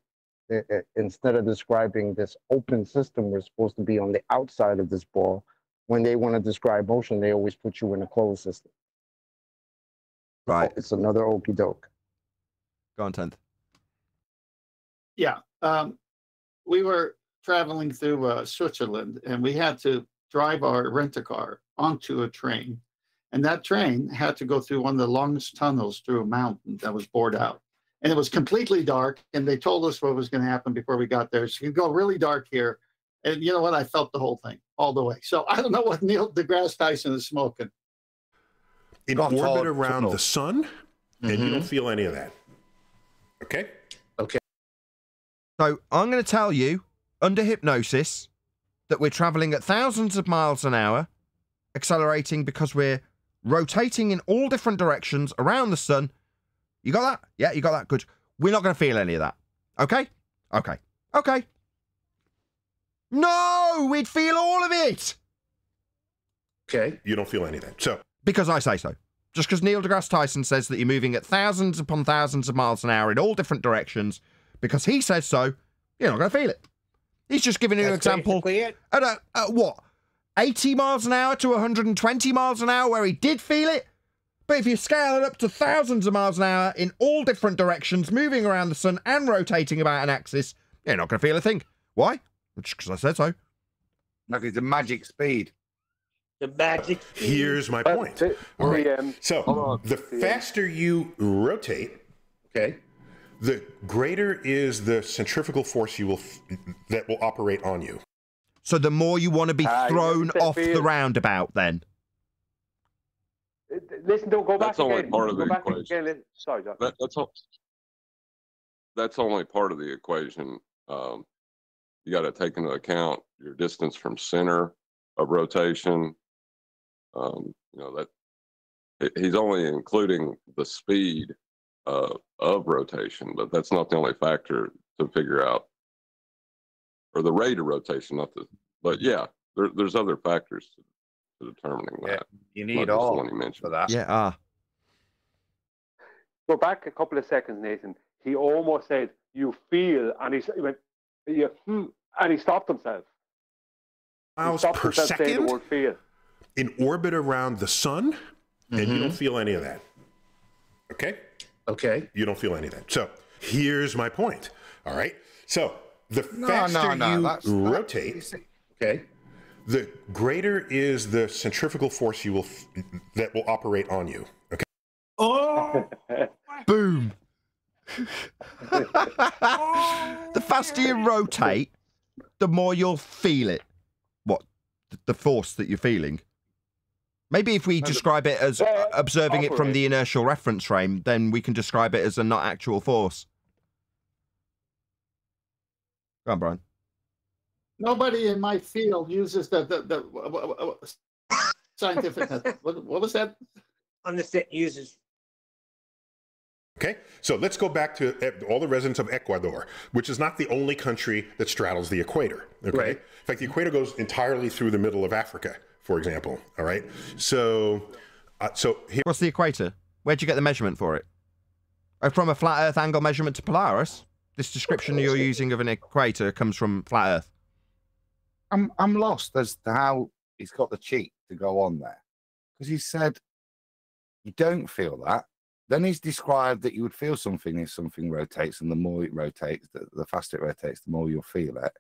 S20: Instead of describing this open system, we're supposed to be on the outside of this ball. When they want to describe motion, they always put you in a closed system.
S1: Right.
S20: It's another okie doke.
S1: Go on, 10th.
S11: Yeah. We were traveling through Switzerland, and we had to drive our rent-a-car onto a train. And that train had to go through one of the longest tunnels through a mountain that was bored out. And it was completely dark, and they told us what was going to happen before we got there. So you can go really dark here. And you know what? I felt the whole thing all the way. So I don't know what Neil deGrasse Tyson is smoking.
S18: In orbit around the sun, and you don't feel any of that. Okay?
S19: Okay.
S1: So I'm going to tell you, under hypnosis, that we're traveling at thousands of miles an hour, accelerating because we're rotating in all different directions around the sun. You got that? Yeah, you got that? Good. We're not going to feel any of that. Okay? Okay. No, we'd feel all of it.
S18: Okay. You don't feel any of that. So.
S1: Because I say so. Just because Neil deGrasse Tyson says that you're moving at thousands upon thousands of miles an hour in all different directions, because he says so, you're not going to feel it. He's just giving you an example at what, 80 miles an hour to 120 miles an hour where he did feel it. But if you scale it up to thousands of miles an hour in all different directions, moving around the sun and rotating about an axis, you're not going to feel a thing. Why? Just because I said so.
S16: Like it's a magic speed.
S3: The magic speed.
S18: Here's my point. All right. So the faster you rotate, okay, the greater is the centrifugal force that will operate on you.
S1: So the more you want to be thrown off the roundabout, then.
S9: Listen, don't go back
S4: That's only
S9: again.
S4: part of the
S9: Go back
S4: equation.
S9: again. Sorry, John.
S4: That's only part of the equation. You got to take into account your distance from center of rotation. You know, that he's only including the speed of rotation, but that's not the only factor to figure out, or the rate of rotation, but yeah, there's other factors to determining that.
S16: You need all for that.
S1: Yeah.
S9: Go back a couple of seconds, Nathan. He almost said, "You feel," and he went, "Yeah," and he stopped himself.
S18: Miles per second the word feel. In orbit around the sun, and you don't feel any of that. Okay?
S19: Okay.
S18: You don't feel any of that. So here's my point. All right. So the faster you rotate, okay, the greater is the centrifugal force that will operate on you. Okay.
S3: Oh,
S1: boom! The faster you rotate, the more you'll feel it. What? The force that you're feeling. Maybe if we describe it as observing it from the inertial reference frame, then we can describe it as a not actual force. Go on, Brian.
S11: Nobody in my field uses the scientific. What was that?
S3: Understand uses.
S18: Okay, so let's go back to all the residents of Ecuador, which is not the only country that straddles the equator. Okay, right. In fact, the equator goes entirely through the middle of Africa, for example. All right, so here.
S1: What's the equator? Where'd you get the measurement for it? From a flat Earth angle measurement to Polaris. This description you're using of an equator comes from flat Earth.
S16: I'm lost as to how he's got the cheek to go on there, because he said you don't feel that. Then he's described that you would feel something if something rotates, and the more it rotates, the faster it rotates, the more you'll feel it.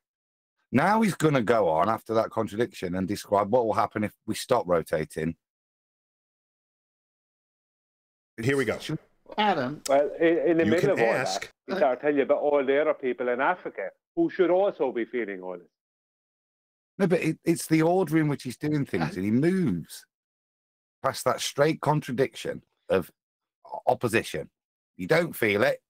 S16: Now he's going to go on after that contradiction and describe what will happen if we stop rotating.
S18: Here we go.
S11: Adam.
S9: Well, in the middle of all that, he started telling you about all the other people in Africa who should also be feeling all this.
S16: No, but it's the order in which he's doing things, and he moves past that straight contradiction of opposition. You don't feel it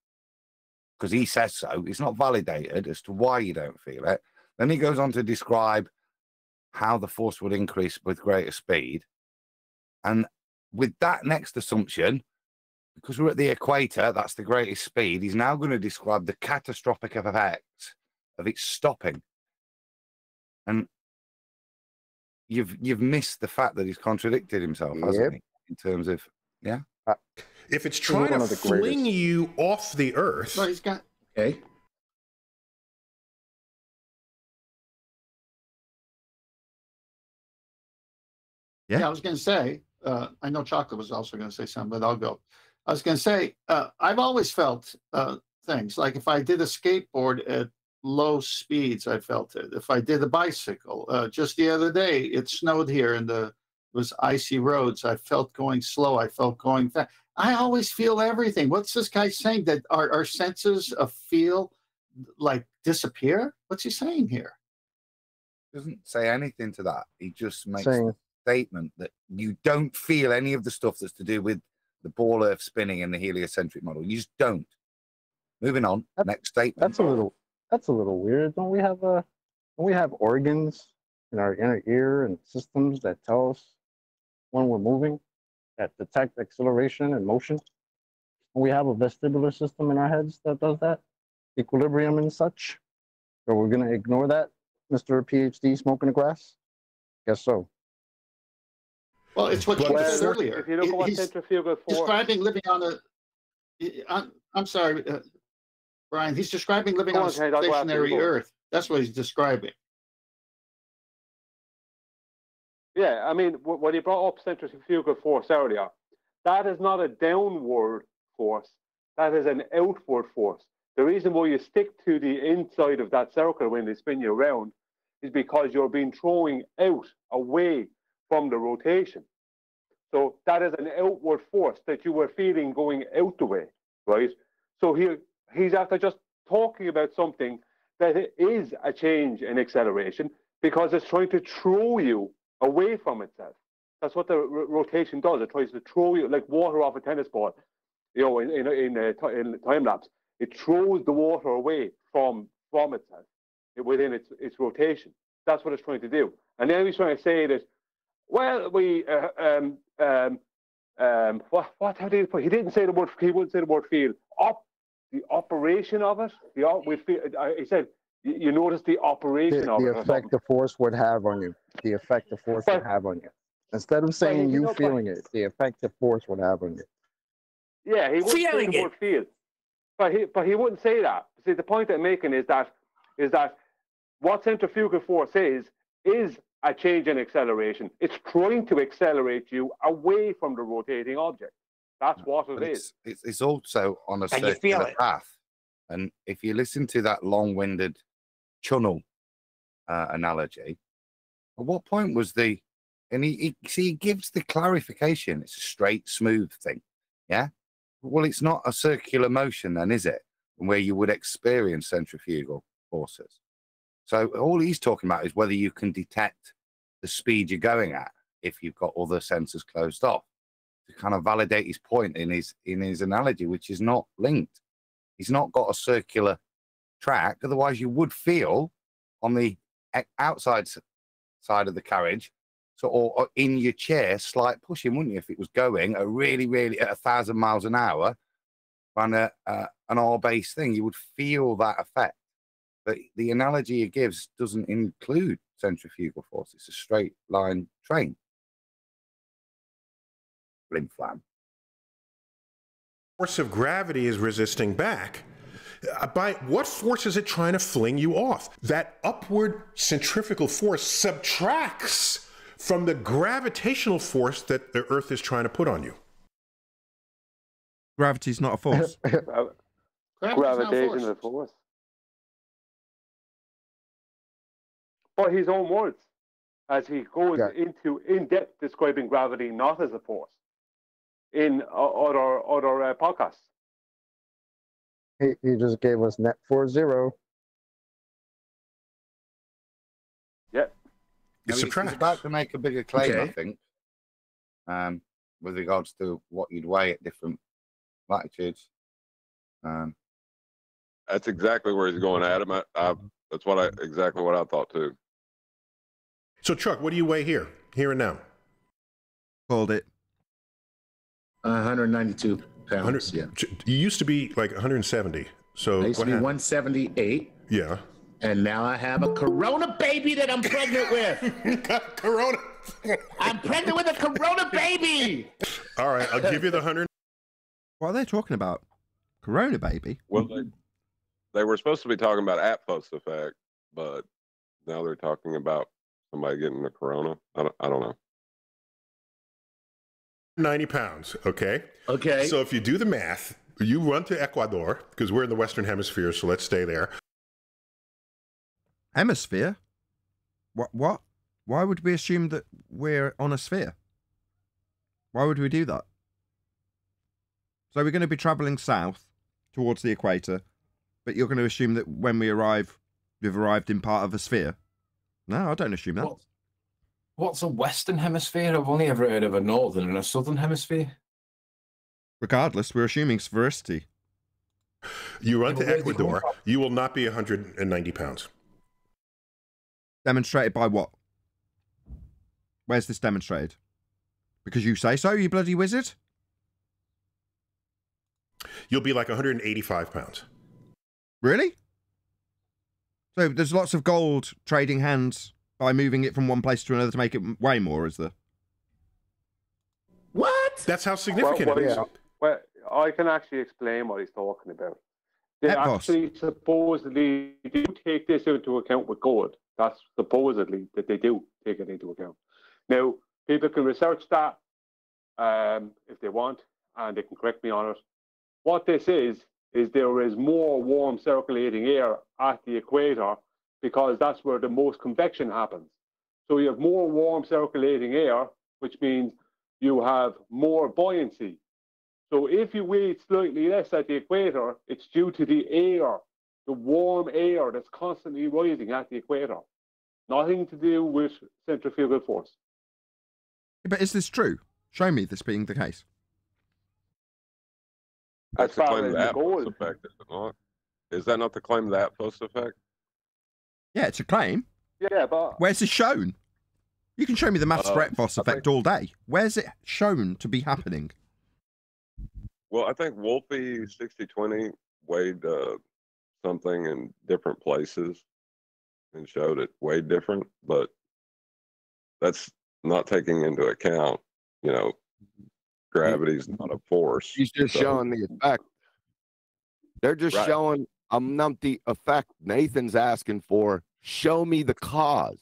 S16: because he says so. It's not validated as to why you don't feel it. Then he goes on to describe how the force would increase with greater speed. And with that next assumption, because we're at the equator, that's the greatest speed, he's now going to describe the catastrophic effects of it stopping. And you've missed the fact that he's contradicted himself, hasn't he? In terms of, yeah.
S18: If it's trying to fling you off the Earth,
S11: well, he's got
S18: okay.
S11: Yeah, I was going to say, I know Chocolate was also going to say something, but I'll go. I was going to say, I've always felt things like if I did a skateboard at low speeds, I felt it. If I did a bicycle, just the other day, it snowed here and it was icy roads. I felt going slow. I felt going fast. I always feel everything. What's this guy saying? That our senses of feel like disappear? What's he saying here?
S16: Doesn't say anything to that. He just makes a statement that you don't feel any of the stuff that's to do with the ball Earth spinning and the heliocentric model. You just don't. Moving on. Next statement.
S20: That's a little weird. Don't we have organs in our inner ear and systems that tell us when we're moving, that detect acceleration and motion? And we have a vestibular system in our heads that does that, equilibrium and such. So we're going to ignore that, Mr. PhD smoking the grass? Guess so.
S11: Well, it's what you said earlier.
S9: If you look at what centrifugal force,
S11: describing living on a. I'm sorry, Brian. He's describing living on a stationary Earth. That's what he's describing.
S9: Yeah, I mean, when you brought up centrifugal force earlier, that is not a downward force. That is an outward force. The reason why you stick to the inside of that circle when they spin you around is because you're being thrown out, away from the rotation. So that is an outward force that you were feeling going out the way, right? So he's after just talking about something that is a change in acceleration because it's trying to throw you away from itself. That's what the rotation does. It tries to throw you like water off a tennis ball, you know, in time lapse. It throws the water away from itself within its rotation. That's what it's trying to do. And then he's trying to say that, well, we what how did he put? He didn't say the word. He wouldn't say the word field. The operation of it. He said, you notice the operation of it.
S20: The effect the force would have on you. The effect the force would have on you. Instead of saying you feeling it, the effect the force would have on you.
S9: Yeah, he wouldn't say the word field. But he wouldn't say that. See, the point I'm making is that what centrifugal force is a change in acceleration. It's trying to accelerate you away from the rotating object. That's what it is.
S16: It's also on a circular path. And if you listen to that long-winded channel analogy, at what point was the... And he gives the clarification. It's a straight, smooth thing. Yeah? Well, it's not a circular motion then, is it? Where you would experience centrifugal forces. So all he's talking about is whether you can detect the speed you're going at if you've got other sensors closed off, to kind of validate his point in his analogy, which is not linked. He's not got a circular track. Otherwise, you would feel on the outside side of the carriage, so or in your chair, slight pushing, wouldn't you? If it was going at really at 1,000 miles an hour on an R-based thing, you would feel that effect. But the analogy he gives doesn't include centrifugal force. It's a straight line train. Flim flam.
S18: Force of gravity is resisting back. By what force is it trying to fling you off? That upward centrifugal force subtracts from the gravitational force that the Earth is trying to put on you.
S1: Gravity's not a force.
S9: Gravitation is a force. By his own words, as he goes into in-depth describing gravity not as a force in other podcasts.
S20: He just gave us net 4-0.
S9: Yep.
S16: He's about to make a bigger claim, I think, with regards to what you'd weigh at different latitudes.
S4: That's exactly where he's going, Adam. That's exactly what I thought too.
S18: So, Chuck, what do you weigh here and now?
S1: Called it.
S19: 192 pounds. Yeah.
S18: You used to be like 170. So
S19: I used to be 178.
S18: Yeah.
S19: And now I have a Corona baby that I'm pregnant with.
S18: Corona.
S19: I'm pregnant with a Corona baby.
S18: All right, I'll give you the 100.
S1: What are they talking about? Corona baby?
S4: Well, they were supposed to be talking about Atmos effect, but now they're talking about somebody getting the Corona. I don't know.
S18: 90 pounds, okay?
S19: Okay.
S18: So if you do the math, you run to Ecuador, because we're in the Western Hemisphere, so let's stay there.
S1: Hemisphere? What? Why would we assume that we're on a sphere? Why would we do that? So we're going to be traveling south towards the equator, but you're going to assume that when we arrive, we've arrived in part of a sphere? No, I don't assume that.
S8: What's a Western Hemisphere? I've only ever heard of a Northern and a Southern Hemisphere.
S1: Regardless, we're assuming sphericity.
S18: You run to Ecuador, you will not be 190 pounds.
S1: Demonstrated by what? Where's this demonstrated? Because you say so, you bloody wizard?
S18: You'll be like 185 pounds.
S1: Really? So there's lots of gold trading hands by moving it from one place to another to make it way more, is there?
S19: What?
S18: That's how significant it is.
S9: Well, I can actually explain what he's talking about. They actually supposedly do take this into account with gold. That's supposedly that they do take it into account. Now, people can research that if they want, and they can correct me on it. What this is there is more warm circulating air at the equator because that's where the most convection happens. So you have more warm circulating air, which means you have more buoyancy. So if you weigh slightly less at the equator, it's due to the air, the warm air that's constantly rising at the equator. Nothing to do with centrifugal force.
S1: But is this true? Show me this being the case.
S9: As
S4: That's the
S9: far
S4: claim
S9: as
S4: of
S9: the
S4: the
S9: gold.
S4: Atlas effect, is it not? Is that not the claim of the Atlas effect?
S1: Yeah, it's a claim.
S9: Yeah, but
S1: Where's it shown? You can show me the maths for Atlas
S4: I
S1: effect
S4: think-
S1: all day. Where's it shown to be happening?
S4: Well, I think Wolfie 6020 weighed something in different places and showed it weighed different, but that's not taking into account, you know, gravity's not a force.
S5: He's just
S4: so-
S5: showing the effect. They're just
S4: Right.
S5: showing a numpty effect. Nathan's asking for, show me the cause.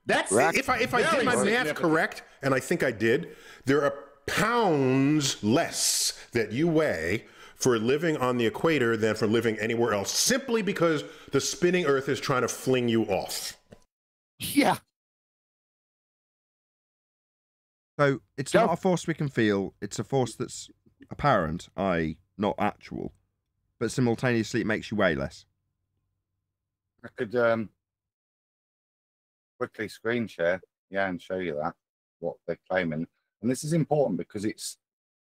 S18: That's
S5: Correct.
S18: if I did my math correct, and I think I did, there are pounds less that you weigh for living on the equator than for living anywhere else, simply because the spinning Earth is trying to fling you off.
S5: Yeah.
S1: So it's not a force we can feel. It's a force that's apparent, i.e. not actual, but simultaneously it makes you weigh less.
S16: I could quickly screen share, and show you that, what they're claiming. And this is important because it's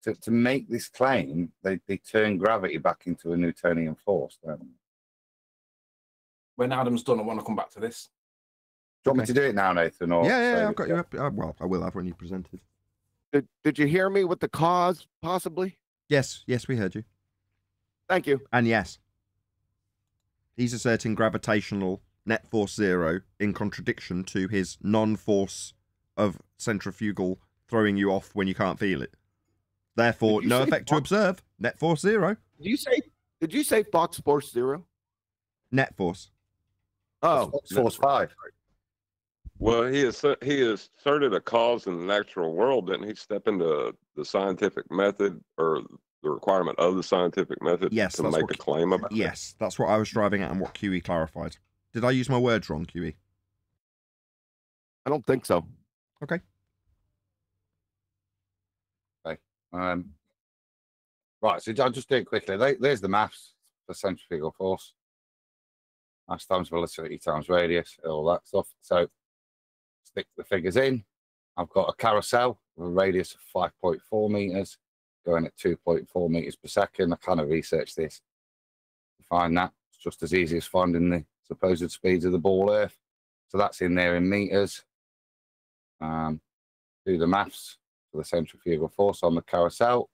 S16: to make this claim, they turn gravity back into a Newtonian force, don't they?
S8: When Adam's done, I want to come back to this.
S16: Do you want me to do it now, Nathan? Or
S1: Yeah,
S16: save
S1: I've
S16: it?
S1: got you up. Well, I will have when you presented.
S5: Did you hear me with the cause, possibly?
S1: Yes, we heard you.
S5: Thank you.
S1: And yes, he's asserting gravitational net force zero in contradiction to his non-force of centrifugal throwing you off when you can't feel it. Therefore,
S5: Did you
S1: no
S5: say
S1: effect to observe. Net force zero.
S5: Did you say Fox Force Zero?
S1: Net force.
S5: Oh,
S16: Force 5.
S4: Well, he asserted a cause in the natural world, didn't he? Step into the scientific method or the requirement of the scientific method
S1: Yes,
S4: to
S1: that's
S4: make
S1: what
S4: a claim about it?
S1: Yes, that's what I was driving at and what QE clarified. Did I use my words wrong, QE?
S5: I don't think so.
S1: Okay.
S16: Okay. Right, so I'll just do it quickly. There's the maths for centrifugal force. Mass times velocity times radius, all that stuff. So stick the figures in. I've got a carousel with a radius of 5.4 meters, going at 2.4 meters per second. I kind of researched this to find that. It's just as easy as finding the supposed speeds of the ball Earth. So that's in there in meters. Do the maths for the centrifugal force on the carousel.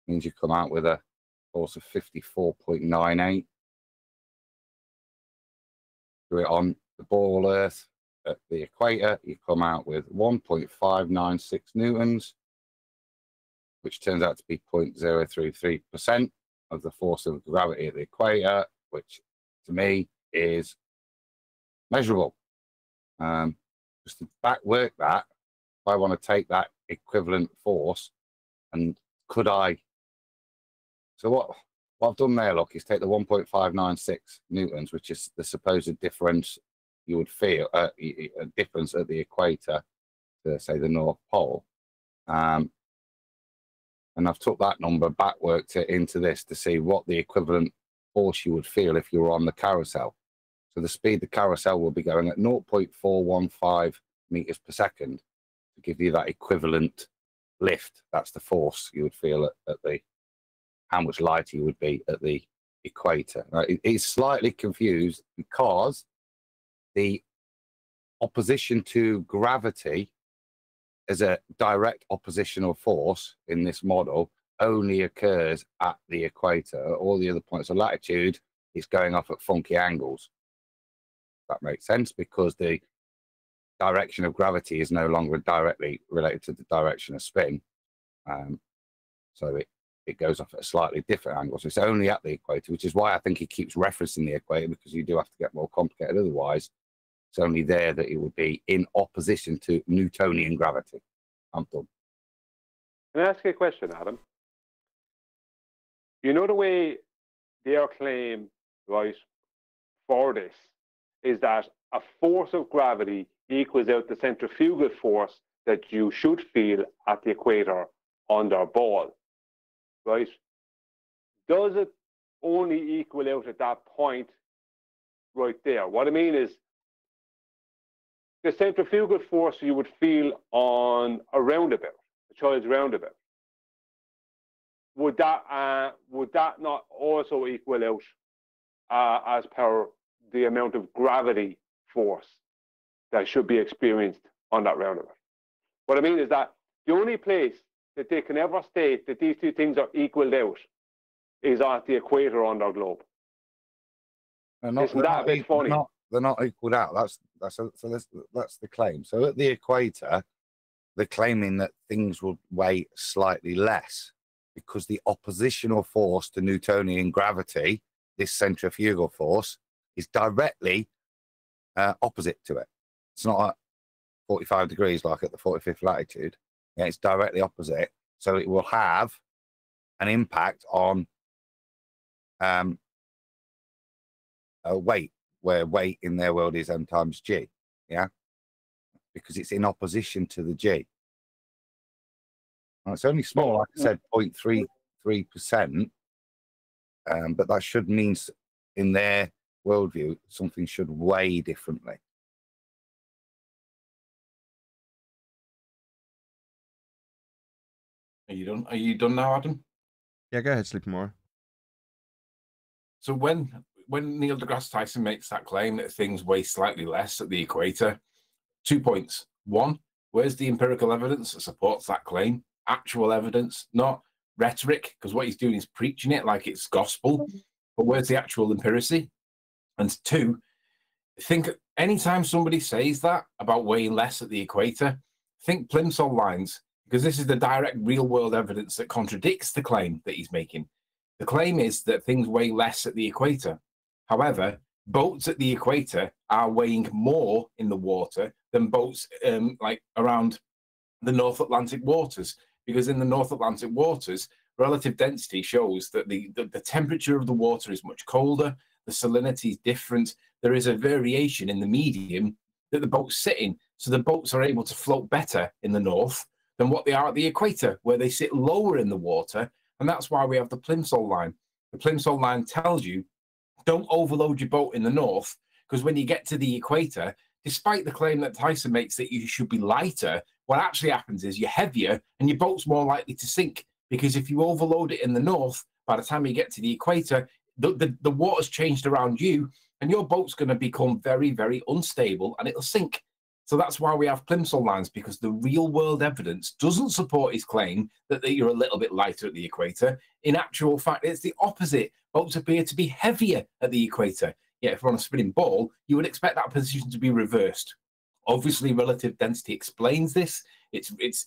S16: Means you come out with a force of 54.98. Do it on the ball Earth at the equator, you come out with 1.596 newtons, which turns out to be 0.033% of the force of gravity at the equator, which to me is measurable. Just to back work that, if I want to take that equivalent force, and could I? So what I've done there, look, is take the 1.596 newtons, which is the supposed difference you would feel, a difference at the equator to, say, the North Pole. And I've took that number, back worked it into this to see what the equivalent force you would feel if you were on the carousel. So the speed the carousel will be going at 0.415 meters per second to give you that equivalent lift. That's the force you would feel at the, how much lighter you would be at the equator. Right? It's slightly confused because the opposition to gravity as a direct oppositional force in this model only occurs at the equator. At all the other points of latitude, it's going off at funky angles. That makes sense because the direction of gravity is no longer directly related to the direction of spin. So it goes off at a slightly different angle. So it's only at the equator, which is why I think he keeps referencing the equator, because you do have to get more complicated. Otherwise, it's only there that it would be in opposition to Newtonian gravity. I'm done.
S9: Can I ask you a question, Adam? You know the way their claim, right, for this is that a force of gravity equals out the centrifugal force that you should feel at the equator on their ball, right? Does it only equal out at that point right there? What I mean is, the centrifugal force you would feel on a roundabout, a child's roundabout, would that not also equal out as per the amount of gravity force that should be experienced on that roundabout? What I mean is that the only place that they can ever state that these two things are equaled out is at the equator on their globe. Isn't that a bit funny?
S16: They're not equaled out. That's the claim. So at the equator, they're claiming that things will weigh slightly less because the oppositional force to Newtonian gravity, this centrifugal force, is directly opposite to it. It's not at 45 degrees like at the 45th latitude. Yeah, it's directly opposite. So it will have an impact on weight, where weight in their world is m times g. Yeah, because it's in opposition to the g. Well, it's only small, like I said, 0.33%, but that should mean in their worldview something should weigh differently.
S8: Are you done? Are you done now, Adam?
S1: Yeah, go ahead, Sleepy More.
S8: So when Neil deGrasse Tyson makes that claim that things weigh slightly less at the equator, 2 points. One, where's the empirical evidence that supports that claim? Actual evidence, not rhetoric, because what he's doing is preaching it like it's gospel. But where's the actual empiracy? And two, think anytime somebody says that about weighing less at the equator, think plimsoll lines, because this is the direct real-world evidence that contradicts the claim that he's making. The claim is that things weigh less at the equator. However, boats at the equator are weighing more in the water than boats like around the North Atlantic waters, because in the North Atlantic waters, relative density shows that the temperature of the water is much colder, the salinity is different, there is a variation in the medium that the boats sit in, so the boats are able to float better in the north than what they are at the equator, where they sit lower in the water, and that's why we have the plimsoll line. The plimsoll line tells you, don't overload your boat in the north, because when you get to the equator, despite the claim that Tyson makes that you should be lighter, what actually happens is you're heavier and your boat's more likely to sink, because if you overload it in the north, by the time you get to the equator, the water's changed around you and your boat's going to become very, very unstable and it'll sink. So that's why we have plimsoll lines, because the real world evidence doesn't support his claim that you're a little bit lighter at the equator. In actual fact, it's the opposite. Boats appear to be heavier at the equator. Yet if we're on a spinning ball, you would expect that position to be reversed. Obviously, relative density explains this. It's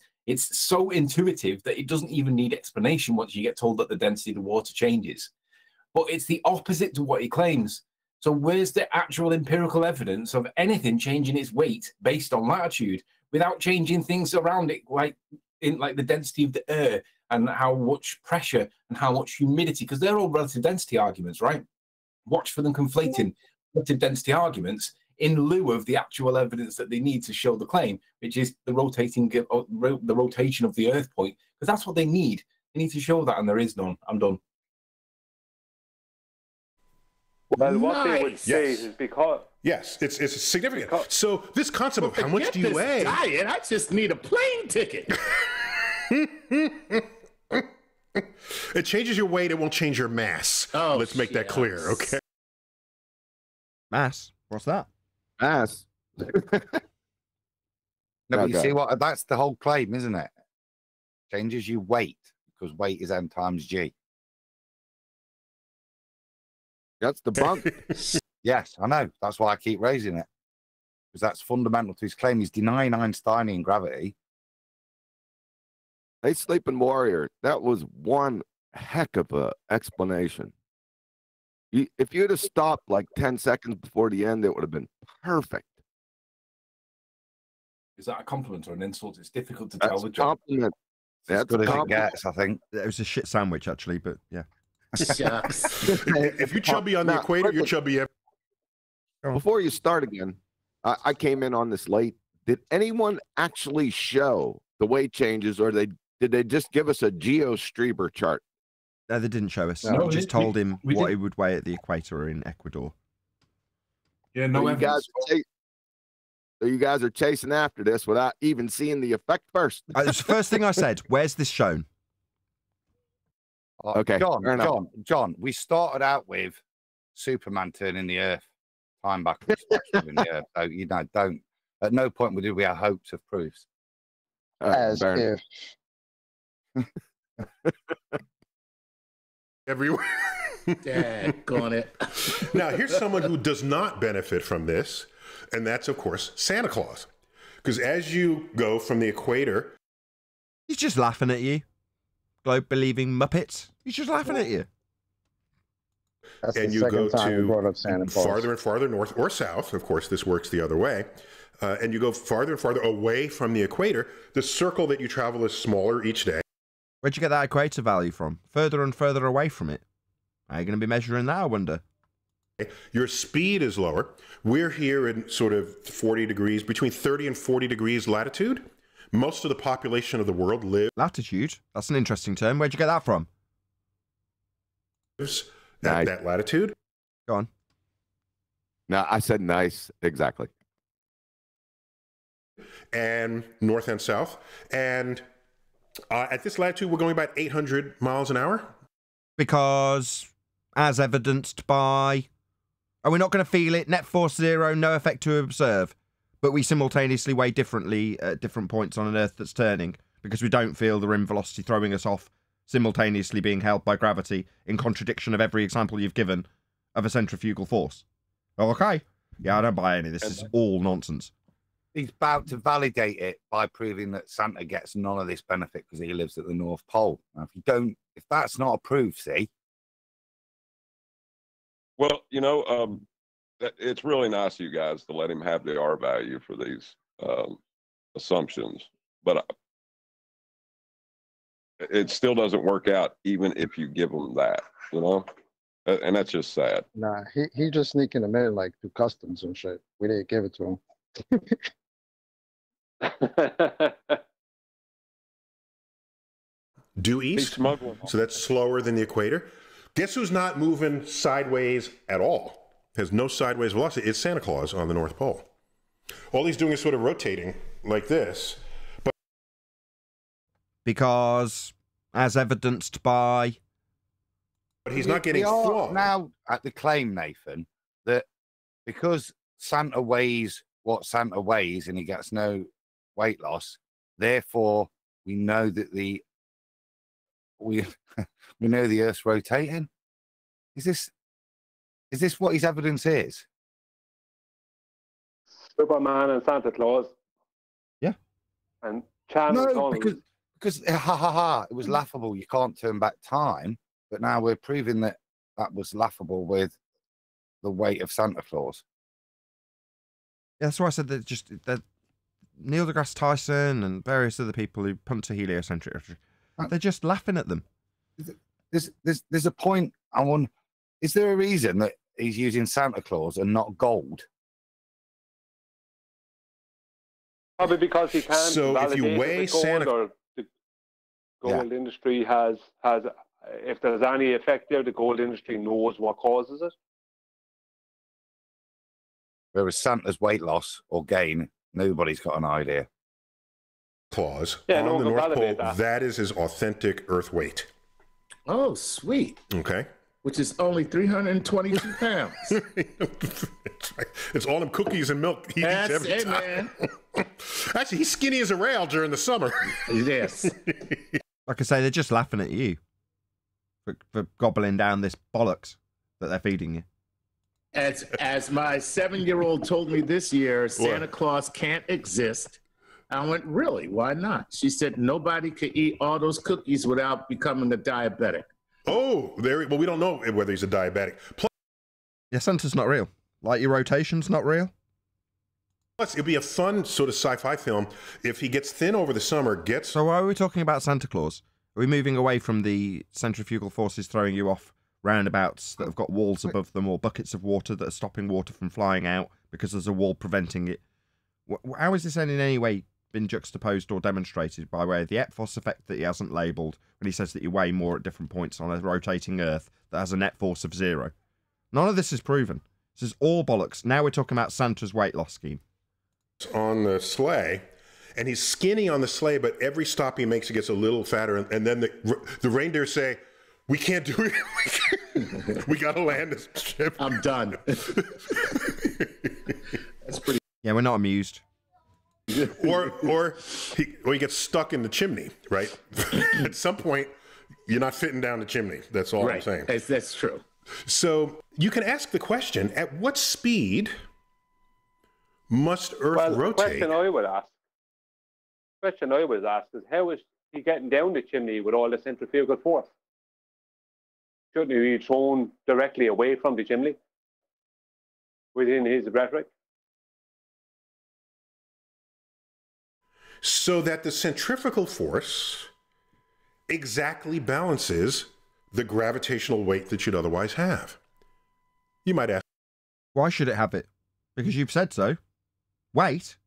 S8: so intuitive that it doesn't even need explanation once you get told that the density of the water changes. But it's the opposite to what he claims. So where's the actual empirical evidence of anything changing its weight based on latitude without changing things around it, like the density of the air and how much pressure and how much humidity, because they're all relative density arguments, right? Watch for them conflating relative density arguments in lieu of the actual evidence that they need to show the claim, which is the rotation of the Earth point, because that's what they need. They need to show that, and there is none. I'm done.
S9: Well, what they would say is because...
S18: Yes, it's significant. So this concept of how much do you weigh?
S19: Diet, I just need a plane ticket.
S18: It changes your weight. It won't change your mass.
S19: Oh,
S18: let's make that clear, okay?
S1: Mass? What's that?
S5: Mass.
S16: No, but you see what? That's the whole claim, isn't it? Changes your weight, because weight is m times g.
S5: That's the bunk.
S16: Yes, I know. That's why I keep raising it, because that's fundamental to his claim. He's denying Einsteinian gravity.
S5: Hey, Sleeping Warrior, that was one heck of a explanation. If you'd have stopped like 10 seconds before the end, it would have been perfect.
S8: Is that a compliment or an insult? It's difficult to tell the job.
S5: Compliment.
S16: That's good as it gets, I think.
S1: It was a shit sandwich, actually, but yeah.
S18: If you're chubby on the equator, you're chubby.
S5: Before you start again, I came in on this late. Did anyone actually show the weight changes, or did they just give us a GeoStreamer chart?
S1: No, they didn't show us.
S5: No,
S1: We just told him
S8: we
S1: what
S8: did-
S1: he would weigh at the equator in Ecuador.
S8: Yeah, no
S5: So
S8: evidence.
S5: you guys are chasing after this without even seeing the effect first.
S1: It's the first thing I said. Where's this shown?
S5: Okay, fair enough.
S16: John, we started out with Superman turning the Earth time backwards, in the Earth. So, you know, don't. At no point did we have hopes of proofs.
S20: As
S16: fair
S20: if.
S18: Everywhere.
S19: Daggone it.
S18: Now, here's someone who does not benefit from this, and that's, of course, Santa Claus. Because as you go from the equator...
S1: He's just laughing at you. Globe-believing Muppets. He's just laughing at you.
S20: That's
S18: and
S20: the
S18: you
S20: second
S18: go
S20: time you brought up Santa
S18: to
S20: Claus.
S18: farther and farther north or south. Of course, this works the other way. And you go farther and farther away from the equator. The circle that you travel is smaller each day.
S1: Where'd you get that equator value from? Further and further away from it. How are you going to be measuring that, I wonder?
S18: Your speed is lower. We're here in sort of 40 degrees, between 30 and 40 degrees latitude. Most of the population of the world lives...
S1: Latitude? That's an interesting term. Where'd you get that from?
S18: At that latitude.
S1: Go on.
S5: No, I said nice. Exactly.
S18: And north and south. And at this latitude, we're going about 800 miles an hour.
S1: Because, as evidenced by... Are we not going to feel it? Net force zero, no effect to observe. But we simultaneously weigh differently at different points on an Earth that's turning. Because we don't feel the rim velocity throwing us off, simultaneously being held by gravity, in contradiction of every example you've given of a centrifugal force. Okay. Yeah, I don't buy any of this. It's all nonsense.
S16: He's about to validate it by proving that Santa gets none of this benefit because he lives at the North Pole. Now, if that's not a proof, see?
S4: Well, you know, it's really nice of you guys to let him have the R value for these assumptions, but it still doesn't work out even if you give him that, you know, and that's just sad.
S20: Nah, he just sneaking them in like through customs and shit. We didn't give it to him.
S18: Due east, so that's slower than the equator. Guess who's not moving sideways at all? Has no sideways velocity. It's Santa Claus on the North Pole. All he's doing is sort of rotating like this. But
S1: because, as evidenced by...
S18: But he's not getting flawed.
S16: Now at the claim, Nathan, that because Santa weighs what Santa weighs and he gets no weight loss, therefore we know that we know the Earth's rotating. Is this what his evidence is?
S9: Superman and Santa Claus.
S1: Yeah.
S9: And Chan
S16: No, because it was laughable. You can't turn back time, but now we're proving that was laughable with the weight of Santa Claus.
S1: Yeah, that's why I said that Neil deGrasse Tyson and various other people who punt to heliocentric, they're just laughing at them.
S16: There's a point I want. Is there a reason that he's using Santa Claus and not gold?
S9: Probably because he can't
S18: So if you
S9: validate
S18: weigh
S9: the gold
S18: Santa-
S9: or the gold industry has if there's any effect there, the gold industry knows what causes it.
S16: Whereas Santa's weight loss or gain, nobody's got an idea.
S18: Claus
S9: Yeah,
S18: on
S9: no
S18: the
S9: one can
S18: North Pole,
S9: validate that.
S18: that is his authentic Earth weight.
S19: Oh, sweet.
S18: Okay.
S19: Which is only 322 pounds.
S18: It's all them cookies and milk he eats
S19: That's
S18: every
S19: it,
S18: time.
S19: man.
S18: Actually, he's skinny as a rail during the summer.
S19: Yes.
S1: Like I say, they're just laughing at you for gobbling down this bollocks that they're feeding you.
S19: As my 7-year-old told me this year, Santa Claus can't exist. I went, really? Why not? She said, nobody could eat all those cookies without becoming a diabetic.
S18: Oh, well, we don't know whether he's a diabetic.
S1: Yeah, Santa's not real. Like your rotation's not real.
S18: Plus, it'd be a fun sort of sci-fi film if he gets thin over the summer,
S1: So why are we talking about Santa Claus? Are we moving away from the centrifugal forces throwing you off roundabouts that have got walls above them, or buckets of water that are stopping water from flying out because there's a wall preventing it? How is this in any way been juxtaposed or demonstrated by way of the Epphos effect that he hasn't labelled when he says that you weigh more at different points on a rotating Earth that has a net force of 0? None of this is proven. This is all bollocks. Now we're talking about Santa's weight loss scheme.
S18: On the sleigh, and he's skinny on the sleigh, but every stop he makes, he gets a little fatter, and then the reindeer say, "We can't do it. We got to land this ship.
S19: I'm done." That's pretty.
S1: Yeah, we're not amused.
S18: or he gets stuck in the chimney, right? At some point, you're not fitting down the chimney. That's all I'm saying.
S19: That's true.
S18: So you can ask the question: at what speed must Earth rotate?
S9: The question I would ask is, how is he getting down the chimney with all the centrifugal force? Shouldn't he be thrown directly away from the chimney within his rhetoric?
S18: So that the centrifugal force exactly balances the gravitational weight that you'd otherwise have. You might ask,
S1: why should it have it? Because you've said so. Wait.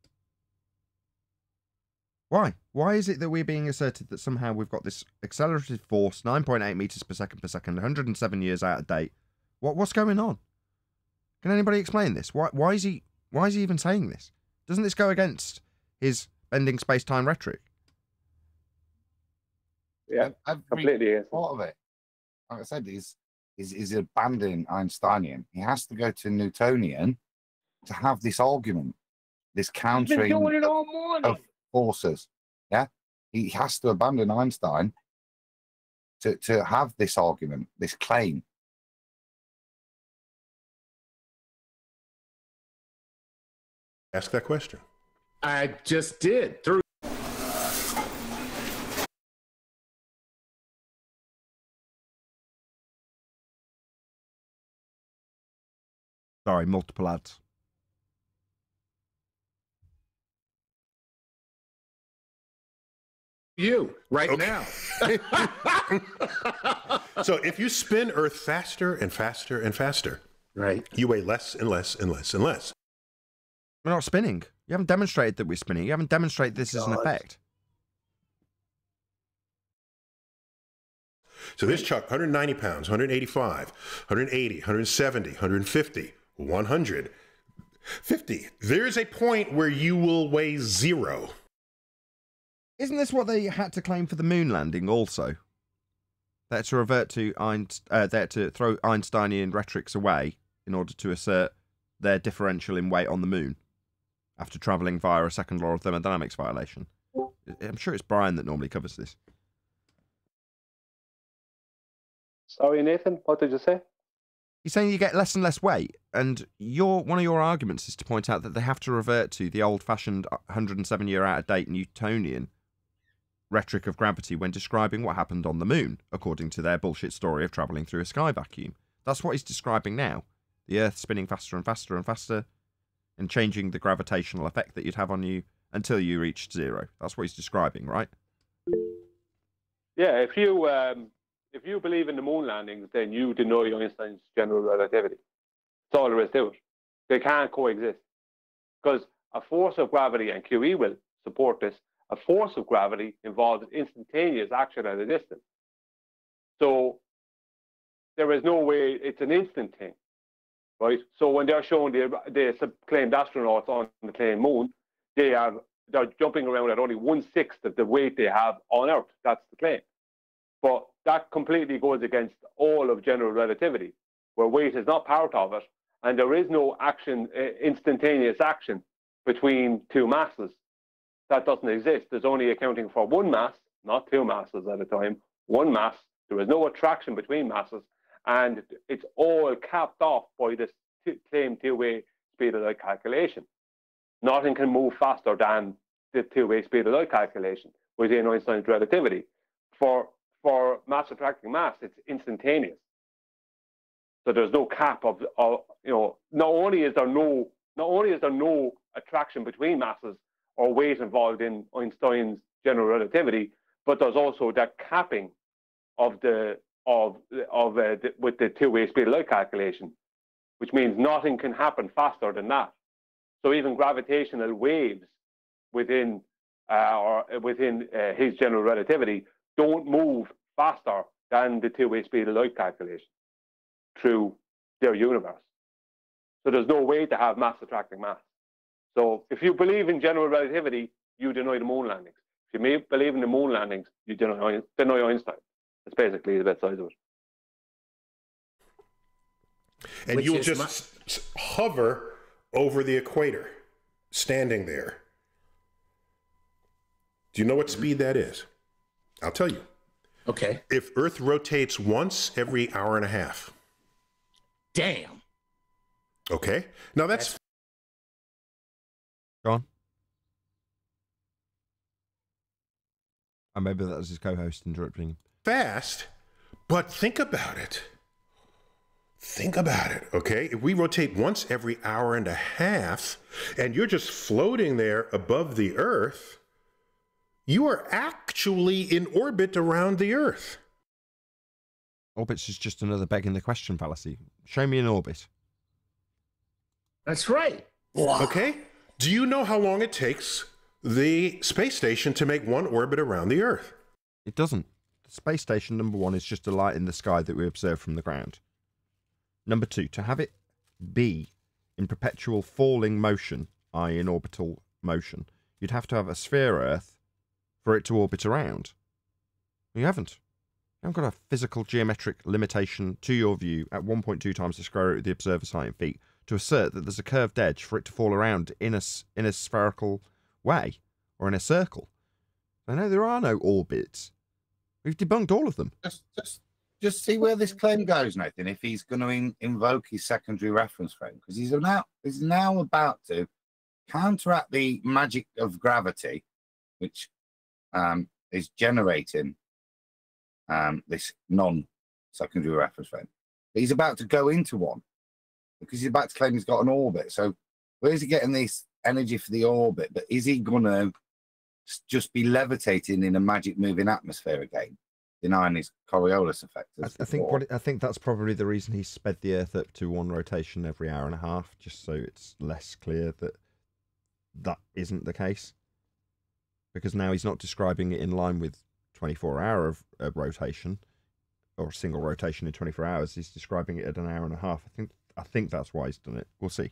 S1: Why? Why is it that we're being asserted that somehow we've got this accelerated force, 9.8 meters per second, 107 years out of date? What's going on? Can anybody explain this? Why is he even saying this? Doesn't this go against his bending space-time rhetoric?
S9: Yeah,
S16: I've
S9: completely.
S16: Thought of it. Like I said, he's abandoning Einsteinian. He has to go to Newtonian to have this argument, this countering of forces. Yeah, he has to abandon Einstein to have this argument, this claim.
S18: ask that question.
S19: I just did. Through.
S1: Sorry, multiple ads.
S19: You right now.
S18: So if you spin Earth faster and faster and faster,
S19: right,
S18: you weigh less and less and less and less.
S1: We're not spinning. You haven't demonstrated that we're spinning. You haven't demonstrated this is an effect.
S18: So this Chuck, 190 pounds, 185, 180, 170, 150, 100, 50. There's a point where you will weigh 0.
S1: Isn't this what they had to claim for the moon landing also? They had to revert to they had to throw Einsteinian rhetorics away in order to assert their differential in weight on the moon after travelling via a second law of thermodynamics violation. I'm sure it's Brian that normally covers this.
S9: Sorry, Nathan, what did you say?
S1: He's saying you get less and less weight, and one of your arguments is to point out that they have to revert to the old-fashioned 107-year out-of-date Newtonian rhetoric of gravity when describing what happened on the moon, according to their bullshit story of travelling through a sky vacuum. That's what he's describing now. The Earth spinning faster and faster and faster, and changing the gravitational effect that you'd have on you until you reached 0. That's what he's describing, right?
S9: Yeah, if you believe in the moon landings, then you deny Einstein's general relativity. That's all there is to it. They can't coexist. Because a force of gravity, and QE will support this, a force of gravity involves instantaneous action at a distance. So there is no way, it's an instant thing, right? So when they're showing the claimed astronauts on the claimed moon, they're jumping around at only 1/6 of the weight they have on Earth. That's the claim. But that completely goes against all of general relativity, where weight is not part of it, and there is no action, instantaneous action between two masses. That doesn't exist. There's only accounting for one mass, not two masses at a time, one mass. There is no attraction between masses, and it's all capped off by this claimed two-way speed of light calculation. Nothing can move faster than the two-way speed of light calculation within Einstein's relativity. For mass attracting mass, it's instantaneous. So there's no cap of not only is there no attraction between masses or weight involved in Einstein's general relativity, but there's also that capping of with the two-way speed of light calculation, which means nothing can happen faster than that. So even gravitational waves within his general relativity don't move faster than the two-way speed of light calculation through their universe. So there's no way to have mass attracting mass. So if you believe in general relativity, you deny the moon landings. If you believe in the moon landings, you deny Einstein. That's basically the best size of it.
S18: And
S9: Which
S18: you'll
S9: is
S18: just hover over the equator, standing there. Do you know what speed that is? I'll tell you.
S19: Okay.
S18: If Earth rotates once every hour and a half.
S19: Damn.
S18: Okay. Now that's...
S1: Go on. And maybe that was his co-host interrupting him.
S18: Fast, but think about it. Think about it, okay? If we rotate once every hour and a half, and you're just floating there above the Earth, you are actually in orbit around the Earth.
S1: Orbits is just another begging the question fallacy. Show me an orbit.
S19: That's right.
S18: Okay? Do you know how long it takes the space station to make one orbit around the Earth?
S1: It doesn't. The space station, number one, is just a light in the sky that we observe from the ground. Number two, to have it be in perpetual falling motion, i.e. in orbital motion, you'd have to have a sphere Earth for it to orbit around. You haven't. You haven't got a physical geometric limitation to your view at 1.2 times the square root of the observer's height in feet to assert that there's a curved edge for it to fall around in a spherical way or in a circle. I know there are no orbits. We've debunked all of them.
S16: Just see where this claim goes, Nathan, if he's going to invoke his secondary reference frame, because he's now about to counteract the magic of gravity, which is generating this non-secondary reference frame. But he's about to go into one, because he's about to claim he's got an orbit. So where's he getting this energy for the orbit? But is he going to just be levitating in a magic moving atmosphere again, denying his Coriolis effect?
S1: I think that's probably the reason he sped the Earth up to one rotation every hour and a half, just so it's less clear that that isn't the case. Because now he's not describing it in line with 24-hour of rotation or a single rotation in 24 hours. He's describing it at an hour and a half. I think that's why he's done it. We'll see.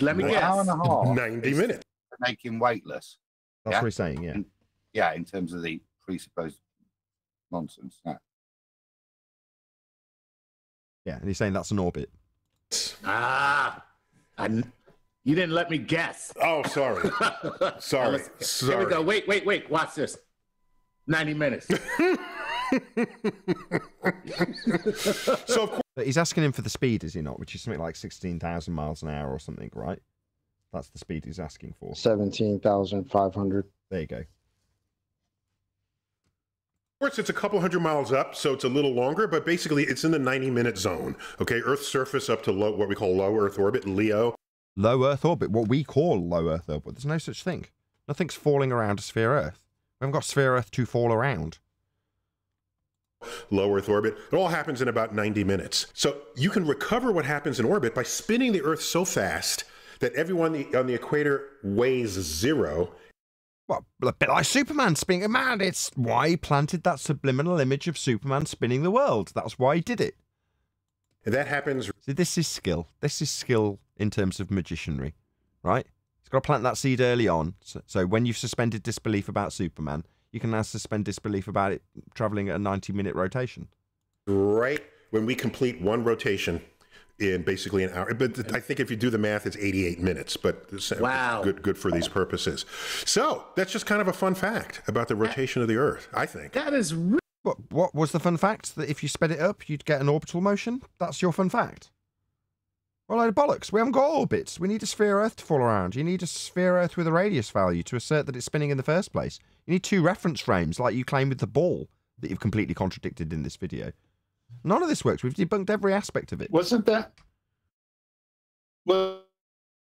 S19: Let me guess.
S16: An hour and a half.
S18: 90 minutes.
S16: To make him weightless.
S1: That's what he's saying, yeah.
S16: Yeah, in terms of the presupposed nonsense. Yeah.
S1: Yeah, and he's saying that's an orbit.
S19: You didn't let me guess.
S18: Oh, sorry. Sorry.
S19: Here we go. Wait. Watch this. 90 minutes.
S1: So of course, but he's asking him for the speed, is he not? Which is something like 16,000 miles an hour or something, right? That's the speed he's asking for.
S20: 17,500.
S1: There you go.
S18: Of course, it's a couple hundred miles up, so it's a little longer, but basically it's in the 90-minute zone. Okay, Earth's surface up to what we call low Earth orbit, LEO.
S1: Low Earth orbit, what we call low Earth orbit. There's no such thing. Nothing's falling around a sphere Earth. We haven't got sphere Earth to fall around.
S18: Low Earth orbit. It all happens in about 90 minutes. So you can recover what happens in orbit by spinning the Earth so fast that everyone on the equator weighs zero.
S1: Well, a bit like Superman spinning. Man, it's why he planted that subliminal image of Superman spinning the world. That's why he did it.
S18: And that happens.
S1: See, this is skill. This is skill in terms of magicianry, right? He's got to plant that seed early on. So when you've suspended disbelief about Superman, you can now suspend disbelief about it traveling at a 90-minute rotation.
S18: Right when we complete one rotation in basically an hour. But I think if you do the math, it's 88 minutes. But
S19: wow,
S18: good for these purposes. So that's just kind of a fun fact about the rotation of the Earth, I think.
S19: That is
S1: What was the fun fact? That if you sped it up, you'd get an orbital motion? That's your fun fact? Well, load of bollocks. We haven't got orbits. We need a sphere Earth to fall around. You need a sphere Earth with a radius value to assert that it's spinning in the first place. You need two reference frames like you claim with the ball. that you've completely contradicted in this video. None of this works. We've debunked every aspect of it.
S11: Wasn't that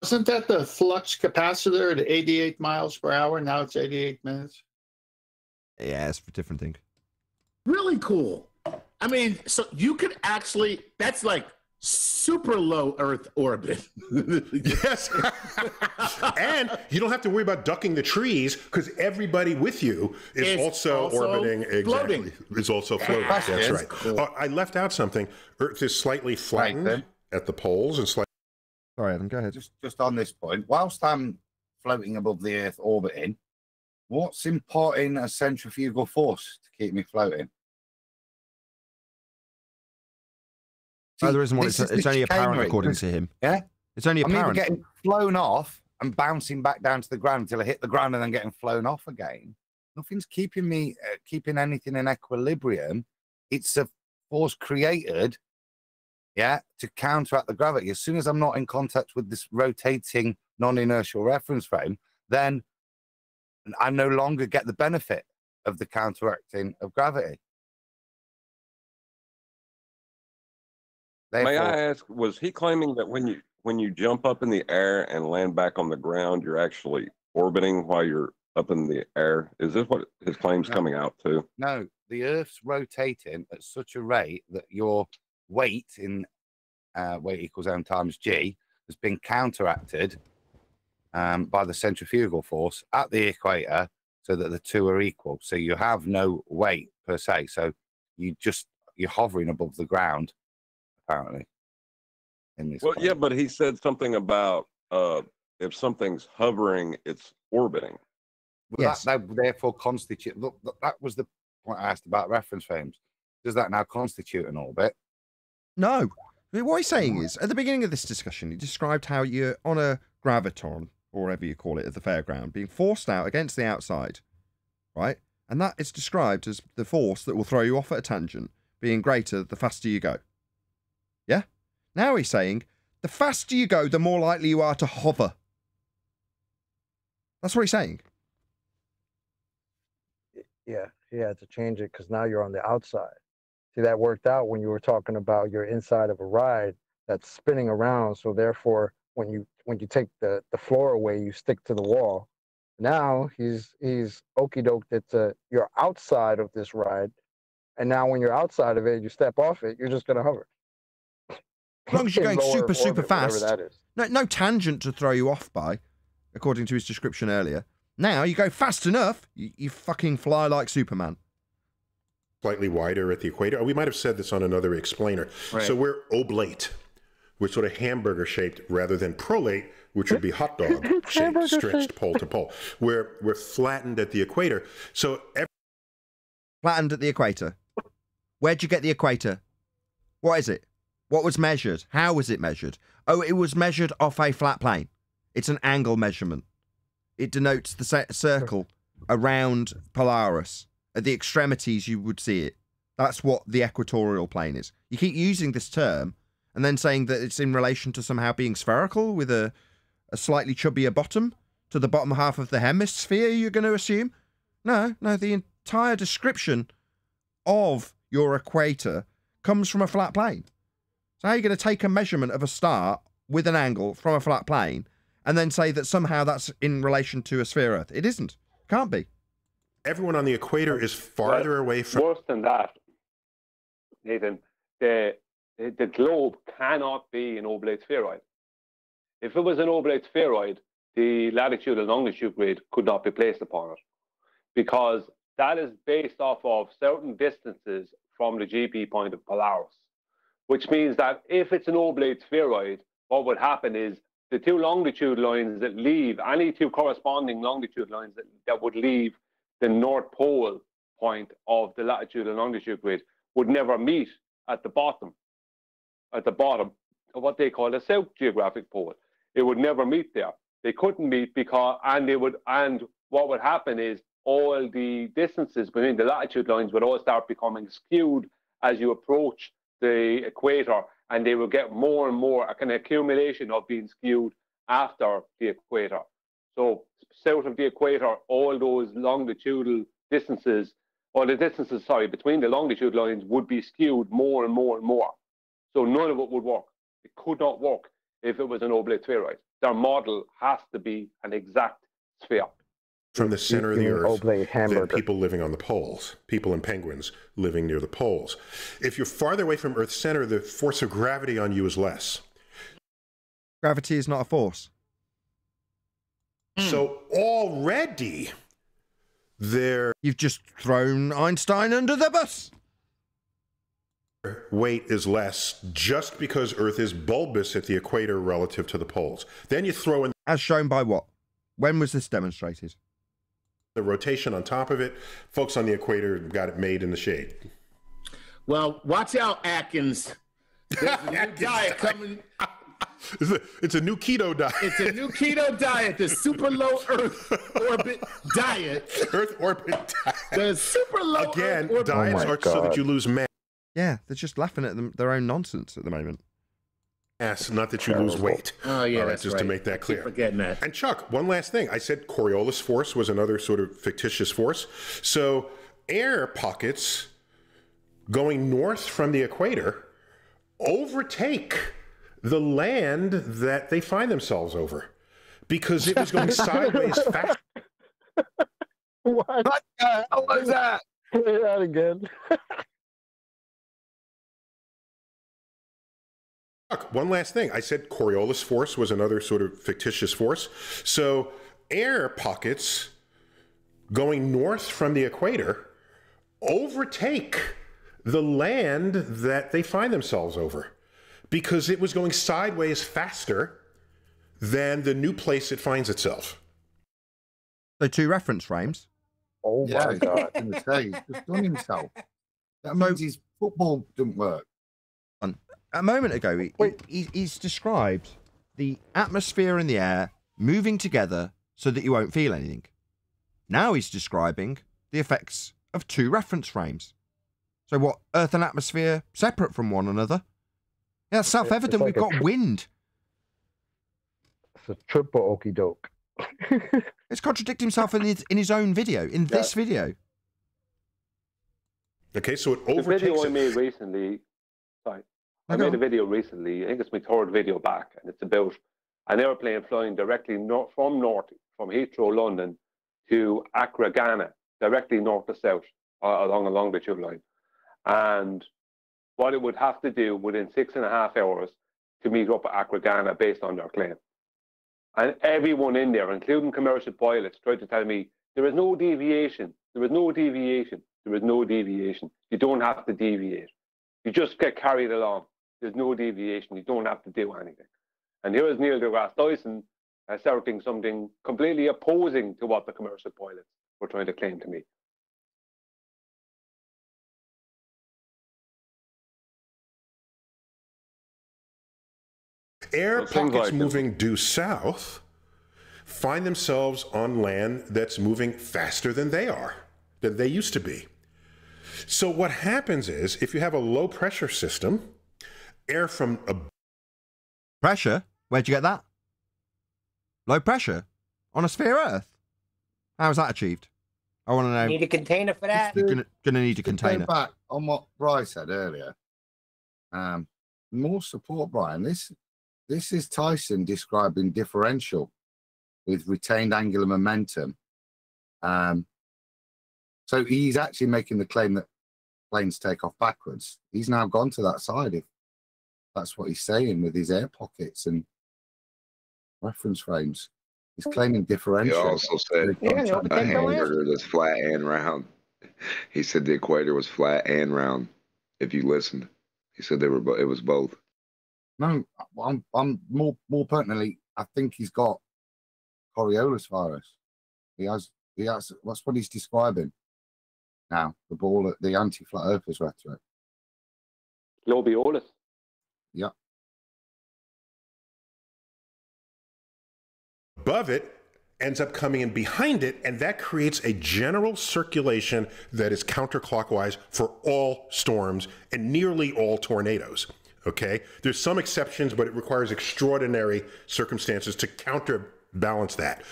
S11: the flux capacitor at 88 miles per hour? Now it's 88 minutes.
S1: Yeah, it's a different thing.
S19: Really cool. I mean, so you could actually, that's like super low Earth orbit.
S18: Yes. And you don't have to worry about ducking the trees because everybody with you is also orbiting.
S19: Floating.
S18: Exactly. Is also floating. That's right. Cool. I left out something. Earth is slightly flattened at the poles and slightly.
S1: Sorry, Adam, go ahead.
S16: Just on this point, whilst I'm floating above the Earth orbiting, what's importing a centrifugal force to keep me floating?
S1: See, there isn't one. It's only apparent, according to him.
S16: Yeah?
S1: It's only apparent.
S16: I'm either getting flown off and bouncing back down to the ground until I hit the ground and then getting flown off again. Nothing's keeping me, keeping anything in equilibrium. It's a force created, to counteract the gravity. As soon as I'm not in contact with this rotating non-inertial reference frame, then I no longer get the benefit of the counteracting of gravity.
S4: May I ask, was he claiming that when you jump up in the air and land back on the ground, you're actually orbiting while you're up in the air? Is this what his claim's coming out to?
S16: No, the Earth's rotating at such a rate that your weight in weight equals m times g has been counteracted by the centrifugal force at the equator so that the two are equal. So you have no weight per se. So you're hovering above the ground, apparently. In this
S4: Well, yeah, but he said something about if something's hovering, it's orbiting.
S16: Well, yes. That therefore constitute. Look, that was the point I asked about reference frames. Does that now constitute an orbit?
S1: No. I mean, what he's saying is, at the beginning of this discussion, he described how you're on a graviton, or whatever you call it, at the fairground, being forced out against the outside, right? And that is described as the force that will throw you off at a tangent being greater the faster you go. Yeah? Now he's saying, the faster you go, the more likely you are to hover. That's what he's saying.
S20: Yeah, he had to change it because now you're on the outside. See, that worked out when you were talking about you're inside of a ride that's spinning around. So therefore, when you take the floor away, you stick to the wall. Now he's okie doke that you're outside of this ride, and now when you're outside of it, you step off it, you're just gonna hover.
S1: As long as you're going super fast.
S20: That is.
S1: No tangent to throw you off by, according to his description earlier. Now you go fast enough, you fucking fly like Superman.
S18: Slightly wider at the equator. We might have said this on another explainer. Right. So we're oblate. We're sort of hamburger shaped rather than prolate, which would be hot dog shaped, stretched pole to pole. We're flattened at the equator. So
S1: flattened at the equator. Where'd you get the equator? What is it? What was measured? How was it measured? Oh, it was measured off a flat plane. It's an angle measurement. It denotes the circle around Polaris. At the extremities, you would see it. That's what the equatorial plane is. You keep using this term and then saying that it's in relation to somehow being spherical with a slightly chubbier bottom to the bottom half of the hemisphere, you're going to assume? No, the entire description of your equator comes from a flat plane. So how are you going to take a measurement of a star with an angle from a flat plane and then say that somehow that's in relation to a sphere Earth? It isn't. Can't be.
S18: Everyone on the equator is farther away from...
S9: Worse than that, Nathan, the globe cannot be an oblate spheroid. If it was an oblate spheroid, the latitude and longitude grid could not be placed upon it because that is based off of certain distances from the GP point of Polaris, which means that if it's an oblate spheroid, what would happen is the two longitude lines that leave, any two corresponding longitude lines that would leave the North Pole point of the latitude and longitude grid would never meet at the bottom of what they call the South Geographic Pole. It would never meet there. They couldn't meet because, and what would happen is all the distances between the latitude lines would all start becoming skewed as you approach the equator, and they would get more and more an accumulation of being skewed after the equator. So south of the equator, all those longitudinal distances or the distances, sorry, between the longitude lines would be skewed more and more and more. So none of it would work. It could not work if it was an oblate spheroid. Their model has to be an exact sphere.
S18: From the center of the Earth than people living on the poles, people and penguins living near the poles. If you're farther away from Earth's center, the force of gravity on you is less.
S1: Gravity is not a force.
S18: So already there...
S1: You've just thrown Einstein under the bus.
S18: Weight is less just because Earth is bulbous at the equator relative to the poles. Then you throw in...
S1: As shown by what? When was this demonstrated?
S18: The rotation on top of it. Folks on the equator got it made in the shade.
S19: Well, watch out, Atkins. There's a new diet coming.
S18: It's a new keto diet.
S19: It's a new keto diet, the super low Earth orbit diet.
S18: Earth orbit diet.
S19: The super low
S18: Again,
S19: Earth orbit.
S18: diets are so that you lose mass.
S1: Yeah, they're just laughing at their own nonsense at the moment.
S18: Yes, not that you lose weight.
S19: Oh, yeah,
S18: all right,
S19: that's
S18: just
S19: right.
S18: to make that clear.
S19: Keep forgetting that.
S18: And Chuck, one last thing. I said Coriolis force was another sort of fictitious force. So air pockets going north from the equator overtake the land that they find themselves over because it was going sideways fast.
S20: What the hell was that? Say that again.
S18: One last thing. I said Coriolis force was another sort of fictitious force. So air pockets going north from the equator overtake the land that they find themselves over because it was going sideways faster than the new place it finds itself.
S1: So 2 reference frames.
S20: Oh my God.
S10: I was going to say, he's just done himself. That means his football didn't work.
S1: A moment ago, he's described the atmosphere and the air moving together so that you won't feel anything. Now he's describing the effects of 2 reference frames. So what, Earth and atmosphere separate from one another? Yeah, it's self-evident.
S20: like
S1: We've got wind.
S20: It's a triple okie doke.
S1: It's contradicting himself in his own video, in this video.
S18: Okay, so it
S9: The
S18: overtakes
S9: video I
S18: it.
S9: made recently, sorry, I made a video recently, I think it's my 3rd video back, and it's about an airplane flying directly from Heathrow, London, to Accra, Ghana, directly north to south, along a longitude line. And what it would have to do within 6.5 hours to meet up at Accra, Ghana, based on their claim. And everyone in there, including commercial pilots, tried to tell me, there is no deviation, there is no deviation, there is no deviation. You don't have to deviate. You just get carried along. There's no deviation. You don't have to do anything. And here is Neil deGrasse Tyson asserting something completely opposing to what the commercial pilots were trying to claim to me.
S18: Air
S9: things
S18: pockets
S9: like
S18: moving due south find themselves on land that's moving faster than they are, than they used to be. So what happens is, if you have a low pressure system, air from a...
S1: Pressure? Where'd you get that? Low pressure? On a sphere Earth? How was that achieved? I want to know.
S22: Need a container for that?
S1: You're gonna need a container.
S10: Back on what Bryce said earlier. More support, Brian. This is Tyson describing differential with retained angular momentum. So he's actually making the claim that planes take off backwards. He's now gone to that side, if that's what he's saying, with his air pockets and reference frames. He's claiming differential.
S23: He also said a hamburger that's flat and round. He said the equator was flat and round. If you listened, he said it was both.
S10: No, I'm more pertinently, I think he's got Coriolis virus. He has. That's what he's describing now. The anti-flat earthers rhetoric.
S9: Globiolis.
S10: Yeah.
S18: Above it ends up coming in behind it, and that creates a general circulation that is counterclockwise for all storms and nearly all tornadoes. Okay? There's some exceptions, but it requires extraordinary circumstances to counterbalance that.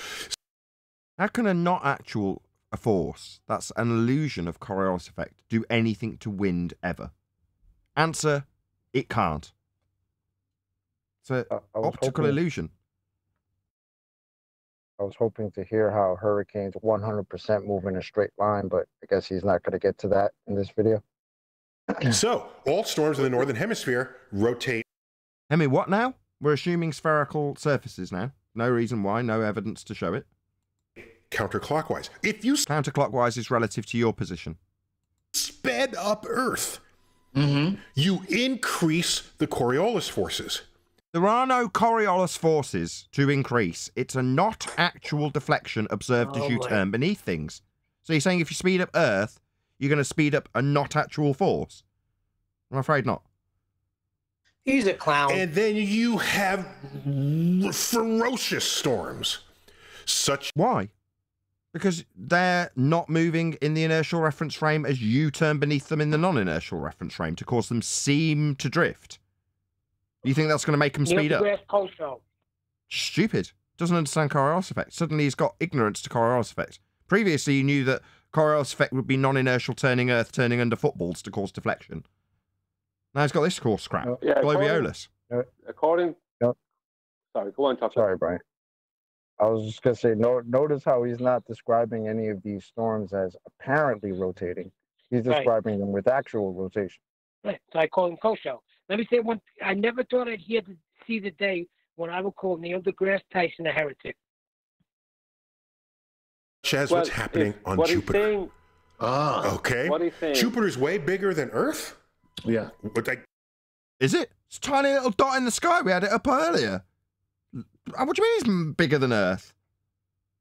S1: How can a not actual a force that's an illusion of Coriolis effect do anything to wind ever? Answer, it can't. It's an optical illusion.
S20: I was hoping to hear how hurricanes 100% move in a straight line, but I guess he's not going to get to that in this video.
S18: So, all storms in the northern hemisphere rotate.
S1: I mean, what now? We're assuming spherical surfaces now. No reason why, no evidence to show it.
S18: Counterclockwise. If you
S1: counterclockwise is relative to your position.
S18: Sped up Earth, you increase the Coriolis forces.
S1: There are no Coriolis forces to increase. It's a not actual deflection observed as you turn beneath things. So you're saying if you speed up Earth, you're going to speed up a not actual force? I'm afraid not.
S3: He's a clown.
S18: And then you have ferocious storms.
S1: Why? Because they're not moving in the inertial reference frame as you turn beneath them in the non-inertial reference frame to cause them seem to drift. You think that's going to make them speed up? Stupid. Doesn't understand Coriolis effect. Suddenly he's got ignorance to Coriolis effect. Previously you knew that Coriolis effect would be non-inertial turning Earth turning under footballs to cause deflection. Now he's got this course crap. Globiolus.
S9: According... Sorry, go on, talk.
S20: Sorry, Brian. I was just going to say, notice how he's not describing any of these storms as apparently rotating. He's describing them with actual rotation.
S3: Right. So I call him Kosho. Let me say one. I never thought I'd see the day when I would call Neil deGrasse Tyson a heretic.
S18: Chaz, what's happening on Jupiter? Okay.
S9: What he's saying.
S18: Jupiter's way bigger than Earth?
S11: Yeah.
S1: Is it? It's a tiny little dot in the sky. We had it up earlier. What do you mean it's bigger than Earth?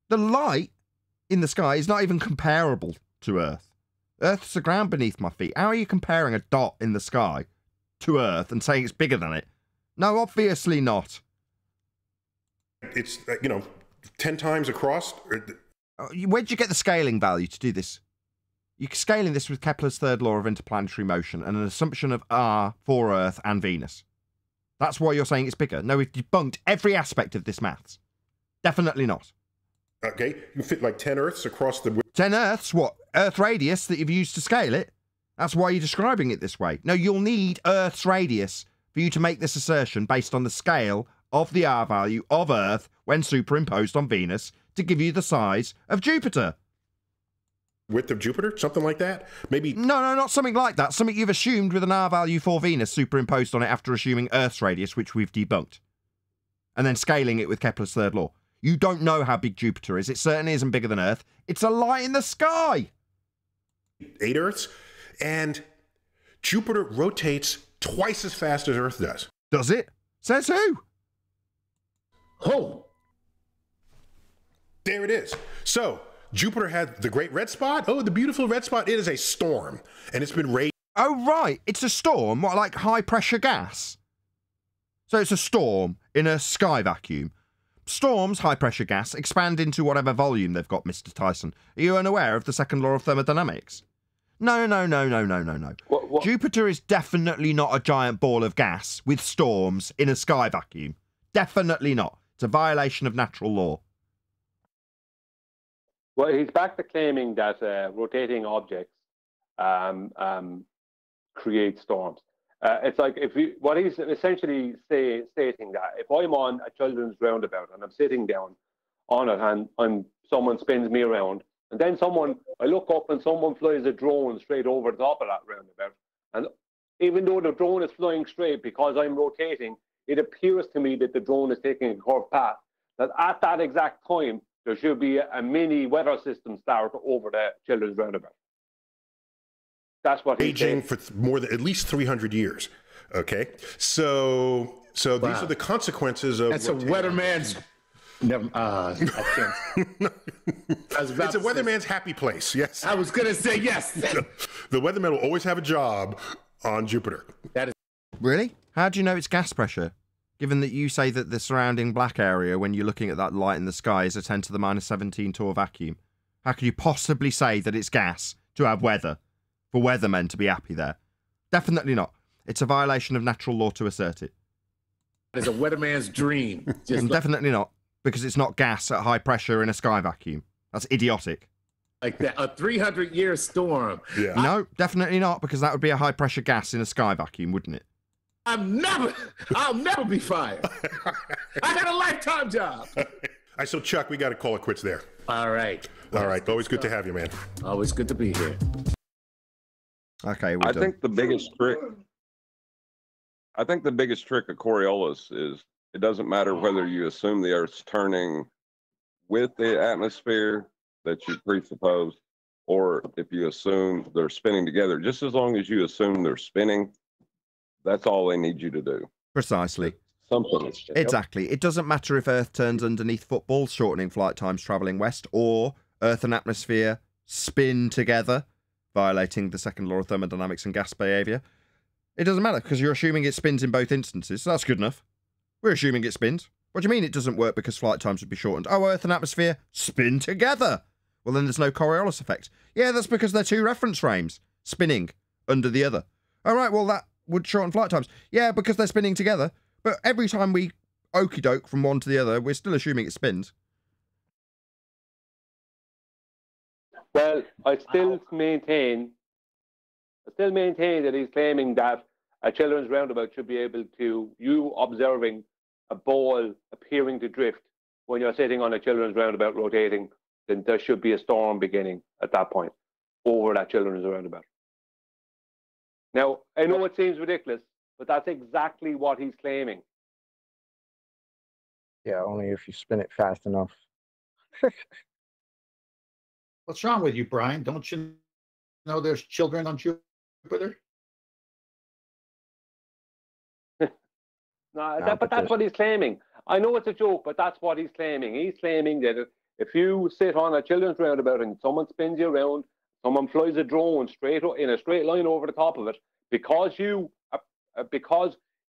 S1: The light in the sky is not even comparable to Earth. Earth's the ground beneath my feet. How are you comparing a dot in the sky to Earth and saying it's bigger than it? No, obviously not.
S18: It's, 10 times across.
S1: Where'd you get the scaling value to do this? You're scaling this with Kepler's third law of interplanetary motion and an assumption of R for Earth and Venus. That's why you're saying it's bigger. No, we've debunked every aspect of this maths. Definitely not.
S18: Okay, you can fit like 10 Earths across the...
S1: 10 Earths? What? Earth radius that you've used to scale it? That's why you're describing it this way. No, you'll need Earth's radius for you to make this assertion based on the scale of the R value of Earth when superimposed on Venus to give you the size of Jupiter.
S18: Width of Jupiter? Something like that? Maybe...
S1: No, not something like that. Something you've assumed with an R value for Venus superimposed on it after assuming Earth's radius, which we've debunked. And then scaling it with Kepler's third law. You don't know how big Jupiter is. It certainly isn't bigger than Earth. It's a light in the sky.
S18: 8 Earths. And Jupiter rotates twice as fast as Earth does.
S1: Does it? Says who?
S18: Oh. There it is. So... Jupiter had the great red spot. Oh, the beautiful red spot. It is a storm. And it's been raised.
S1: Oh, right. It's a storm. What, like high pressure gas? So it's a storm in a sky vacuum. Storms, high pressure gas, expand into whatever volume they've got, Mr. Tyson. Are you unaware of the second law of thermodynamics? No. What? Jupiter is definitely not a giant ball of gas with storms in a sky vacuum. Definitely not. It's a violation of natural law.
S9: Well, he's back to claiming that rotating objects create storms. It's like what he's essentially stating that if I'm on a children's roundabout and I'm sitting down on it and someone spins me around, and then I look up and someone flies a drone straight over the top of that roundabout, and even though the drone is flying straight because I'm rotating, it appears to me that the drone is taking a curved path. That at that exact time, there should be a mini weather system start over the children's roundabout. That's what he's
S18: aging for more than at least 300 years. Okay, so these are the consequences of.
S19: That's a weatherman's. I can't.
S18: It's a weatherman's happy place. Yes,
S19: I was gonna say yes.
S18: The weatherman will always have a job on Jupiter.
S19: That is
S1: really. How do you know it's gas pressure? Given that you say that the surrounding black area, when you're looking at that light in the sky, is a 10 to the minus 17 Torr vacuum, how could you possibly say that it's gas to have weather, for weathermen to be happy there? Definitely not. It's a violation of natural law to assert it.
S19: It's a weatherman's dream.
S1: Definitely not, because it's not gas at high pressure in a sky vacuum. That's idiotic.
S19: like that. A 300-year storm.
S18: Yeah.
S1: No, definitely not, because that would be a high-pressure gas in a sky vacuum, wouldn't it?
S19: I'll never be fired. I got a lifetime job.
S18: All right, so Chuck, we got to call it quits there.
S19: All right.
S18: All right. Always good to have you, man.
S19: Always good to be here.
S1: Okay,
S4: I think the biggest trick. I think the biggest trick of Coriolis is it doesn't matter whether you assume the Earth's turning with the atmosphere that you presuppose, or if you assume they're spinning together. Just as long as you assume they're spinning, that's all they need you to do.
S1: Precisely.
S4: Something.
S1: Exactly. It doesn't matter if Earth turns underneath football, shortening flight times travelling west, or Earth and atmosphere spin together, violating the second law of thermodynamics and gas behaviour. It doesn't matter, because you're assuming it spins in both instances, so that's good enough. We're assuming it spins. What do you mean it doesn't work because flight times would be shortened? Oh, Earth and atmosphere spin together. Well, then there's no Coriolis effect. Yeah, that's because they're two reference frames, spinning under the other. All right, well, that would shorten flight times. Yeah, because they're spinning together. But every time we okie doke from one to the other, we're still assuming it spins.
S9: Well, I still maintain that he's claiming that a children's roundabout should be able to, you observing a ball appearing to drift when you're sitting on a children's roundabout rotating, then there should be a storm beginning at that point over that children's roundabout. Now, I know it seems ridiculous, but that's exactly what he's claiming.
S20: Yeah, only if you spin it fast enough.
S11: What's wrong with you, Brian? Don't you know there's children on Jupiter?
S9: No, but that's what he's claiming. I know it's a joke, but that's what he's claiming. He's claiming that if you sit on a children's roundabout and someone spins you around, someone flies a drone in a straight line over the top of it, because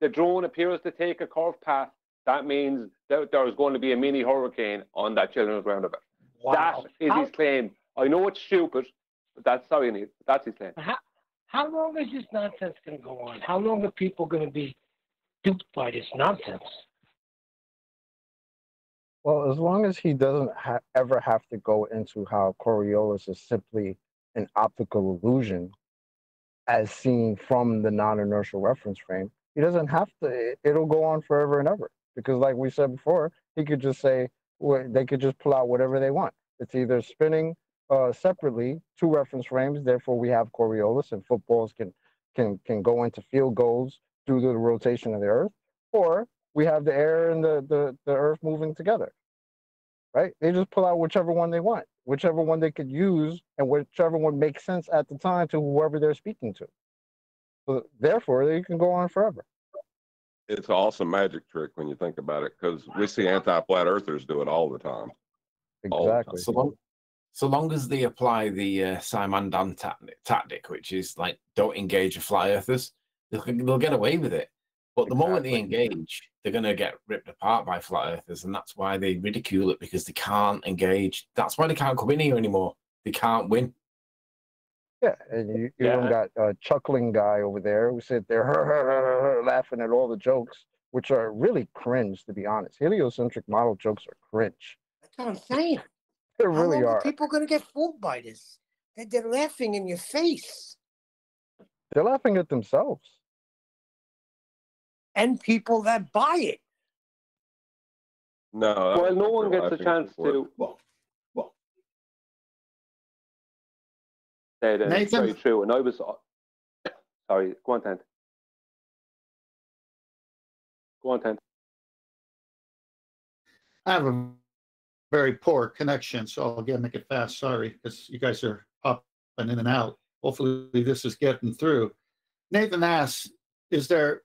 S9: the drone appears to take a curved path, that means that there's going to be a mini hurricane on that children's roundabout.
S3: Wow.
S9: That is his claim. I know it's stupid, but that's his claim.
S3: How long is this nonsense going to go on? How long are people going to be duped by this nonsense?
S20: Well, as long as he doesn't ever have to go into how Coriolis is simply an optical illusion as seen from the non-inertial reference frame, he doesn't have to. It'll go on forever and ever. Because like we said before, he could just say, they could just pull out whatever they want. It's either spinning separately, two reference frames, therefore we have Coriolis, and footballs can go into field goals due to the rotation of the Earth, or we have the air and the Earth moving together, right? They just pull out whichever one they want, whichever one they could use, and whichever one makes sense at the time to whoever they're speaking to. So therefore, they can go on forever.
S4: It's an awesome magic trick when you think about it, because we see anti-flat earthers do it all the time.
S20: Exactly.
S8: So long as they apply the Simondan tactic, which is like don't engage with flat earthers, they'll get away with it. But the moment they engage, they're going to get ripped apart by flat earthers, and that's why they ridicule it, because they can't engage. That's why they can't come in here anymore. They can't win.
S20: Yeah, and you even got a chuckling guy over there who sit there laughing at all the jokes, which are really cringe, to be honest. Heliocentric model jokes are cringe.
S3: That's what I'm saying.
S20: They really
S3: How long
S20: are.
S3: are people going to get fooled by this? They're laughing in your face.
S20: They're laughing at themselves.
S3: And people that buy it.
S4: No.
S9: Well, no one gets a chance to. That is
S11: Nathan?
S9: very true. And I was sorry. Go on, Tent. Go on, Tent.
S11: I have a very poor connection, so I'll make it fast. Sorry, because you guys are popping in and out. Hopefully this is getting through. Nathan asks, is there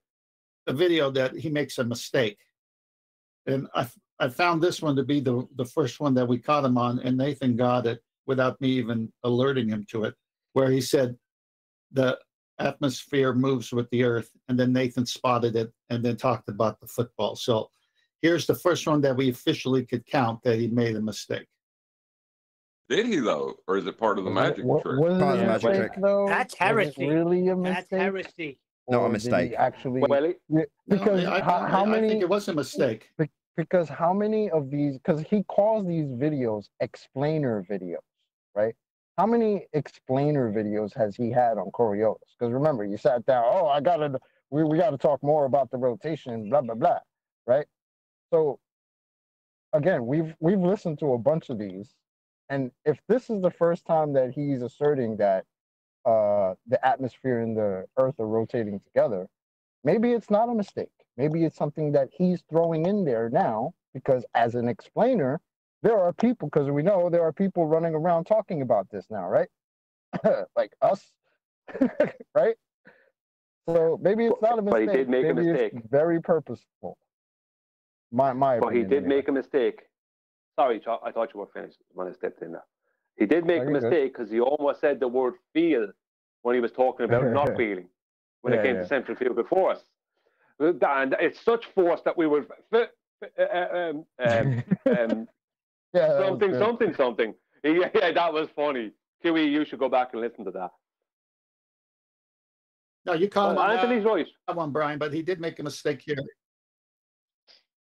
S11: a video that he makes a mistake? And I found this one to be the first one that we caught him on, and Nathan got it without me even alerting him to it, where he said the atmosphere moves with the Earth, and then Nathan spotted it and then talked about the football. So here's the first one that we officially could count that he made a mistake.
S4: Did he though, or is it part of the magic trick?
S20: Was it a mistake, though?
S3: That's
S20: Was it
S3: heresy.
S20: really a mistake?
S3: That's heresy.
S1: Not a
S20: Or did
S1: mistake.
S20: he actually,
S9: Well,
S20: because
S11: No,
S20: how
S11: I
S20: many?
S11: think it was a mistake.
S20: Because how many of these? Because he calls these videos explainer videos, right? how many explainer videos has he had on Coriolis? Because remember, you sat down, oh, we got to talk more about the rotation, blah, blah, blah, right? So again, we've listened to a bunch of these, and if this is the first time that he's asserting that the atmosphere and the Earth are rotating together, maybe it's not a mistake. Maybe it's something that he's throwing in there now, because as an explainer, there are people, because we know there are people running around talking about this now, right? Like us, right? So maybe it's not a mistake.
S9: But he did make a mistake.
S20: It's very purposeful. My
S9: But he
S20: opinion,
S9: did
S20: anyway.
S9: make a mistake. Sorry, I thought you were finished when I stepped in there. He did make a mistake because he almost said the word feel when he was talking about not feeling when it came to central field before us. And it's such force that we were something. Yeah, that was funny. Kiwi, you should go back and listen to that.
S11: No, you call him
S9: Anthony's right.
S11: That one, Brian, but he did make a mistake here.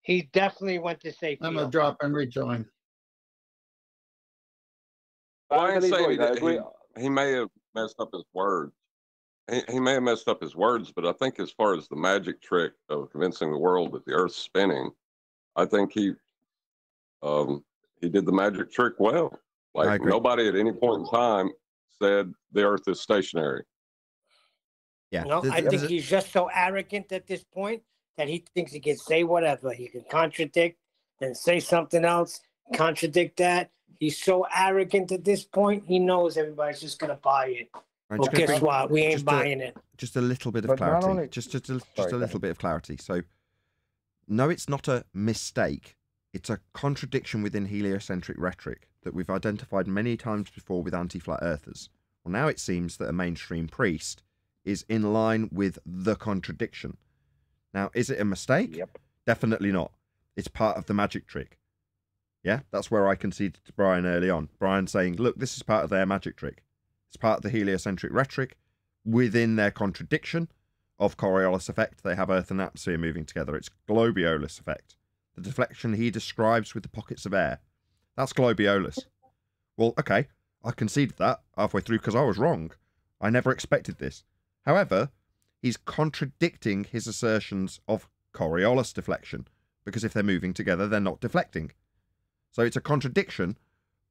S3: He definitely went to say
S11: I'm going to drop and rejoin.
S4: Well, I ain't saying
S9: right,
S4: he may have messed up his words. He may have messed up his words, but I think as far as the magic trick of convincing the world that the Earth's spinning, I think he did the magic trick well. Like nobody at any point in time said the Earth is stationary.
S1: Yeah.
S3: No, I think he's just so arrogant at this point that he thinks he can say whatever. He can contradict, then say something else, contradict that. He's so arrogant at this point, he knows everybody's just going to buy it. Well, guess what? We ain't buying it.
S1: Just a little bit of clarity. Just a little bit of clarity. So, no, it's not a mistake. It's a contradiction within heliocentric rhetoric that we've identified many times before with anti-flat earthers. Well, now it seems that a mainstream priest is in line with the contradiction. Now, is it a mistake?
S20: Yep.
S1: Definitely not. It's part of the magic trick. Yeah, that's where I conceded to Brian early on. Brian saying, look, this is part of their magic trick. It's part of the heliocentric rhetoric. Within their contradiction of Coriolis effect, they have Earth and atmosphere moving together. It's Globiolus effect. The deflection he describes with the pockets of air. That's Globiolus. Well, okay, I conceded that halfway through because I was wrong. I never expected this. However, he's contradicting his assertions of Coriolis deflection, because if they're moving together, they're not deflecting. So it's a contradiction,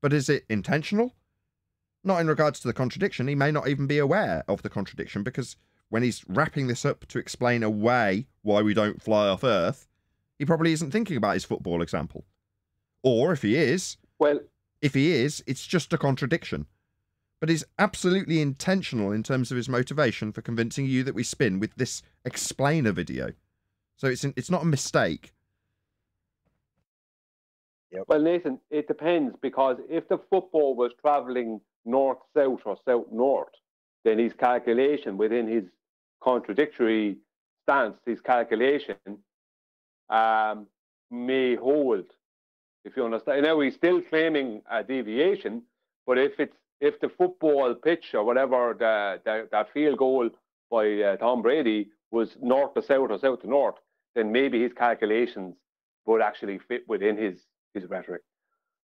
S1: but is it intentional? Not in regards to the contradiction. He may not even be aware of the contradiction, because when he's wrapping this up to explain away why we don't fly off Earth, he probably isn't thinking about his football example. Or if he is, it's just a contradiction. But he's absolutely intentional in terms of his motivation for convincing you that we spin with this explainer video. So it's not a mistake.
S9: Yep. Well, Nathan, it depends, because if the football was traveling north-south or south-north, then his calculation within his contradictory stance, his calculation may hold, if you understand. Now, he's still claiming a deviation, but if the football pitch or whatever, that field goal by Tom Brady was north to south or south to north, then maybe his calculations would actually fit within his rhetoric.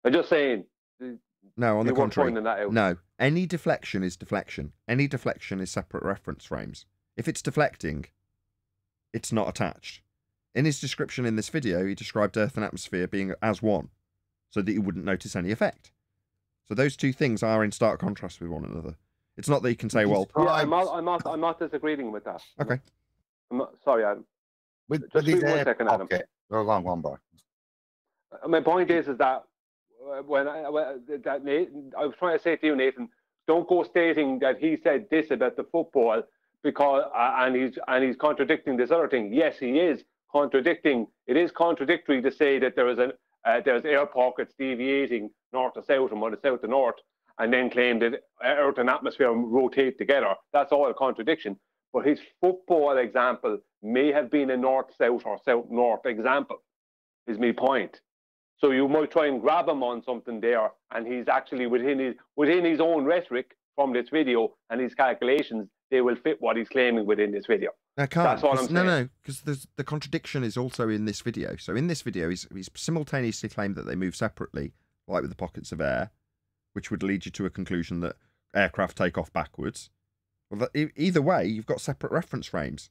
S9: I'm just saying.
S1: No, on the contrary. No, any deflection is deflection. Any deflection is separate reference frames. If it's deflecting, it's not attached. In his description in this video, he described Earth and atmosphere being as one, so that you wouldn't notice any effect. So those two things are in stark contrast with one another. It's not that you can say, well...
S9: Yeah, I'm not disagreeing with that.
S1: Okay.
S9: I'm not, sorry, Adam.
S10: Just
S9: wait 1 second, Adam.
S10: Okay, go along one by.
S9: My point is that I was trying to say to you, Nathan, don't go stating that he said this about the football because and he's contradicting this other thing. Yes, he is contradicting. It is contradictory to say that there's air pockets deviating north to south and south to north, and then claim that Earth and atmosphere rotate together. That's all a contradiction. But his football example may have been a north-south or south-north example, is my point. So you might try and grab him on something there, and he's actually within his own rhetoric from this video and his calculations, they will fit what he's claiming within this video.
S1: I can't.
S9: That's all I'm saying.
S1: No, because the contradiction is also in this video. So in this video, he's simultaneously claimed that they move separately, like with the pockets of air, which would lead you to a conclusion that aircraft take off backwards. Well, either way, you've got separate reference frames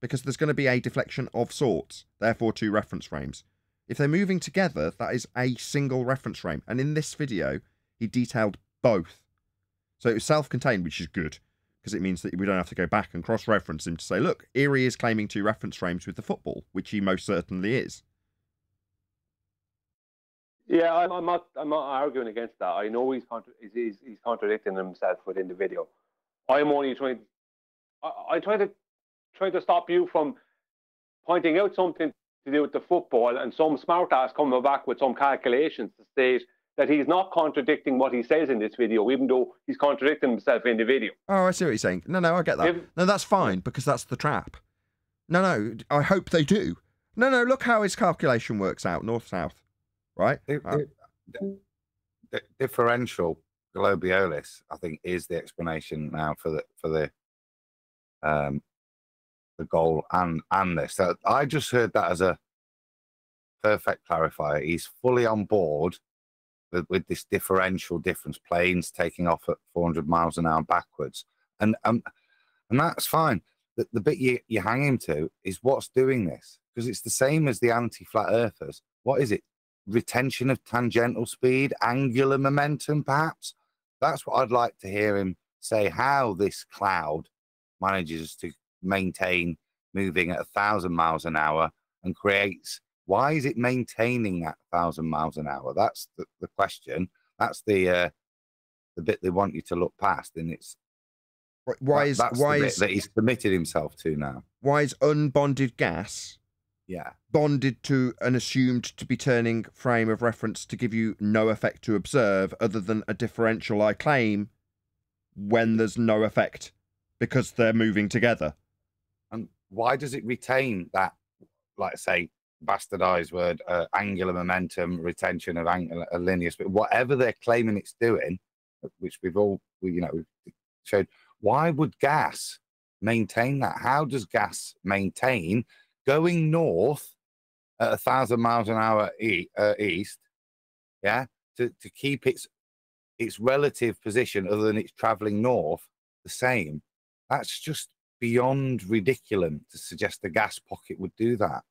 S1: because there's going to be a deflection of sorts, therefore 2 reference frames. If they're moving together, that is a single reference frame. And in this video, he detailed both. So it was self-contained, which is good, because it means that we don't have to go back and cross-reference him to say, look, Erie is claiming 2 reference frames with the football, which he most certainly is.
S9: Yeah, I'm not arguing against that. I know he's contradicting himself within the video. I'm only trying to stop you from pointing out something to do with the football and some smart ass coming back with some calculations to state that he's not contradicting what he says in this video, even though he's contradicting himself in the video.
S1: Oh, I see what you're saying. No, I get that. No, that's fine, because that's the trap. No, I hope they do. No, look how his calculation works out, north-south, right?
S16: The differential globiolis, I think, is the explanation now for the goal and this. So I just heard that as a perfect clarifier. He's fully on board with this differential difference, planes taking off at 400 miles an hour backwards, and that's fine. The bit you hang him to is what's doing this, because it's the same as the anti-flat earthers. What is it? Retention of tangential speed, angular momentum, perhaps? That's what I'd like to hear him say, how this cloud manages to maintain moving at 1,000 miles an hour and creates. Why is it maintaining that 1,000 miles an hour? That's the question. That's the bit they want you to look past, and it's why is that he's committed himself to now.
S1: Why is unbonded gas bonded to an assumed to be turning frame of reference to give you no effect to observe other than a differential I claim when there's no effect because they're moving together?
S16: And why does it retain that, like say, bastardized word, angular momentum, retention of linear speed, whatever they're claiming it's doing, which we've showed? Why would gas maintain that? How does gas maintain going north at 1,000 miles an hour east, to keep its relative position other than it's traveling north the same? That's just beyond ridiculous to suggest the gas pocket would do that.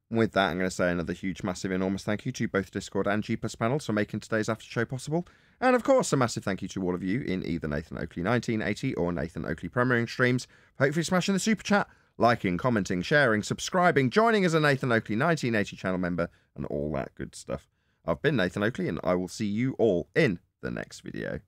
S1: With that, I'm going to say another huge, massive, enormous thank you to both Discord and G+ panels for making today's after show possible. And of course, a massive thank you to all of you in either Nathan Oakley 1980 or Nathan Oakley premiering streams for hopefully smashing the super chat, liking, commenting, sharing, subscribing, joining as a Nathan Oakley 1980 channel member, and all that good stuff. I've been Nathan Oakley, and I will see you all in the next video.